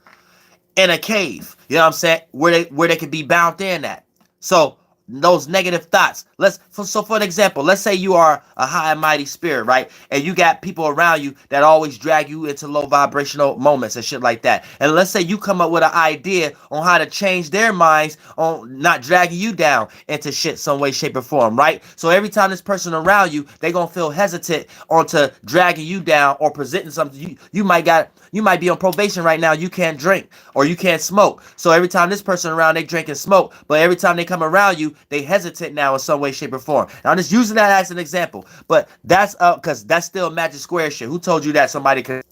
in a cave, you know what I'm saying, where they can be bound in at. So those negative thoughts. So for an example, let's say you are a high and mighty spirit, right? And you got people around you that always drag you into low vibrational moments and shit like that. And let's say you come up with an idea on how to change their minds on not dragging you down into shit some way, shape, or form, right? So every time this person around you, they gonna feel hesitant onto dragging you down or presenting something. You might be on probation right now. You can't drink or you can't smoke. So every time this person around, they drink and smoke. But every time they come around you, they hesitate now in some way, shape, or form. Now I'm just using that as an example, but that's because that's still magic square shit. Who told you that somebody could?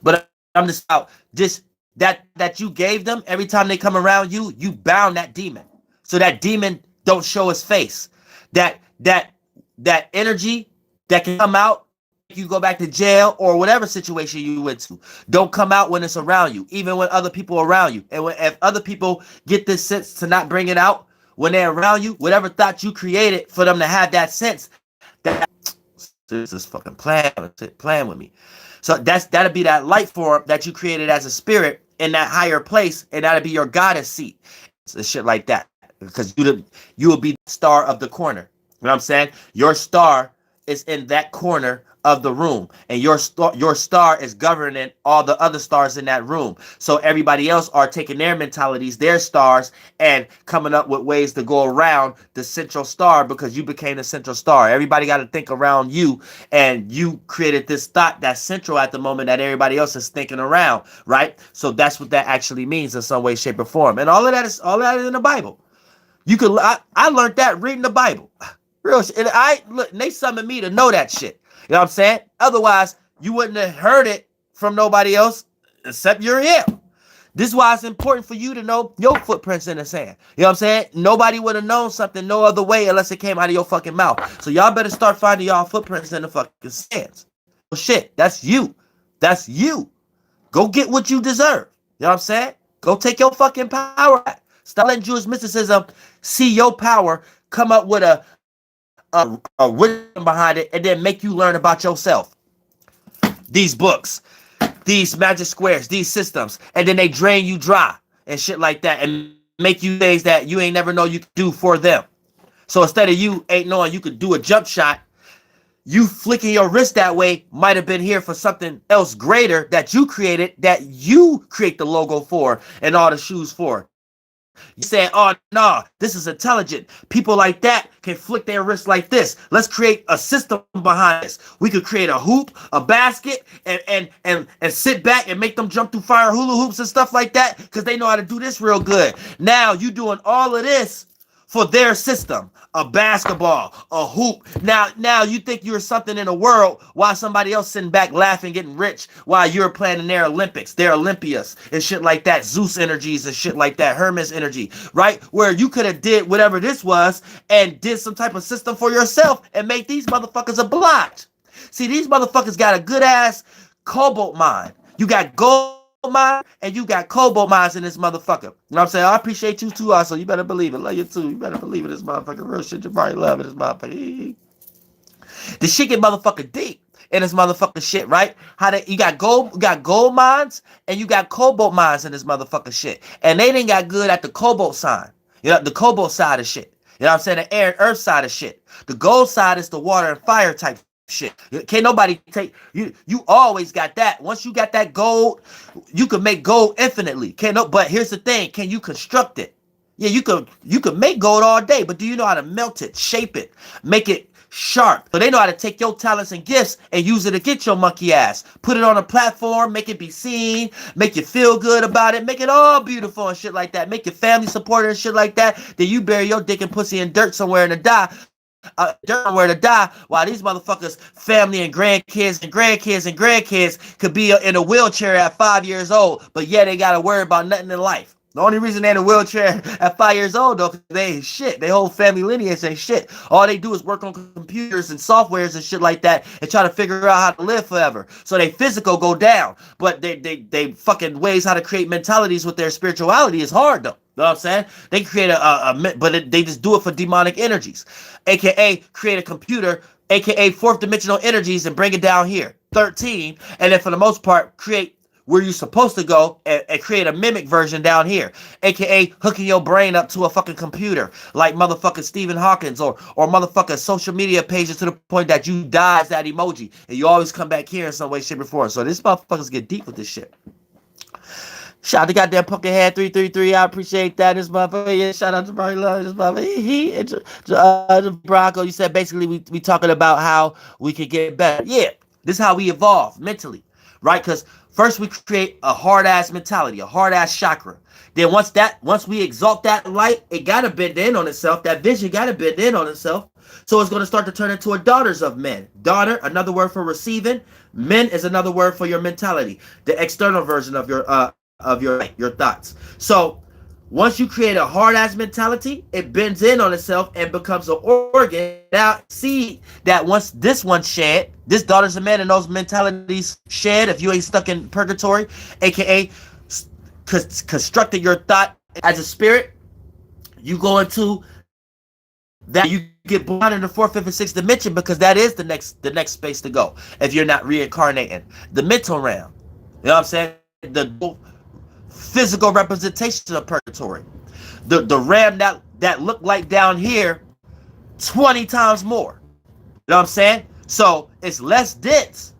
But I'm just out just that you gave them every time they come around you. You bound that demon, so that demon don't show his face. That energy that can come out, you go back to jail or whatever situation you went to, don't come out when it's around you, even when other people are around you. And if other people get this sense to not bring it out when they're around you, whatever thought you created for them to have that sense, that this is fucking playing with me. So that'll be that light form that you created as a spirit in that higher place, and that'll be your goddess seat. So shit like that, because you will be the star of the corner. You know what I'm saying? Your star is in that corner of the room, and your star is governing all the other stars in that room. So everybody else are taking their mentalities, their stars, and coming up with ways to go around the central star, because you became the central star. Everybody got to think around you, and you created this thought that's central at the moment that everybody else is thinking around, right? So that's what that actually means in some way, shape, or form. And all of that is in the Bible. I learned that reading the Bible. Real shit. And they summoned me to know that shit. You know what I'm saying? Otherwise, you wouldn't have heard it from nobody else except Uriel. This is why it's important for you to know your footprints in the sand. You know what I'm saying? Nobody would have known something no other way unless it came out of your fucking mouth. So y'all better start finding y'all footprints in the fucking sands. Well, shit, that's you. That's you. Go get what you deserve. You know what I'm saying? Go take your fucking power back. Stop letting Jewish mysticism see your power, come up with a wisdom behind it, and then make you learn about yourself. These books, these magic squares, these systems, and then they drain you dry and shit like that, and make you things that you ain't never know you could do for them. So instead of you ain't knowing you could do a jump shot, you flicking your wrist that way might have been here for something else greater that you created, that you create the logo for and all the shoes for. You saying, oh, no, this is intelligent. People like that can flick their wrist like this. Let's create a system behind this. We could create a hoop, a basket, and sit back and make them jump through fire hula hoops and stuff like that because they know how to do this real good. Now you doing all of this for their system, a basketball, a hoop. Now you think you're something in the world while somebody else sitting back laughing, getting rich while you're playing in their Olympics, their Olympias and shit like that, Zeus energies and shit like that, Hermes energy, right? Where you could have did whatever this was and did some type of system for yourself and make these motherfuckers obliged. See, these motherfuckers got a good ass cobalt mind. You got gold mine and you got cobalt mines in this motherfucker. You know what I'm saying? I appreciate you too, also. You better believe it. Love you too. You better believe it. This motherfucker real shit. You probably love it. This motherfucker. The shit get motherfucker deep in this motherfucker shit, right? You got gold mines and you got cobalt mines in this motherfucker shit. And they didn't got good at the cobalt side. You know, the cobalt side of shit. You know what I'm saying? The air and earth side of shit. The gold side is the water and fire type shit. Can't nobody take you. You always got that. Once you got that gold, you can make gold infinitely. But here's the thing: can you construct it? Yeah, you could make gold all day, but do you know how to melt it, shape it, make it sharp? So they know how to take your talents and gifts and use it to get your monkey ass. Put it on a platform, make it be seen, make you feel good about it, make it all beautiful and shit like that. Make your family supporter and shit like that. Then you bury your dick and pussy in dirt somewhere and die. Somewhere to die, while these motherfuckers, family and grandkids could be in a wheelchair at 5 years old, but yeah, they gotta worry about nothing in life. The only reason they're in a wheelchair at 5 years old, though, because they ain't shit. Their whole family lineage ain't shit. All they do is work on computers and softwares and shit like that and try to figure out how to live forever. So they physical go down, but they fucking ways how to create mentalities with their spirituality is hard, though. You know what I'm saying? They create they just do it for demonic energies, aka create a computer, aka fourth dimensional energies, and bring it down here, 13, and then for the most part create where you're supposed to go and create a mimic version down here, aka hooking your brain up to a fucking computer like motherfucking Stephen Hawkins or motherfucking social media pages to the point that you die as that emoji and you always come back here in some way, shape, or form. So this motherfuckers get deep with this shit. Shout out to goddamn Pumpkinhead 333. I appreciate that. This motherfucker. Yeah, shout out to Barry Love. This motherfucker. Bronco, you said basically we talking about how we could get better. Yeah, this is how we evolve mentally, right? Because first we create a hard ass mentality, a hard ass chakra. Then once we exalt that light, it gotta bend in on itself. That vision gotta bend in on itself. So it's gonna start to turn into a daughters of men. Daughter, another word for receiving. Men is another word for your mentality, the external version of your thoughts. So once you create a hard ass mentality, it bends in on itself and becomes an organ. Now see that once this one shed, this daughters of men and those mentalities shed, if you ain't stuck in purgatory, aka constructed your thought as a spirit, you go into that, you get born in the fourth, fifth, and sixth dimension, because that is the next space to go if you're not reincarnating. The mental realm. You know what I'm saying? The physical representation of purgatory. The realm that looked like down here 20 times more. You know what I'm saying? So it's less dense,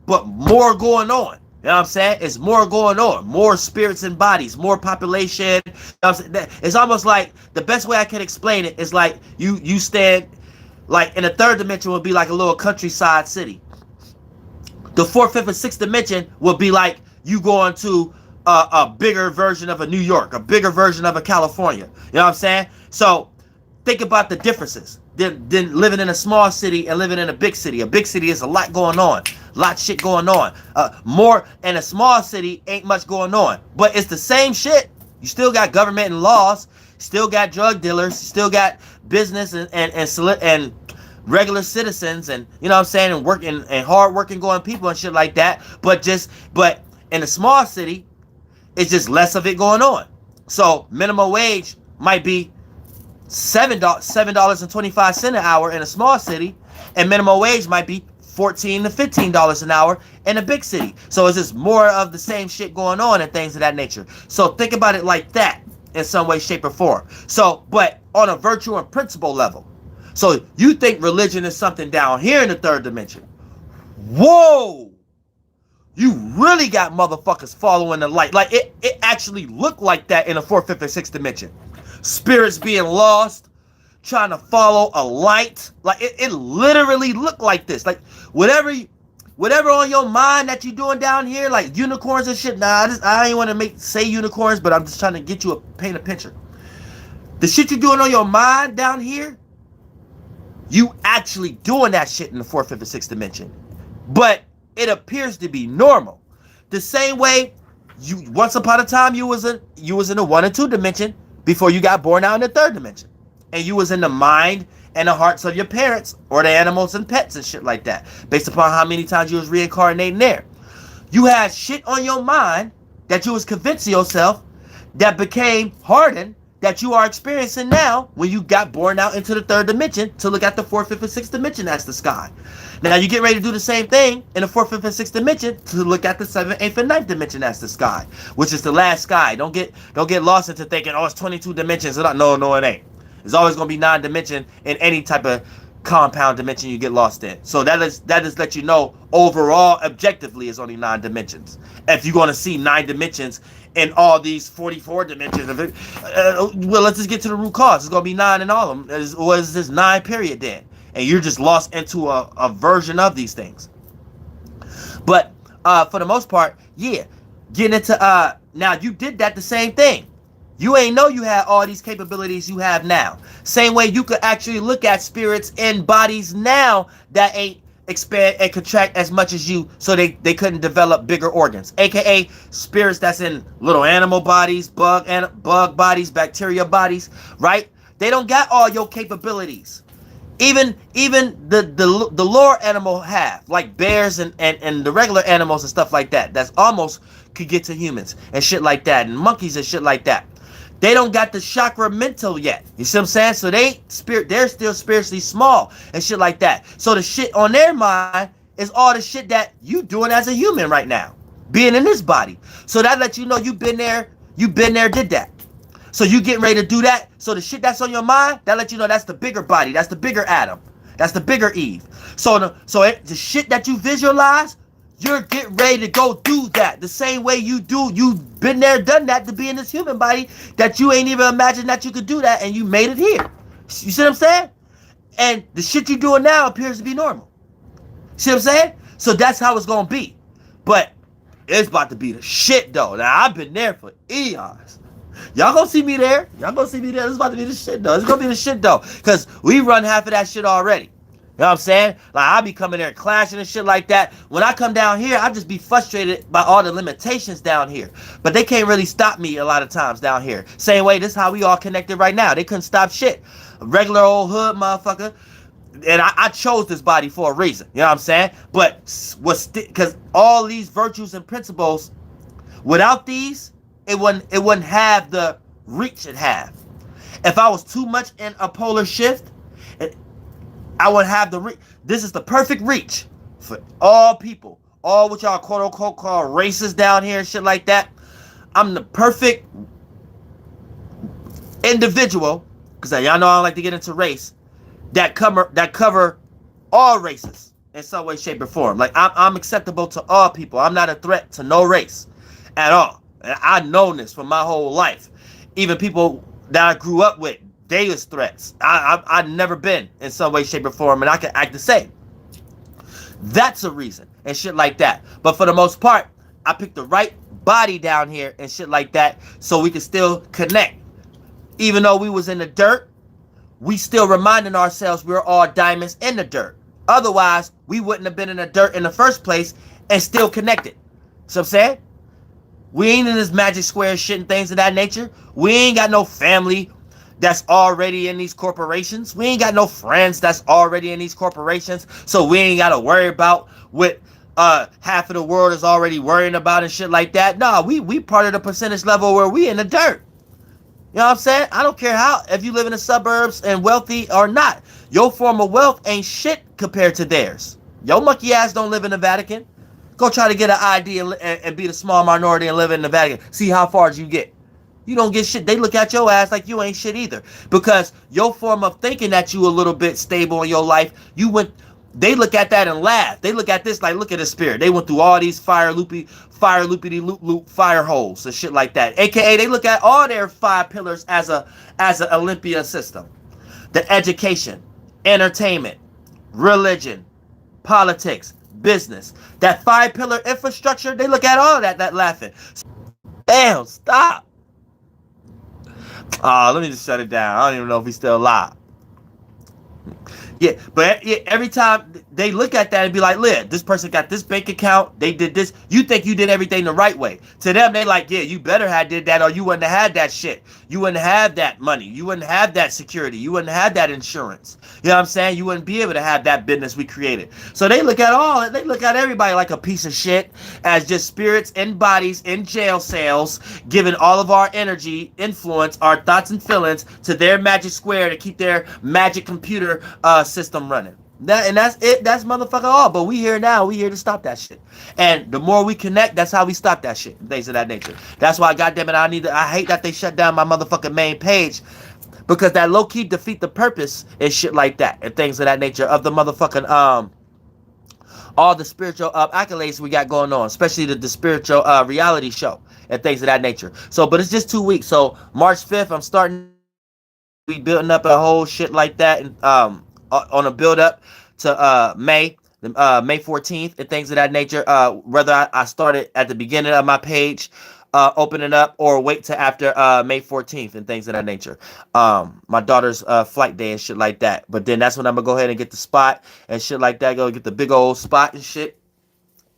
but more going on. You know what I'm saying? It's more going on. More spirits and bodies, more population. You know what I'm saying? It's almost like, the best way I can explain it is like you stand, like in the third dimension would be like a little countryside city. The fourth, fifth, and sixth dimension would be like you going to a bigger version of a New York, a bigger version of a California. You know what I'm saying? So think about the differences. Then living in a small city and living in a big city. A big city is a lot going on. A lot of shit going on. More in a small city ain't much going on. But it's the same shit. You still got government and laws. Still got drug dealers. Still got business and regular citizens, and you know what I'm saying, and working and hard working going people and shit like that. But in a small city, it's just less of it going on. So minimum wage might be $7.25 an hour in a small city, and minimum wage might be $14 to $15 an hour in a big city. So it's just more of the same shit going on and things of that nature. So think about it like that in some way, shape, or form. So, but on a virtue and principle level, So you think religion is something down here in the third dimension. Whoa! You really got motherfuckers following the light. Like, it actually looked like that in the fourth, fifth, and sixth dimension. Spirits being lost, trying to follow a light. Like, it literally looked like this. Like, whatever on your mind that you doing down here, like unicorns and shit. Nah, I ain't want to say unicorns, but I'm just trying to paint a picture. The shit you doing on your mind down here, you actually doing that shit in the fourth, fifth, and sixth dimension. But it appears to be normal. The same way once upon a time you was in the 1 and 2 dimension before you got born out in the third dimension. And you was in the mind and the hearts of your parents or the animals and pets and shit like that, based upon how many times you was reincarnating there. You had shit on your mind that you was convincing yourself that became hardened, that you are experiencing now when you got born out into the third dimension to look at the fourth, fifth, and sixth dimension as the sky. Now you get ready to do the same thing in the fourth, fifth, and sixth dimension to look at the seventh, eighth, and ninth dimension as the sky, which is the last sky. Don't get lost into thinking, oh, it's 22 dimensions. No, it ain't. It's always gonna be 9 dimension in any type of compound dimension you get lost in. So that is let you know overall objectively is only 9 dimensions. If you're gonna see 9 dimensions in all these 44 dimensions of it, well, let's just get to the root cause. It's gonna be 9 in all of them. Or is this 9 period then? And you're just lost into a version of these things. But for the most part, yeah, getting into now you did that the same thing. You ain't know you had all these capabilities you have now. Same way you could actually look at spirits in bodies now that ain't expand and contract as much as you, so they couldn't develop bigger organs. AKA spirits that's in little animal bodies, bug bodies, bacteria bodies, right? They don't got all your capabilities. Even the lower animal have, like bears and the regular animals and stuff like that, that's almost could get to humans and shit like that, and monkeys and shit like that. They don't got the chakra mental yet. You see what I'm saying? So they're still spiritually small and shit like that. So the shit on their mind is all the shit that you doing as a human right now, being in this body. So that lets you know you've been there, did that. So you getting ready to do that. So the shit that's on your mind, that lets you know that's the bigger body, that's the bigger Adam, that's the bigger Eve. So the shit that you visualize, you're getting ready to go do that the same way you've been there, done that to be in this human body that you ain't even imagined that you could do that, and you made it here. You see what I'm saying? And the shit you're doing now appears to be normal. See what I'm saying? So that's how it's gonna be. But it's about to be the shit though. Now I've been there for eons. Y'all gonna see me there. This is about to be the shit though. It's gonna be the shit though. Cause we run half of that shit already. You know what I'm saying? Like, I be coming there and clashing and shit like that. When I come down here, I just be frustrated by all the limitations down here. But they can't really stop me a lot of times down here. Same way, this is how we all connected right now. They couldn't stop shit. A regular old hood motherfucker. And I chose this body for a reason. You know what I'm saying? But because all these virtues and principles, without these, it wouldn't have the reach it have. If I was too much in a polar shift, I would have this is the perfect reach for all people, all what y'all quote unquote call races down here and shit like that. I'm the perfect individual, because y'all know I don't like to get into race, that cover all races in some way, shape, or form. Like, I'm acceptable to all people. I'm not a threat to no race at all. And I've known this for my whole life. Even people that I grew up with, they was threats. I've never been in some way, shape, or form, and I can act the same. That's a reason and shit like that. But for the most part, I picked the right body down here and shit like that so we could still connect. Even though we was in the dirt, we still reminding ourselves we're all diamonds in the dirt. Otherwise, we wouldn't have been in the dirt in the first place and still connected. So I'm saying, we ain't in this magic square shit and things of that nature. We ain't got no family that's already in these corporations. We ain't got no friends that's already in these corporations. So we ain't got to worry about what half of the world is already worrying about and shit like that. Nah, we part of the percentage level where we in the dirt. You know what I'm saying? I don't care if you live in the suburbs and wealthy or not. Your form of wealth ain't shit compared to theirs. Your monkey ass don't live in the Vatican. Go try to get an ID and be the small minority and live in the Vatican. See how far you get. You don't get shit. They look at your ass like you ain't shit either. Because your form of thinking that you a little bit stable in your life, they look at that and laugh. They look at this like, look at the spirit. They went through all these fire loopy loop fire holes and shit like that. AKA they look at all their 5 pillars as an Olympia system. The education, entertainment, religion, politics, business. That 5 pillar infrastructure, they look at all that laughing. Damn, stop. Let me just shut it down. I don't even know if he's still alive. Yeah, but every time they look at that and be like, look, this person got this bank account, they did this. You think you did everything the right way. To them, they like, yeah, you better have did that or you wouldn't have had that shit. You wouldn't have that money. You wouldn't have that security. You wouldn't have that insurance. You know what I'm saying? You wouldn't be able to have that business we created. So they look at everybody like a piece of shit, as just spirits and bodies in jail cells, giving all of our energy, influence, our thoughts and feelings to their magic square to keep their magic computer system running. That's it. That's motherfucker all. But we here now. We here to stop that shit. And the more we connect, that's how we stop that shit. Things of that nature. That's why, goddamn it, I hate that they shut down my motherfucking main page, because that low key defeat the purpose and shit like that and things of that nature of the motherfucking all the spiritual accolades we got going on, especially the spiritual reality show and things of that nature. So, but it's just 2 weeks. So March 5th, I'm starting. We building up a whole shit like that, and on a build up to May 14th and things of that nature. Whether I started at the beginning of my page, opening up, or wait till after May 14th and things of that nature. My daughter's flight day and shit like that. But then that's when I'm gonna go ahead and get the spot and shit like that. Go get the big old spot and shit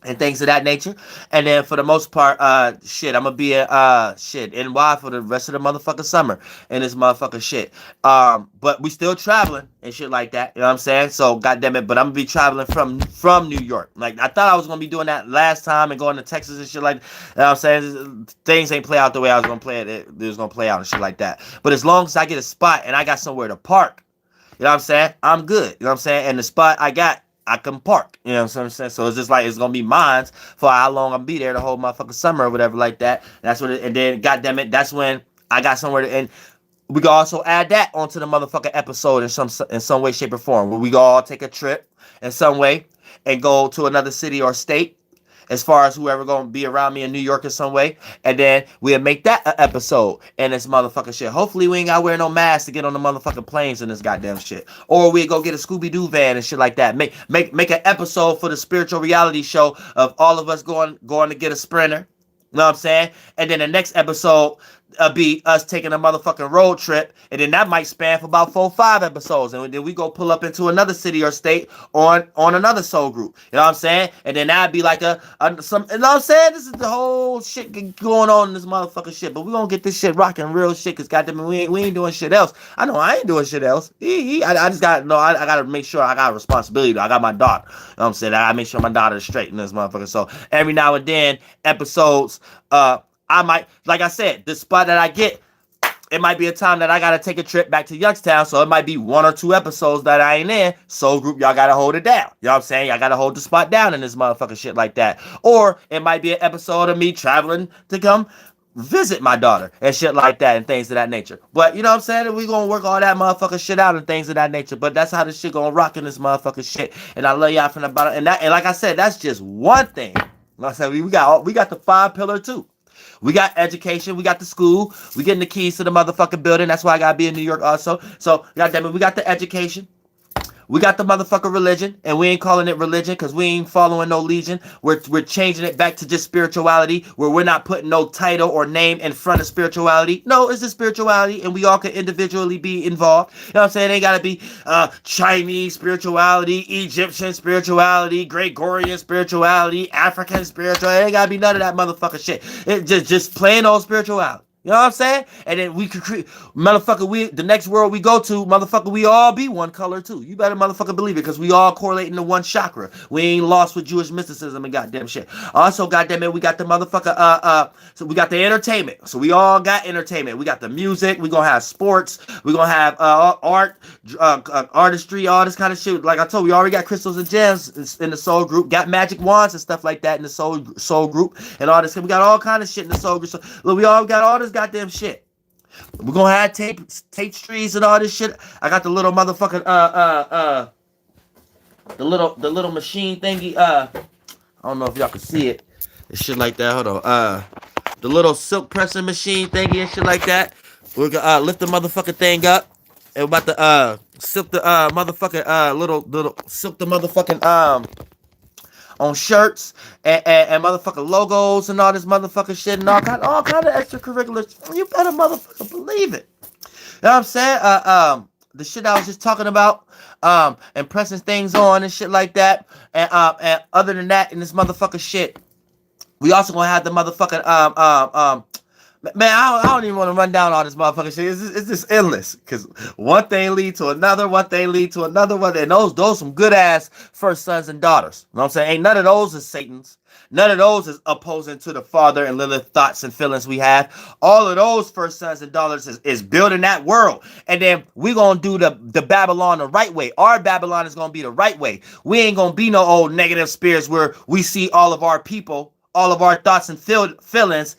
and things of that nature. And then for the most part, I'm gonna be at NY for the rest of the motherfucking summer and this motherfucking shit. But we still traveling and shit like that. You know what I'm saying? So goddamn it, but I'm gonna be traveling from New York. Like, I thought I was gonna be doing that last time and going to Texas and shit like that. You know what I'm saying? Things ain't play out the way I was gonna play it. It was gonna play out and shit like that. But as long as I get a spot and I got somewhere to park, you know what I'm saying? I'm good. You know what I'm saying? And the spot I can park, you know what I'm saying? So it's just like, it's gonna be mine for how long I'm be there the whole motherfucking summer or whatever like that. That's what and then goddamn it, that's when I got somewhere to, and we can also add that onto the motherfucking episode in some way, shape, or form, where we go all take a trip in some way and go to another city or state, as far as whoever gonna be around me in New York in some way, and then we'll make that an episode and this motherfucking shit. Hopefully we ain't gotta wear no mask to get on the motherfucking planes in this goddamn shit. Or we go get a Scooby-Doo van and shit like that. Make an episode for the spiritual reality show of all of us going to get a Sprinter. You know what I'm saying? And then the next episode be us taking a motherfucking road trip, and then that might span for about 4 or 5 episodes, and then we go pull up into another city or state on another soul group. You know what I'm saying? And then that'd be like some. You know what I'm saying? This is the whole shit going on in this motherfucking shit. But we gonna get this shit rocking real shit, cause goddamn it, we ain't doing shit else. I know I ain't doing shit else. I just got I gotta make sure I got a responsibility. I got my daughter. You know what I'm saying? I gotta make sure my daughter is straight in this motherfucker. So every now and then episodes, I might, like I said, the spot that I get, it might be a time that I gotta take a trip back to Youngstown, so it might be 1 or 2 episodes that I ain't in. Soul group, y'all gotta hold it down. You know what I'm saying? Y'all gotta hold the spot down in this motherfucking shit like that. Or it might be an episode of me traveling to come visit my daughter and shit like that and things of that nature. But you know what I'm saying? We gonna work all that motherfucking shit out and things of that nature. But that's how this shit gonna rock in this motherfucking shit. And I love y'all from the bottom. And like I said, that's just one thing. Like I said, we got the 5 pillar too. We got education, we got the school, we getting the keys to the motherfucking building. That's why I gotta be in New York also. So, goddamn it, we got the education. We got the motherfucker religion, and we ain't calling it religion because we ain't following no legion. We're changing it back to just spirituality, where we're not putting no title or name in front of spirituality. No, it's just spirituality, and we all can individually be involved. You know what I'm saying? It ain't gotta be Chinese spirituality, Egyptian spirituality, Gregorian spirituality, African spirituality. It ain't gotta be none of that motherfucker shit. It just plain old spirituality. You know what I'm saying? And then we could create, motherfucker, the next world we go to, motherfucker, we all be one color too. You better motherfucker believe it, because we all correlate into one chakra. We ain't lost with Jewish mysticism and goddamn shit. Also, goddamn it, we got the motherfucker, so we got the entertainment. So we all got entertainment. We got the music. We gonna have sports. We gonna have art, artistry, all this kind of shit. Like I told you, we already got crystals and gems in the soul group. Got magic wands and stuff like that in the soul group and all this. We got all kind of shit in the soul group. So look, we all got all this goddamn shit. We're gonna have tape trees and all this shit. I got the little motherfucking the little machine thingy. I don't know if y'all can see it. And shit like that. Hold on. The little silk pressing machine thingy and shit like that. We're gonna lift the motherfucking thing up. And we're about to silk the motherfucking little silk the motherfucking on shirts and motherfucking logos and all this motherfucking shit and all kind of extracurriculars. You better motherfucking believe it. You know what I'm saying? The shit I was just talking about, and pressing things on and shit like that. And other than that, in this motherfucking shit, we also gonna have the motherfucking man, I don't even want to run down all this motherfucking shit. It's just endless. Because one thing lead to another, and those some good ass first sons and daughters. You know what I'm saying? Ain't none of those is Satan's. None of those is opposing to the Father and Lilith thoughts and feelings we have. All of those first sons and daughters is building that world. And then we gonna do the Babylon the right way. Our Babylon is gonna be the right way. We ain't gonna be no old negative spirits where we see all of our people, all of our thoughts and feelings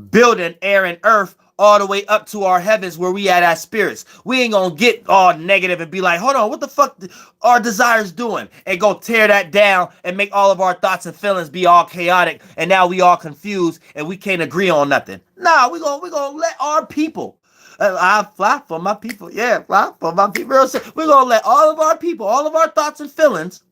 building air and earth all the way up to our heavens where we at as spirits. We ain't gonna get all negative and be like, hold on, what the fuck our desires doing? And go tear that down and make all of our thoughts and feelings be all chaotic. And now we all confused and we can't agree on nothing. Nah, we gonna let our people. I fly for my people. Yeah, fly for my people. We're gonna let all of our people, all of our thoughts and feelings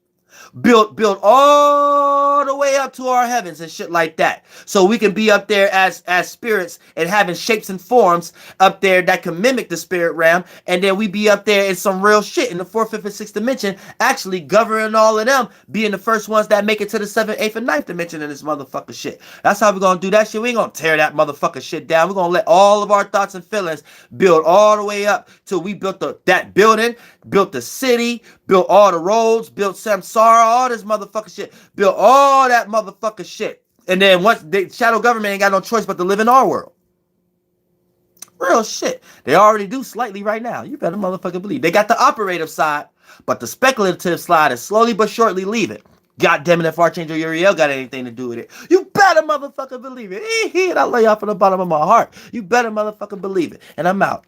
build all the way up to our heavens and shit like that, so we can be up there as spirits and having shapes and forms up there that can mimic the spirit realm, and then we be up there in some real shit in the 4th, 5th, and 6th dimension, actually governing all of them, being the first ones that make it to the 7th, 8th, and 9th dimension in this motherfucker shit. That's how we're gonna do that shit. We ain't gonna tear that motherfucker shit down. We're gonna let all of our thoughts and feelings build all the way up till we built that building, built the city, built all the roads, built Samsara, all this motherfucker shit, built all that motherfucker shit. And then once the shadow government ain't got no choice but to live in our world. Real shit. They already do slightly right now. You better motherfucking believe. They got the operative side, but the speculative side is slowly but surely leaving. God damn it, if Archangel Uriel got anything to do with it. You better motherfucking believe it. And I lay off from the bottom of my heart. You better motherfucking believe it. And I'm out.